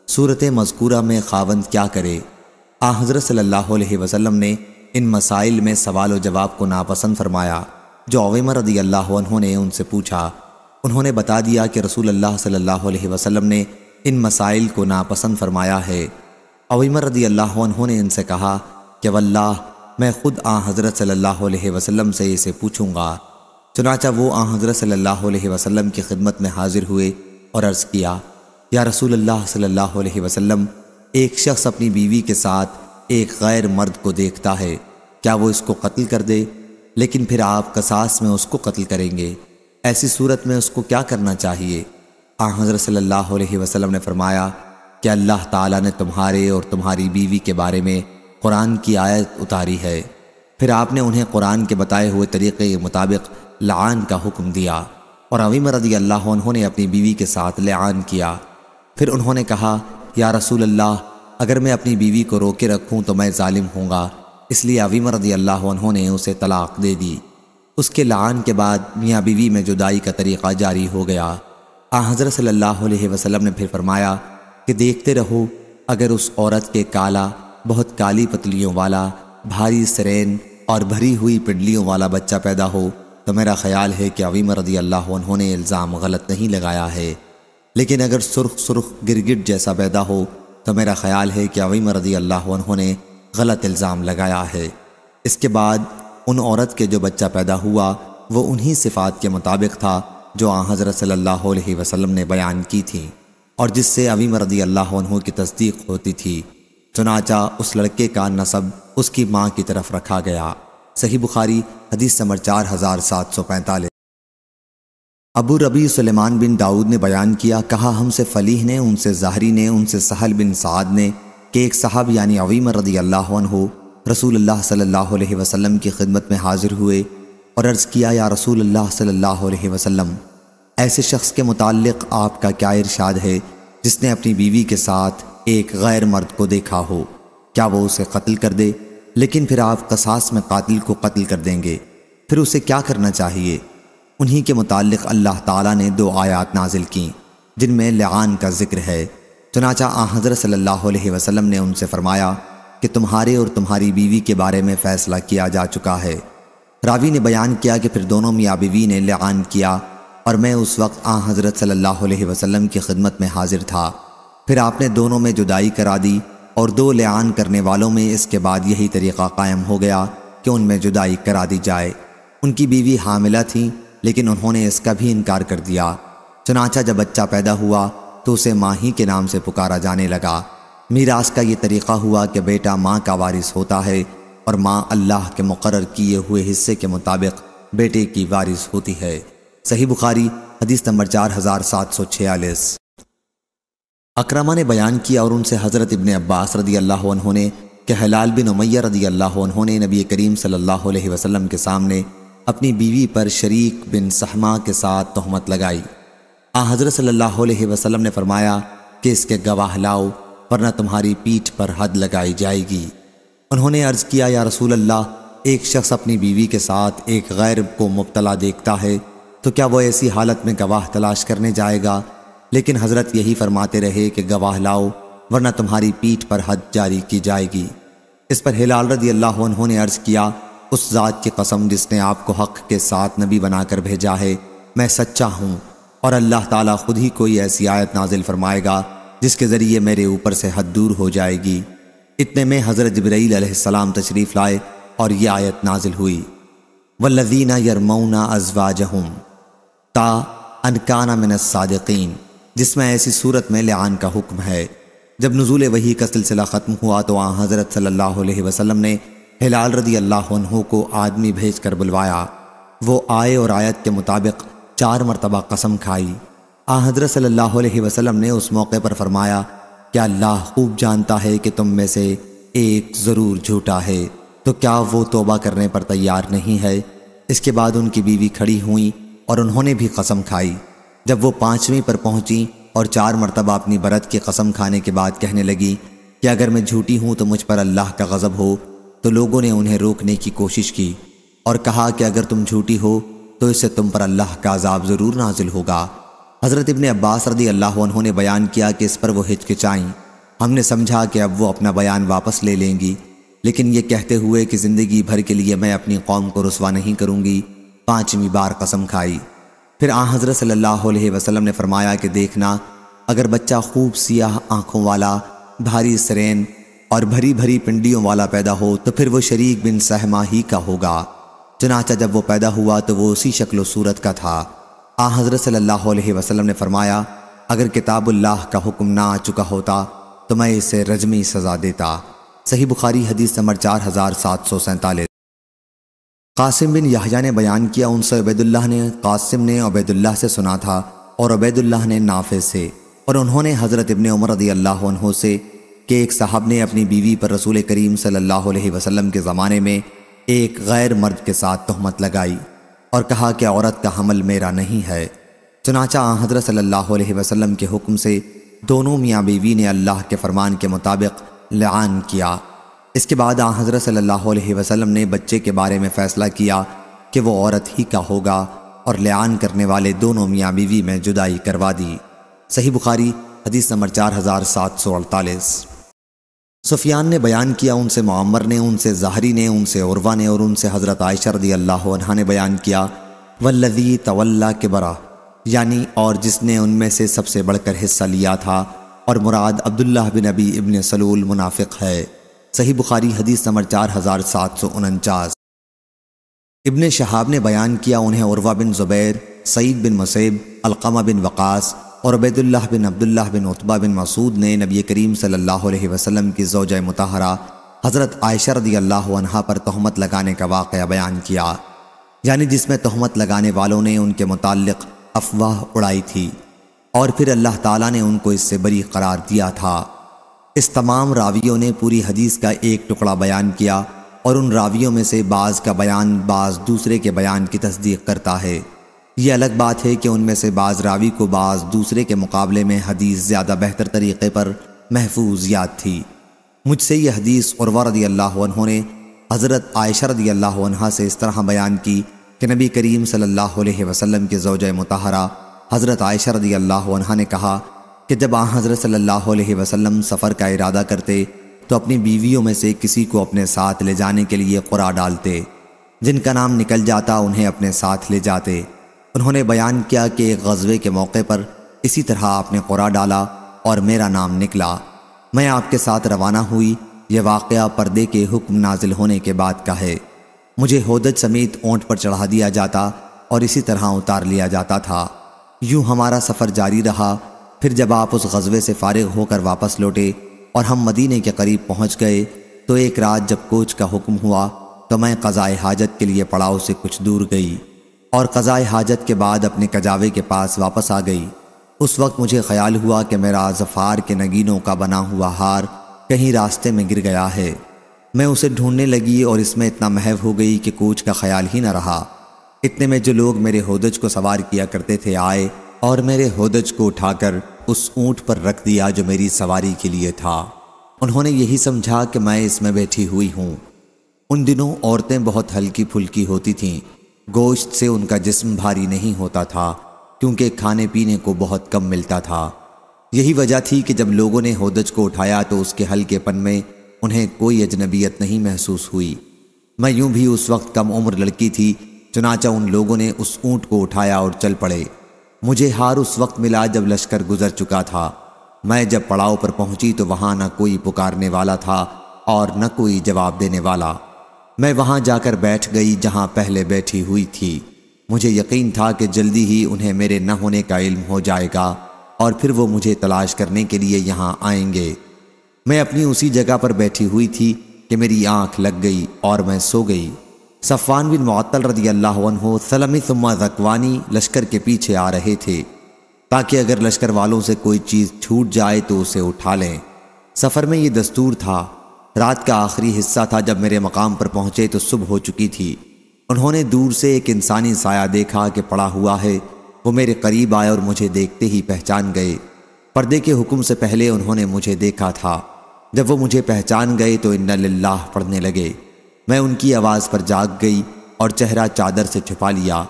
صورت مذکورہ میں خاوند کیا کرے؟ حضرت صلی اللہ علیہ وسلم نے ان مسائل میں سوال و جواب کو ناپسند فرمایا جو عمر رضی اللہ عنہ نے ان سے پوچھا۔ انہوں نے بتا دیا کہ رسول اللہ صلی اللہ علیہ وسلم نے ان مسائل کو ناپسند فرمایا ہے۔ عمر رضی اللہ عنہ نے ان سے کہا کہ واللہ میں خود حضرت صلی اللہ علیہ وسلم سے اسے پوچھوں گا۔ چنانچہ وہ حضرت صلی اللہ علیہ وسلم کی خدمت میں حاضر ہوئے اور عرض کیا، یا رسول اللہ صلی اللہ علیہ وسلم، ایک شخص اپنی بیوی کے ساتھ ایک غیر مرد کو دیکھتا ہے، کیا وہ اس کو قتل کر دے؟ لیکن پھر آپ قصاص میں اس کو قتل کریں گے، ایسی صورت میں اس کو کیا کرنا چاہیے؟ حضرت صلی اللہ علیہ وسلم نے فرمایا کہ اللہ تعالیٰ نے تمہارے اور تمہاری بیوی کے بارے میں قرآن کی آیت اتاری ہے۔ پھر آپ نے انہیں قرآن کے بتائے ہوئے طریقے کے مطابق لعان کا حکم دیا، اور عویم رضی اللہ عنہ نے اپنی بیوی کے ساتھ لعان کیا۔ پھر انہوں نے کہا، یا رسول اللہ، اگر میں اپنی بیوی کو روکے رکھوں تو میں ظالم ہوں گا، اس لیے عویم رضی اللہ عنہ نے اسے طلاق دے دی۔ اس کے لعان کے بعد میاں بیوی میں جدائی کا طریقہ جاری ہو گیا۔ حضرت صلی اللہ علیہ وسلم نے پھر فرمایا کہ دیکھتے رہو، اگر اس عورت کے کالا، بہت کالی پتلیوں والا، بھاری سرین اور بھری ہوئی پنڈلیوں والا بچہ پیدا ہو تو میرا خیال ہے کہ عویم رضی اللہ عنہ نے الزام غلط نہیں لگایا ہے، لیکن اگر سرخ سرخ گرگٹ جیسا پیدا ہو تو میرا خیال ہے کہ عویم رضی اللہ عنہ نے غلط الزام لگایا ہے۔ اس کے بعد ان عورت کے جو بچہ پیدا ہوا وہ انہی صفات کے مطابق تھا جو حضرت صلی اللہ علیہ وسلم نے بیان کی تھی، اور جس سے عویم رضی اللہ عنہ کی تصدیق ہوتی تھی۔ چنانچہ اس لڑکے کا نسب اس کی ماں کی طرف رکھا گیا۔ صحیح بخاری حدیث نمبر 4745۔ ابو ربیع سلیمان بن داؤد نے بیان کیا، کہا ہم سے فلیح نے، ان سے زہری نے، ان سے سہل بن سعد نے کہ ایک صاحب یعنی عویم رضی اللہ عنہ رسول اللہ صلی اللہ علیہ وسلم کی خدمت میں حاضر ہوئے اور عرض کیا، یا رسول اللہ صلی اللہ علیہ وسلم، ایسے شخص کے متعلق آپ کا کیا ارشاد ہے جس نے اپنی بیوی کے ساتھ ایک غیر مرد کو دیکھا ہو؟ کیا وہ اسے قتل کر دے؟ لیکن پھر آپ قصاص میں قاتل کو قتل کر دیں گے، پھر اسے کیا کرنا چاہیے؟ انہی کے متعلق اللہ تعالیٰ نے 2 آیات نازل کیں جن میں لعان کا ذکر ہے۔ چنانچہ حضرت صلی اللہ علیہ وسلم نے ان سے فرمایا کہ تمہارے اور تمہاری بیوی کے بارے میں فیصلہ کیا جا چکا ہے۔ راوی نے بیان کیا کہ پھر دونوں میاں بیوی نے لعان کیا، اور میں اس وقت حضرت صلی اللہ علیہ وسلم کی خدمت میں حاضر تھا۔ پھر آپ نے دونوں میں جدائی کرا دی، اور 2 لعان کرنے والوں میں اس کے بعد یہی طریقہ قائم ہو گیا کہ ان میں جدائی کرا دی جائے۔ ان کی بیوی حاملہ تھی، لیکن انہوں نے اس کا بھی انکار کر دیا۔ چنانچہ جب بچہ پیدا ہوا تو اسے ماں ہی کے نام سے پکارا جانے لگا۔ میراث کا یہ طریقہ ہوا کہ بیٹا ماں کا وارث ہوتا ہے، اور ماں اللہ کے مقرر کیے ہوئے حصے کے مطابق بیٹے کی وارث ہوتی ہے۔ صحیح بخاری حدیث نمبر 4746۔ اکرمہ نے بیان کیا اور ان سے حضرت ابن عباس رضی اللہ عنہ نے کہ ہلال بن امیہ رضی اللہ عنہ نے نبی کریم صلی اللہ علیہ وسلم کے سامنے اپنی بیوی پر شریک بن سہمہ کے ساتھ تہمت لگائی۔ حضرت صلی اللہ علیہ وسلم نے فرمایا کہ اس کے گواہ لاؤ ورنہ تمہاری پیٹھ پر حد لگائی جائے گی۔ انہوں نے عرض کیا، یا رسول اللہ، ایک شخص اپنی بیوی کے ساتھ ایک غیر کو مبتلا دیکھتا ہے تو کیا وہ ایسی حالت میں گواہ تلاش کرنے جائے گا؟ لیکن حضرت یہی فرماتے رہے کہ گواہ لاؤ ورنہ تمہاری پیٹھ پر حد جاری کی جائے گی۔ اس پر ہلال رضی اللہ عنہ نے عرض کیا، اس ذات کی قسم جس نے آپ کو حق کے ساتھ نبی بنا کر بھیجا ہے، میں سچا ہوں، اور اللہ تعالیٰ خود ہی کوئی ایسی آیت نازل فرمائے گا جس کے ذریعے میرے اوپر سے حد دور ہو جائے گی۔ اتنے میں حضرت جبرائیل علیہ السلام تشریف لائے اور یہ آیت نازل ہوئی، والذین یرمون ازواجہم تا ان کان من الصادقین، جس میں ایسی صورت میں لعان کا حکم ہے۔ جب نزول وحی کا سلسلہ ختم ہوا تو حضرت صلی اللہ علیہ وسلم نے ہلال رضی اللہ عنہ کو آدمی بھیج کر بلوایا۔ وہ آئے اور آیت کے مطابق 4 مرتبہ قسم کھائی۔ حضرت صلی اللہ علیہ وسلم نے اس موقع پر فرمایا کہ اللہ خوب جانتا ہے کہ تم میں سے ایک ضرور جھوٹا ہے، تو کیا وہ توبہ کرنے پر تیار نہیں ہے؟ اس کے بعد ان کی بیوی کھڑی ہوئیں اور انہوں نے بھی قسم کھائی۔ جب وہ 5ویں پر پہنچی اور 4 مرتبہ اپنی برت کی قسم کھانے کے بعد کہنے لگی کہ اگر میں جھوٹی ہوں تو مجھ پر اللہ کا غضب ہو، تو لوگوں نے انہیں روکنے کی کوشش کی اور کہا کہ اگر تم جھوٹی ہو تو اس سے تم پر اللہ کا عذاب ضرور نازل ہوگا۔ حضرت ابن عباس رضی اللہ عنہ نے بیان کیا کہ اس پر وہ ہچکچائیں۔ ہم نے سمجھا کہ اب وہ اپنا بیان واپس لے لیں گی، لیکن یہ کہتے ہوئے کہ زندگی بھر کے لیے میں اپنی قوم کو رسوا نہیں کروں گی، 5ویں بار قسم کھائی۔ پھر حضرت صلی اللہ علیہ وسلم نے فرمایا کہ دیکھنا، اگر بچہ خوب سیاہ آنکھوں والا، بھاری سرین اور بھری بھری پنڈیوں والا پیدا ہو تو پھر وہ شریک بن سہمہ ہی کا ہوگا۔ چنانچہ جب وہ پیدا ہوا تو وہ اسی شکل و صورت کا تھا۔ حضرت صلی اللہ علیہ وسلم نے فرمایا، اگر کتاب اللہ کا حکم نہ آ چکا ہوتا تو میں اسے رجمی سزا دیتا۔ صحیح بخاری حدیث نمبر 4747۔ قاسم بن یحییٰ نے بیان کیا، ان سے عبید اللہ نے، قاسم نے عبید اللہ سے سنا تھا اور عبید اللہ نے نافع سے، اور انہوں نے حضرت ابن عمر رضی اللہ عنہ سے کہ ایک صاحب نے اپنی بیوی پر رسول کریم صلی اللہ علیہ وسلم کے زمانے میں ایک غیر مرد کے ساتھ تہمت لگائی اور کہا کہ عورت کا حمل میرا نہیں ہے۔ چنانچہ حضرت صلی اللہ علیہ وسلم کے حکم سے دونوں میاں بیوی نے اللہ کے فرمان کے مطابق لعان کیا۔ اس کے بعد حضرت صلی اللہ علیہ وسلم نے بچے کے بارے میں فیصلہ کیا کہ وہ عورت ہی کا ہوگا اور لعان کرنے والے دونوں میاں بیوی میں جدائی کروا دی۔ صحیح بخاری حدیث نمبر 4748۔ سفیان نے بیان کیا، ان سے معمر نے، ان سے زہری نے، ان سے عروہ نے، اور ان سے حضرت عائشہ رضی اللہ عنہا نے بیان کیا، والذی تولی کبرہ، یعنی اور جس نے ان میں سے سب سے بڑھ کر حصہ لیا تھا، اور مراد عبداللہ بن ابی ابن سلول منافق ہے۔ صحیح بخاری حدیث نمبر 4749۔ ابن شہاب نے بیان کیا، انہیں عروہ بن زبیر، سعید بن مسیب، علقمہ بن وقاص اور عبید اللہ بن عبداللہ بن عتبہ بن مسعود نے نبی کریم صلی اللہ علیہ وسلم کی زوجہ مطہرہ حضرت عائشہ رضی اللہ عنہا پر تہمت لگانے کا واقعہ بیان کیا، یعنی جس میں تہمت لگانے والوں نے ان کے متعلق افواہ اڑائی تھی اور پھر اللہ تعالیٰ نے ان کو اس سے بری قرار دیا تھا۔ اس تمام راویوں نے پوری حدیث کا ایک ٹکڑا بیان کیا، اور ان راویوں میں سے بعض کا بیان بعض دوسرے کے بیان کی تصدیق کرتا ہے۔ یہ الگ بات ہے کہ ان میں سے بعض راوی کو بعض دوسرے کے مقابلے میں حدیث زیادہ بہتر طریقے پر محفوظ یاد تھی۔ مجھ سے یہ حدیث عروہ رضی اللہ عنہ نے حضرت عائشہ رضی اللہ عنہا سے اس طرح بیان کی کہ نبی کریم صلی اللہ علیہ وسلم کے زوجہ مطہرہ حضرت عائشہ رضی اللہ عنہا نے کہا کہ جب حضرت صلی اللہ علیہ وسلم سفر کا ارادہ کرتے تو اپنی بیویوں میں سے کسی کو اپنے ساتھ لے جانے کے لیے قرعہ ڈالتے، جن کا نام نکل جاتا انہیں اپنے ساتھ لے جاتے۔ انہوں نے بیان کیا کہ ایک غزوے کے موقع پر اسی طرح آپ نے قرعہ ڈالا اور میرا نام نکلا، میں آپ کے ساتھ روانہ ہوئی۔ یہ واقعہ پردے کے حکم نازل ہونے کے بعد کا ہے۔ مجھے ہودج سمیت اونٹ پر چڑھا دیا جاتا اور اسی طرح اتار لیا جاتا تھا۔ یوں ہمارا سفر جاری رہا۔ پھر جب آپ اس غزوے سے فارغ ہو کر واپس لوٹے اور ہم مدینے کے قریب پہنچ گئے تو ایک رات جب کوچ کا حکم ہوا تو میں قضائے حاجت کے لیے پڑاؤ سے کچھ دور گئی اور قضائے حاجت کے بعد اپنے کجاوے کے پاس واپس آ گئی۔ اس وقت مجھے خیال ہوا کہ میرا ظفار کے نگینوں کا بنا ہوا ہار کہیں راستے میں گر گیا ہے۔ میں اسے ڈھونڈنے لگی اور اس میں اتنا محو ہو گئی کہ کوچ کا خیال ہی نہ رہا۔ اتنے میں جو لوگ میرے ہودج کو سوار کیا کرتے تھے آئے اور میرے ہودج کو اٹھا کر اس اونٹ پر رکھ دیا جو میری سواری کے لیے تھا۔ انہوں نے یہی سمجھا کہ میں اس میں بیٹھی ہوئی ہوں۔ ان دنوں عورتیں بہت ہلکی پھلکی ہوتی تھیں، گوشت سے ان کا جسم بھاری نہیں ہوتا تھا کیونکہ کھانے پینے کو بہت کم ملتا تھا۔ یہی وجہ تھی کہ جب لوگوں نے ہودج کو اٹھایا تو اس کے ہلکے پن میں انہیں کوئی اجنبیت نہیں محسوس ہوئی۔ میں یوں بھی اس وقت کم عمر لڑکی تھی، چنانچہ ان لوگوں نے اس اونٹ کو اٹھایا اور چل پڑے۔ مجھے ہار اس وقت ملا جب لشکر گزر چکا تھا۔ میں جب پڑاؤ پر پہنچی تو وہاں نہ کوئی پکارنے والا تھا اور نہ کوئی جواب دینے والا۔ میں وہاں جا کر بیٹھ گئی جہاں پہلے بیٹھی ہوئی تھی۔ مجھے یقین تھا کہ جلدی ہی انہیں میرے نہ ہونے کا علم ہو جائے گا اور پھر وہ مجھے تلاش کرنے کے لیے یہاں آئیں گے۔ میں اپنی اسی جگہ پر بیٹھی ہوئی تھی کہ میری آنکھ لگ گئی اور میں سو گئی۔ صفوان بن معطل رضی اللہ عنہ سلمی ثم ذکوانی لشکر کے پیچھے آ رہے تھے تاکہ اگر لشکر والوں سے کوئی چیز چھوٹ جائے تو اسے اٹھا لیں۔ سفر میں یہ دستور تھا۔ رات کا آخری حصہ تھا۔ جب میرے مقام پر پہنچے تو صبح ہو چکی تھی۔ انہوں نے دور سے ایک انسانی سایہ دیکھا کہ پڑا ہوا ہے۔ وہ میرے قریب آئے اور مجھے دیکھتے ہی پہچان گئے۔ پردے کے حکم سے پہلے انہوں نے مجھے دیکھا تھا۔ جب وہ مجھے پہچان گئے تو انا للہ پڑھنے لگے۔ میں ان کی آواز پر جاگ گئی اور چہرہ چادر سے چھپا لیا۔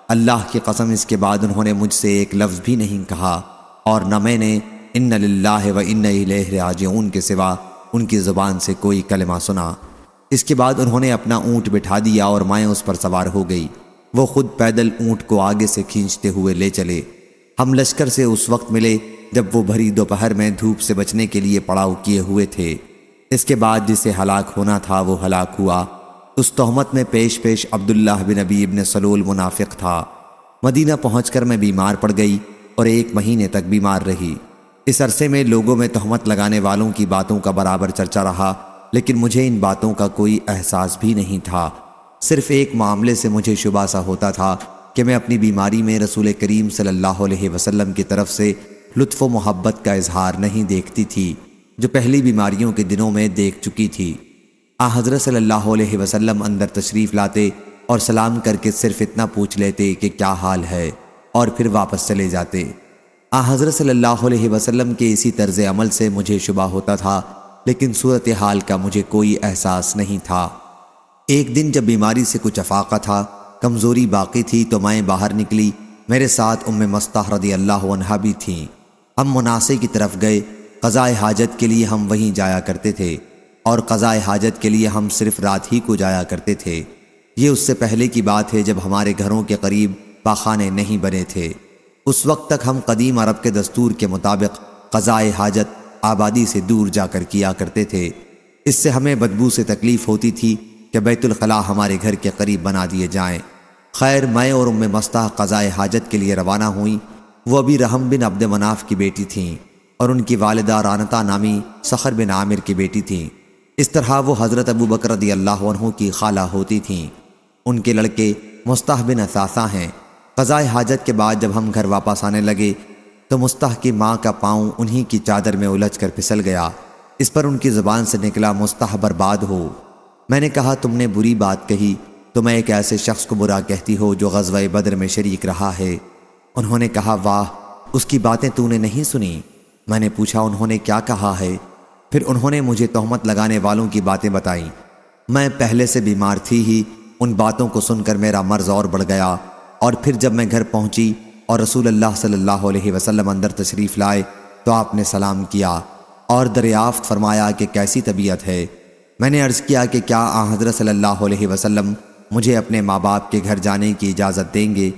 اللہ کی قسم اس کے بعد انہوں نے مجھ سے ایک لفظ بھی نہیں کہا اور نہ میں نے انا للہ و انا الیہ راجعون کے سوا ان کی زبان سے کوئی کلمہ سنا۔ اس کے بعد انہوں نے اپنا اونٹ بٹھا دیا اور میں اس پر سوار ہو گئی۔ وہ خود پیدل اونٹ کو آگے سے کھینچتے ہوئے لے چلے۔ ہم لشکر سے اس وقت ملے جب وہ بھری دوپہر میں دھوپ سے بچنے کے لیے پڑاؤ کیے ہوئے تھے۔ اس کے بعد جسے ہلاک ہونا تھا وہ ہلاک ہوا۔ اس تہمت میں پیش عبداللہ بن ابی ابن سلول منافق تھا۔ مدینہ پہنچ کر میں بیمار پڑ گئی اور 1 مہینے تک بیمار رہی۔ اس عرصے میں لوگوں میں تہمت لگانے والوں کی باتوں کا برابر چرچا رہا لیکن مجھے ان باتوں کا کوئی احساس بھی نہیں تھا۔ صرف ایک معاملے سے مجھے شبہ سا ہوتا تھا کہ میں اپنی بیماری میں رسول کریم صلی اللہ علیہ وسلم کی طرف سے لطف و محبت کا اظہار نہیں دیکھتی تھی جو پہلی بیماریوں کے دنوں میں دیکھ چکی تھی۔ حضرت صلی اللہ علیہ وسلم اندر تشریف لاتے اور سلام کر کے صرف اتنا پوچھ لیتے کہ کیا حال ہے اور پھر واپس چلے جاتے۔ حضرت صلی اللہ علیہ وسلم کے اسی طرز عمل سے مجھے شبہ ہوتا تھا، لیکن صورتحال کا مجھے کوئی احساس نہیں تھا۔ ایک دن جب بیماری سے کچھ افاقہ تھا، کمزوری باقی تھی، تو میں باہر نکلی۔ میرے ساتھ ام مستح رضی اللہ عنہا بھی تھیں۔ ہم مناصے کی طرف گئے۔ قضاء حاجت کے لیے ہم وہیں جایا کرتے تھے، اور قضاء حاجت کے لیے ہم صرف رات ہی کو جایا کرتے تھے۔ یہ اس سے پہلے کی بات ہے جب ہمارے گھروں کے قریب پاخانے نہیں بنے تھے۔ اس وقت تک ہم قدیم عرب کے دستور کے مطابق قضاء حاجت آبادی سے دور جا کر کیا کرتے تھے۔ اس سے ہمیں بدبو سے تکلیف ہوتی تھی کہ بیت الخلاء ہمارے گھر کے قریب بنا دیے جائیں۔ خیر، میں اور ام مستح قضاء حاجت کے لیے روانہ ہوئیں۔ وہ ابھی رحم بن عبد مناف کی بیٹی تھیں اور ان کی والدہ رانتہ نامی صخر بن عامر کی بیٹی تھیں۔ اس طرح وہ حضرت ابو بکر رضی اللہ عنہ کی خالہ ہوتی تھیں۔ ان کے لڑکے مستح بن اثاثہ ہیں۔ قضاء حاجت کے بعد جب ہم گھر واپس آنے لگے تو مستح کی ماں کا پاؤں انہی کی چادر میں الجھ کر پھسل گیا۔ اس پر ان کی زبان سے نکلا، مستح برباد ہو۔ میں نے کہا، تم نے بری بات کہی تو میں ایک ایسے شخص کو برا کہتی ہو جو غزوہ بدر میں شریک رہا ہے۔ انہوں نے کہا، واہ، اس کی باتیں تو نے نہیں سنی؟ میں نے پوچھا، انہوں نے کیا کہا ہے؟ پھر انہوں نے مجھے تہمت لگانے والوں کی باتیں بتائیں۔ میں پہلے سے بیمار تھی ہی، ان باتوں کو سن کر میرا مرض اور بڑھ گیا، اور پھر جب میں گھر پہنچی اور رسول اللہ صلی اللہ علیہ وسلم اندر تشریف لائے تو آپ نے سلام کیا اور دریافت فرمایا کہ کیسی طبیعت ہے۔ میں نے عرض کیا کہ کیا حضرت صلی اللہ علیہ وسلم مجھے اپنے ماں باپ کے گھر جانے کی اجازت دیں گے؟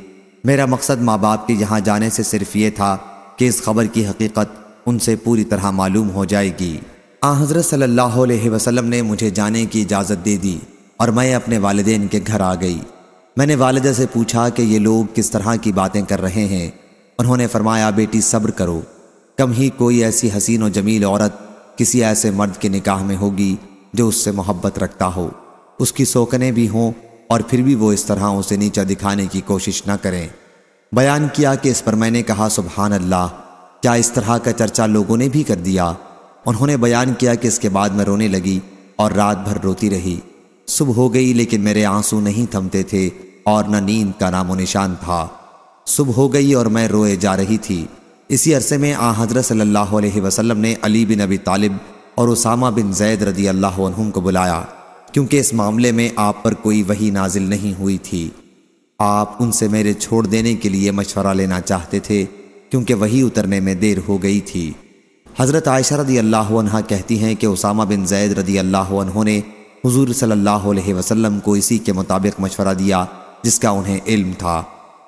میرا مقصد ماں باپ کے یہاں جانے سے صرف یہ تھا کہ اس خبر کی حقیقت ان سے پوری طرح معلوم ہو جائے گی۔ حضرت صلی اللہ علیہ وسلم نے مجھے جانے کی اجازت دے دی اور میں اپنے والدین کے گھر آ گئی۔ میں نے والدہ سے پوچھا کہ یہ لوگ کس طرح کی باتیں کر رہے ہیں۔ انہوں نے فرمایا، بیٹی صبر کرو، کم ہی کوئی ایسی حسین و جمیل عورت کسی ایسے مرد کے نکاح میں ہوگی جو اس سے محبت رکھتا ہو، اس کی سوکنیں بھی ہوں اور پھر بھی وہ اس طرح اسے نیچا دکھانے کی کوشش نہ کریں۔ بیان کیا کہ اس پر میں نے کہا، سبحان اللہ، کیا اس طرح کا چرچا لوگوں نے بھی کر دیا؟ انہوں نے بیان کیا کہ اس کے بعد میں رونے لگی اور رات بھر روتی رہی۔ صبح ہو گئی لیکن میرے آنسو نہیں تھمتے تھے اور نہ نیند کا نام و نشان تھا۔ صبح ہو گئی اور میں روئے جا رہی تھی۔ اسی عرصے میں حضرت صلی اللہ علیہ وسلم نے علی بن ابی طالب اور اسامہ بن زید رضی اللہ عنہم کو بلایا، کیونکہ اس معاملے میں آپ پر کوئی وحی نازل نہیں ہوئی تھی۔ آپ ان سے میرے چھوڑ دینے کے لیے مشورہ لینا چاہتے تھے، کیونکہ وحی اترنے میں دیر ہو گئی تھی۔ حضرت عائشہ رضی اللہ عنہا کہتی ہیں کہ اسامہ بن زید رضی اللہ عنہ نے حضور صلی اللہ علیہ وسلم کو اسی کے مطابق مشورہ دیا جس کا انہیں علم تھا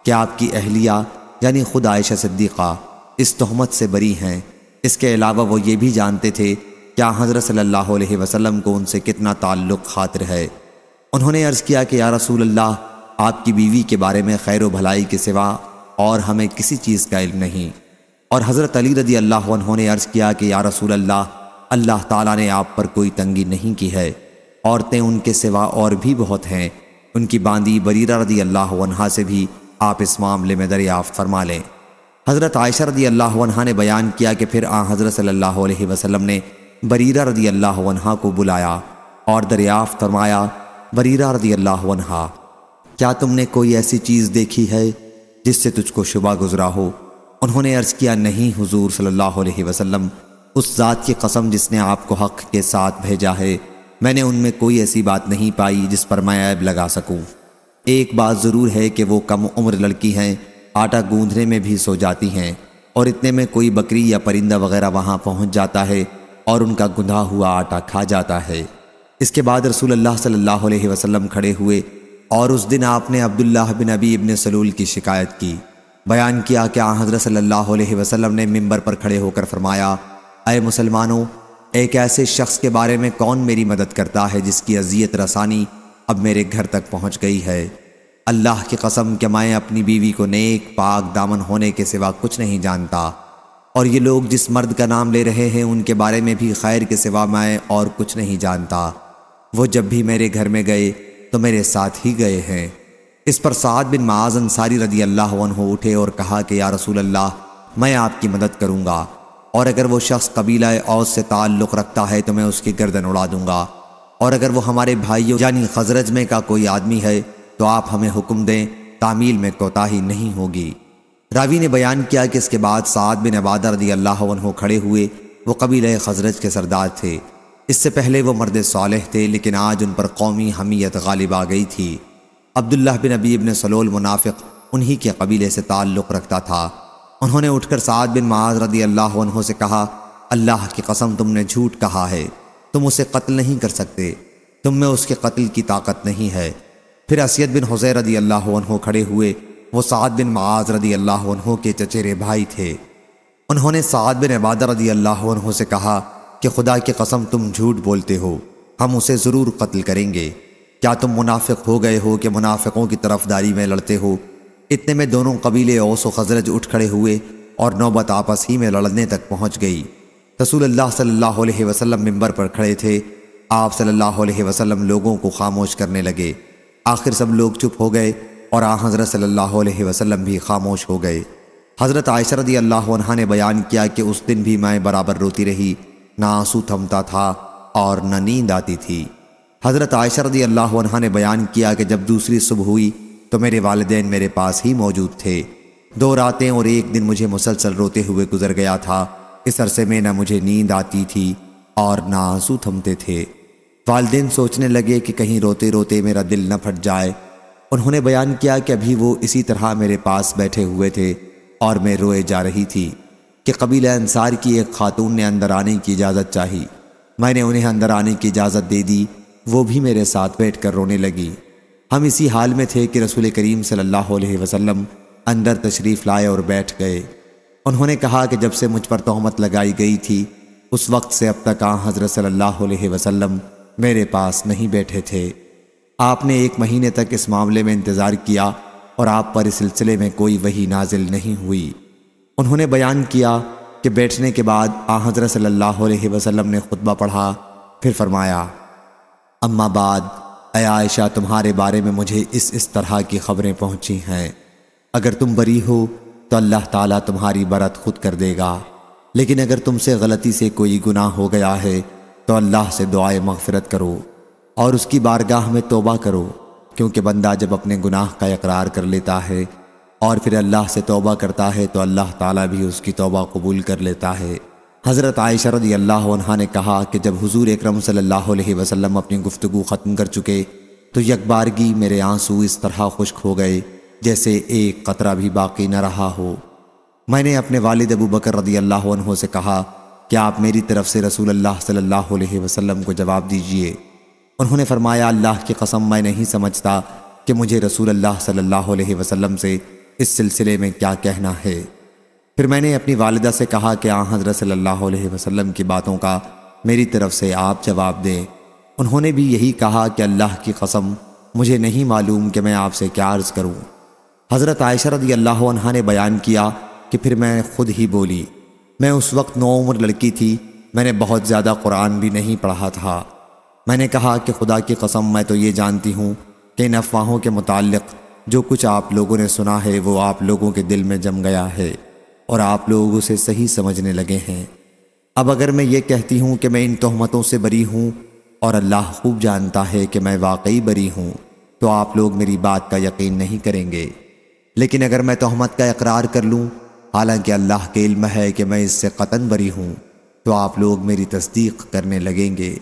کہ آپ کی اہلیہ یعنی خود عائشہ صدیقہ اس تہمت سے بری ہیں۔ اس کے علاوہ وہ یہ بھی جانتے تھے کہ حضرت صلی اللہ علیہ وسلم کو ان سے کتنا تعلق خاطر ہے۔ انہوں نے عرض کیا کہ یا رسول اللہ، آپ کی بیوی کے بارے میں خیر و بھلائی کے سوا اور ہمیں کسی چیز کا علم نہیں۔ اور حضرت علی رضی اللہ عنہ نے عرض کیا کہ یا رسول اللہ، اللہ تعالیٰ نے آپ پر کوئی تنگی نہیں کی ہے، عورتیں ان کے سوا اور بھی بہت ہیں، ان کی باندی بریرہ رضی اللہ عنہا سے بھی آپ اس معاملے میں دریافت فرما لیں۔ حضرت عائشہ رضی اللہ عنہا نے بیان کیا کہ پھر حضرت صلی اللہ علیہ وسلم نے بریرہ رضی اللہ عنہا کو بلایا اور دریافت فرمایا، بریرہ رضی اللہ عنہا، کیا تم نے کوئی ایسی چیز دیکھی ہے جس سے تجھ کو شبہ گزرا ہو؟ انہوں نے عرض کیا، نہیں حضور صلی اللہ علیہ وسلم، اس ذات کی قسم جس نے آپ کو حق کے ساتھ بھیجا ہے، میں نے ان میں کوئی ایسی بات نہیں پائی جس پر میں عیب لگا سکوں۔ ایک بات ضرور ہے کہ وہ کم عمر لڑکی ہیں، آٹا گوندھنے میں بھی سو جاتی ہیں، اور اتنے میں کوئی بکری یا پرندہ وغیرہ وہاں پہنچ جاتا ہے اور ان کا گندھا ہوا آٹا کھا جاتا ہے۔ اس کے بعد رسول اللہ صلی اللہ علیہ وسلم کھڑے ہوئے اور اس دن آپ نے عبداللہ بن ابی ابن سلول کی شکایت کی۔ بیان کیا کہ حضرت صلی اللہ علیہ وسلم نے ممبر پر کھڑے ہو کر فرمایا، اے مسلمانوں، ایک ایسے شخص کے بارے میں کون میری مدد کرتا ہے جس کی اذیت رسانی اب میرے گھر تک پہنچ گئی ہے؟ اللہ کی قسم کہ میں اپنی بیوی کو نیک پاک دامن ہونے کے سوا کچھ نہیں جانتا۔ اور یہ لوگ جس مرد کا نام لے رہے ہیں ان کے بارے میں بھی خیر کے سوا میں اور کچھ نہیں جانتا۔ وہ جب بھی میرے گھر میں گئے تو میرے ساتھ ہی گئے ہیں۔ اس پر سعد بن معاذ انصاری رضی اللہ عنہ اٹھے اور کہا کہ یا رسول اللہ، میں آپ کی مدد کروں گا، اور اگر وہ شخص قبیلہ اوس سے تعلق رکھتا ہے تو میں اس کی گردن اڑا دوں گا، اور اگر وہ ہمارے بھائیوں یعنی خزرج میں کا کوئی آدمی ہے تو آپ ہمیں حکم دیں، تعمیل میں کوتاہی نہیں ہوگی۔ راوی نے بیان کیا کہ اس کے بعد سعد بن عبادہ رضی اللہ عنہ کھڑے ہوئے۔ وہ قبیلہ خزرج کے سردار تھے۔ اس سے پہلے وہ مرد صالح تھے، لیکن آج ان پر قومی حمیت غالب آ گئی تھی۔ عبداللہ بن ابی بن سلول منافق انہی کے قبیلے سے تعلق رکھتا تھا۔ انہوں نے اٹھ کر سعد بن معاذ رضی اللہ عنہ سے کہا، اللہ کی قسم تم نے جھوٹ کہا ہے، تم اسے قتل نہیں کر سکتے، تم میں اس کے قتل کی طاقت نہیں ہے۔ پھر اسید بن حضیر رضی اللہ عنہ کھڑے ہوئے۔ وہ سعد بن معاذ رضی اللہ عنہ کے چچیرے بھائی تھے۔ انہوں نے سعد بن عبادہ رضی اللہ عنہ سے کہا کہ خدا کی قسم تم جھوٹ بولتے ہو، ہم اسے ضرور قتل کریں گے۔ کیا تم منافق ہو گئے ہو کہ منافقوں کی طرفداری میں لڑتے ہو؟ اتنے میں دونوں قبیلے اوس و خزرج اٹھ کھڑے ہوئے اور نوبت آپس ہی میں لڑنے تک پہنچ گئی۔ رسول اللہ صلی اللہ علیہ وسلم منبر پر کھڑے تھے۔ آپ صلی اللہ علیہ وسلم لوگوں کو خاموش کرنے لگے۔ آخر سب لوگ چپ ہو گئے اور حضرت صلی اللہ علیہ وسلم بھی خاموش ہو گئے۔ حضرت عائشہ رضی اللہ عنہا نے بیان کیا کہ اس دن بھی میں برابر روتی رہی، نہ آنسو تھمتا تھا اور نہ نیند آتی تھی۔ حضرت عائشہ رضی اللہ عنہا نے بیان کیا کہ جب دوسری صبح ہوئی تو میرے والدین میرے پاس ہی موجود تھے۔ 2 راتیں اور 1 دن مجھے مسلسل روتے ہوئے گزر گیا تھا۔ اس عرصے میں نہ مجھے نیند آتی تھی اور نہ آنسو تھمتے تھے۔ والدین سوچنے لگے کہ کہیں روتے روتے میرا دل نہ پھٹ جائے۔ انہوں نے بیان کیا کہ ابھی وہ اسی طرح میرے پاس بیٹھے ہوئے تھے اور میں روئے جا رہی تھی کہ قبیلہ انصار کی ایک خاتون نے اندر آنے کی اجازت چاہی۔ میں نے انہیں اندر آنے کی اجازت دے دی، وہ بھی میرے ساتھ بیٹھ کر رونے لگی۔ ہم اسی حال میں تھے کہ رسول کریم صلی اللہ علیہ وسلم اندر تشریف لائے اور بیٹھ گئے۔ انہوں نے کہا کہ جب سے مجھ پر تہمت لگائی گئی تھی اس وقت سے اب تک حضرت صلی اللہ علیہ وسلم میرے پاس نہیں بیٹھے تھے۔ آپ نے 1 مہینے تک اس معاملے میں انتظار کیا اور آپ پر اس سلسلے میں کوئی وحی نازل نہیں ہوئی۔ انہوں نے بیان کیا کہ بیٹھنے کے بعد حضرت صلی اللہ علیہ وسلم نے خطبہ پڑھا، پھر فرمایا، اما بعد، اے عائشہ، تمہارے بارے میں مجھے اس طرح کی خبریں پہنچی ہیں۔ اگر تم بری ہو تو اللہ تعالیٰ تمہاری برت خود کر دے گا، لیکن اگر تم سے غلطی سے کوئی گناہ ہو گیا ہے تو اللہ سے دعائے مغفرت کرو اور اس کی بارگاہ میں توبہ کرو، کیونکہ بندہ جب اپنے گناہ کا اقرار کر لیتا ہے اور پھر اللہ سے توبہ کرتا ہے تو اللہ تعالیٰ بھی اس کی توبہ قبول کر لیتا ہے۔ حضرت عائشہ رضی اللہ عنہا نے کہا کہ جب حضور اکرم صلی اللہ علیہ وسلم اپنی گفتگو ختم کر چکے تو یکبارگی میرے آنسو اس طرح خشک ہو گئے جیسے ایک قطرہ بھی باقی نہ رہا ہو۔ میں نے اپنے والد ابو بکر رضی اللہ عنہ سے کہا کہ آپ میری طرف سے رسول اللہ صلی اللہ علیہ وسلم کو جواب دیجئے۔ انہوں نے فرمایا، اللہ کی قسم میں نہیں سمجھتا کہ مجھے رسول اللہ صلی اللہ علیہ وسلم سے اس سلسلے میں کیا کہنا ہے۔ پھر میں نے اپنی والدہ سے کہا کہ حضرت صلی اللہ علیہ وسلم کی باتوں کا میری طرف سے آپ جواب دیں۔ انہوں نے بھی یہی کہا کہ اللہ کی قسم مجھے نہیں معلوم کہ میں آپ سے کیا عرض کروں۔ حضرت عائشہ رضی اللہ عنہا نے بیان کیا کہ پھر میں خود ہی بولی۔ میں اس وقت نوعمر لڑکی تھی، میں نے بہت زیادہ قرآن بھی نہیں پڑھا تھا۔ میں نے کہا کہ خدا کی قسم میں تو یہ جانتی ہوں کہ ان افواہوں کے متعلق جو کچھ آپ لوگوں نے سنا ہے وہ آپ لوگوں کے دل میں جم گیا ہے اور آپ لوگ اسے صحیح سمجھنے لگے ہیں۔ اب اگر میں یہ کہتی ہوں کہ میں ان تہمتوں سے بری ہوں اور اللہ خوب جانتا ہے کہ میں واقعی بری ہوں تو آپ لوگ میری بات کا یقین نہیں کریں گے، لیکن اگر میں تہمت کا اقرار کر لوں حالانکہ اللہ کے علم ہے کہ میں اس سے قطعاً بری ہوں تو آپ لوگ میری تصدیق کرنے لگیں گے۔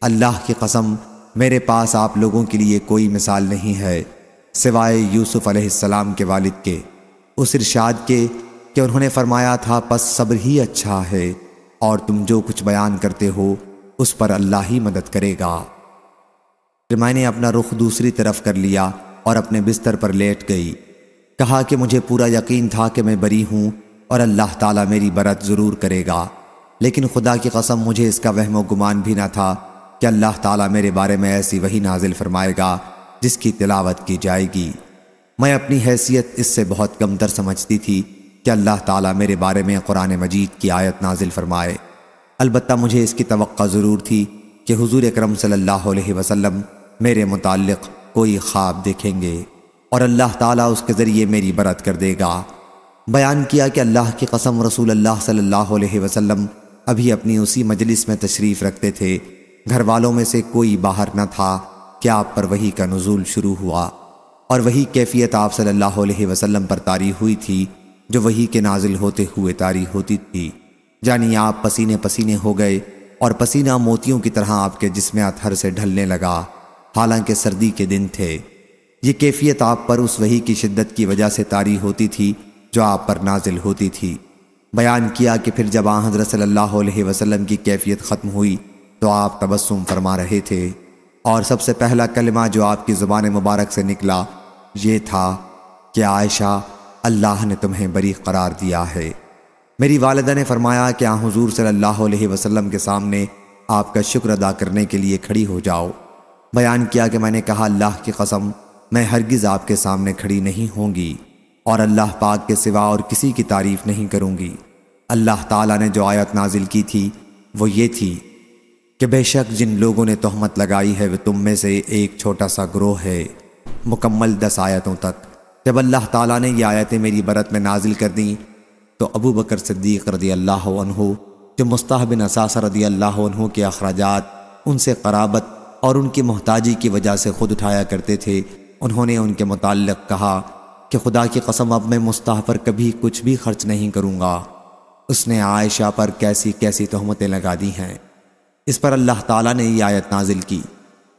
اللہ کی قسم میرے پاس آپ لوگوں کے لیے کوئی مثال نہیں ہے سوائے یوسف علیہ السلام کے والد کے، اس ارشاد کے کہ انہوں نے فرمایا تھا پس صبر ہی اچھا ہے اور تم جو کچھ بیان کرتے ہو اس پر اللہ ہی مدد کرے گا۔ پھر میں نے اپنا رخ دوسری طرف کر لیا اور اپنے بستر پر لیٹ گئی۔ کہا کہ مجھے پورا یقین تھا کہ میں بری ہوں اور اللہ تعالیٰ میری برت ضرور کرے گا، لیکن خدا کی قسم مجھے اس کا وہم و گمان بھی نہ تھا کہ اللہ تعالیٰ میرے بارے میں ایسی وحی نازل فرمائے گا جس کی تلاوت کی جائے گی۔ میں اپنی حیثیت اس سے بہت کمتر سمجھتی تھی کہ اللہ تعالیٰ میرے بارے میں قرآن مجید کی آیت نازل فرمائے۔ البتہ مجھے اس کی توقع ضرور تھی کہ حضور اکرم صلی اللہ علیہ وسلم میرے متعلق کوئی خواب دیکھیں گے اور اللہ تعالیٰ اس کے ذریعے میری برت کر دے گا۔ بیان کیا کہ اللہ کی قسم رسول اللہ صلی اللہ علیہ وسلم ابھی اپنی اسی مجلس میں تشریف رکھتے تھے، گھر والوں میں سے کوئی باہر نہ تھا کہ آپ پر وحی کا نزول شروع ہوا، اور وہی کیفیت آپ صلی اللہ علیہ وسلم پر طاری ہوئی تھی جو وحی کے نازل ہوتے ہوئے طاری ہوتی تھی، یعنی آپ پسینے پسینے ہو گئے اور پسینہ موتیوں کی طرح آپ کے جسم اطہر سے ڈھلنے لگا، حالانکہ سردی کے دن تھے۔ یہ کیفیت آپ پر اس وحی کی شدت کی وجہ سے طاری ہوتی تھی جو آپ پر نازل ہوتی تھی۔ بیان کیا کہ پھر جب حضرت صلی اللہ علیہ وسلم کی کیفیت ختم ہوئی تو آپ تبسم فرما رہے تھے، اور سب سے پہلا کلمہ جو آپ کی زبان مبارک سے نکلا یہ تھا کہ عائشہ، اللہ نے تمہیں بری قرار دیا ہے۔ میری والدہ نے فرمایا کہ حضور صلی اللہ علیہ وسلم کے سامنے آپ کا شکر ادا کرنے کے لیے کھڑی ہو جاؤ۔ بیان کیا کہ میں نے کہا، اللہ کی قسم میں ہرگز آپ کے سامنے کھڑی نہیں ہوں گی اور اللہ پاک کے سوا اور کسی کی تعریف نہیں کروں گی۔ اللہ تعالیٰ نے جو آیت نازل کی تھی وہ یہ تھی کہ بے شک جن لوگوں نے تہمت لگائی ہے وہ تم میں سے ایک چھوٹا سا گروہ ہے، مکمل 10 آیتوں تک۔ جب اللہ تعالیٰ نے یہ آیتیں میری برت میں نازل کر دیں تو ابو بکر صدیق رضی اللہ عنہ جو مصطح بن اساسہ رضی اللہ عنہ کے اخراجات ان سے قرابت اور ان کی محتاجی کی وجہ سے خود اٹھایا کرتے تھے، انہوں نے ان کے متعلق کہا کہ خدا کی قسم اب میں مصطح پر کبھی کچھ بھی خرچ نہیں کروں گا، اس نے عائشہ پر کیسی کیسی تہمتیں لگا دی ہیں۔ اس پر اللہ تعالیٰ نے یہ آیت نازل کی،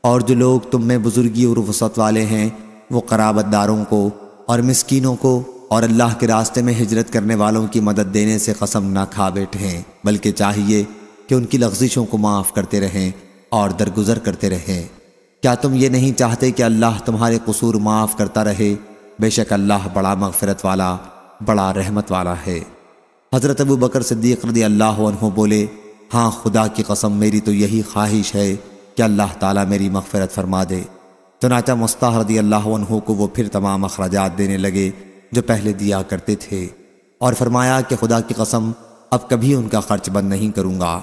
اور جو لوگ تم میں بزرگی اور وسعت والے ہیں وہ قرابت داروں کو اور مسکینوں کو اور اللہ کے راستے میں ہجرت کرنے والوں کی مدد دینے سے قسم نہ کھا بیٹھیں، بلکہ چاہیے کہ ان کی لغزشوں کو معاف کرتے رہیں اور درگزر کرتے رہیں۔ کیا تم یہ نہیں چاہتے کہ اللہ تمہارے قصور معاف کرتا رہے؟ بے شک اللہ بڑا مغفرت والا، بڑا رحمت والا ہے۔ حضرت ابو بکر صدیق رضی اللہ عنہ بولے، ہاں خدا کی قسم میری تو یہی خواہش ہے کہ اللہ تعالیٰ میری مغفرت فرما دے۔ چنانچہ مصطح رضی اللہ عنہ کو وہ پھر تمام اخراجات دینے لگے جو پہلے دیا کرتے تھے، اور فرمایا کہ خدا کی قسم اب کبھی ان کا خرچ بند نہیں کروں گا۔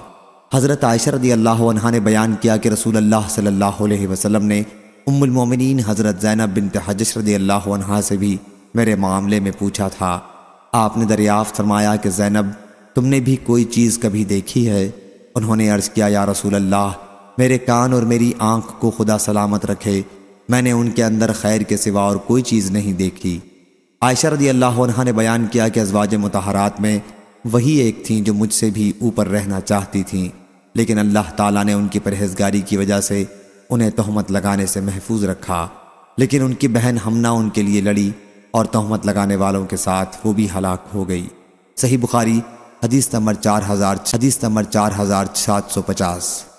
حضرت عائشہ رضی اللہ عنہا نے بیان کیا کہ رسول اللہ صلی اللہ علیہ وسلم نے ام المومنین حضرت زینب بنت حجش رضی اللہ عنہا سے بھی میرے معاملے میں پوچھا تھا۔ آپ نے دریافت فرمایا کہ زینب، تم نے بھی کوئی چیز کبھی دیکھی ہے؟ انہوں نے عرض کیا، یا رسول اللہ، میرے کان اور میری آنکھ کو خدا سلامت رکھے، میں نے ان کے اندر خیر کے سوا اور کوئی چیز نہیں دیکھی۔ عائشہ رضی اللہ عنہا نے بیان کیا کہ ازواج مطہرات میں وہی ایک تھیں جو مجھ سے بھی اوپر رہنا چاہتی تھیں، لیکن اللہ تعالیٰ نے ان کی پرہیزگاری کی وجہ سے انہیں تہمت لگانے سے محفوظ رکھا، لیکن ان کی بہن حمنہ ان کے لیے لڑی اور تہمت لگانے والوں کے ساتھ وہ بھی ہلاک ہو گئی۔ صحیح بخاری حدیث نمبر 4750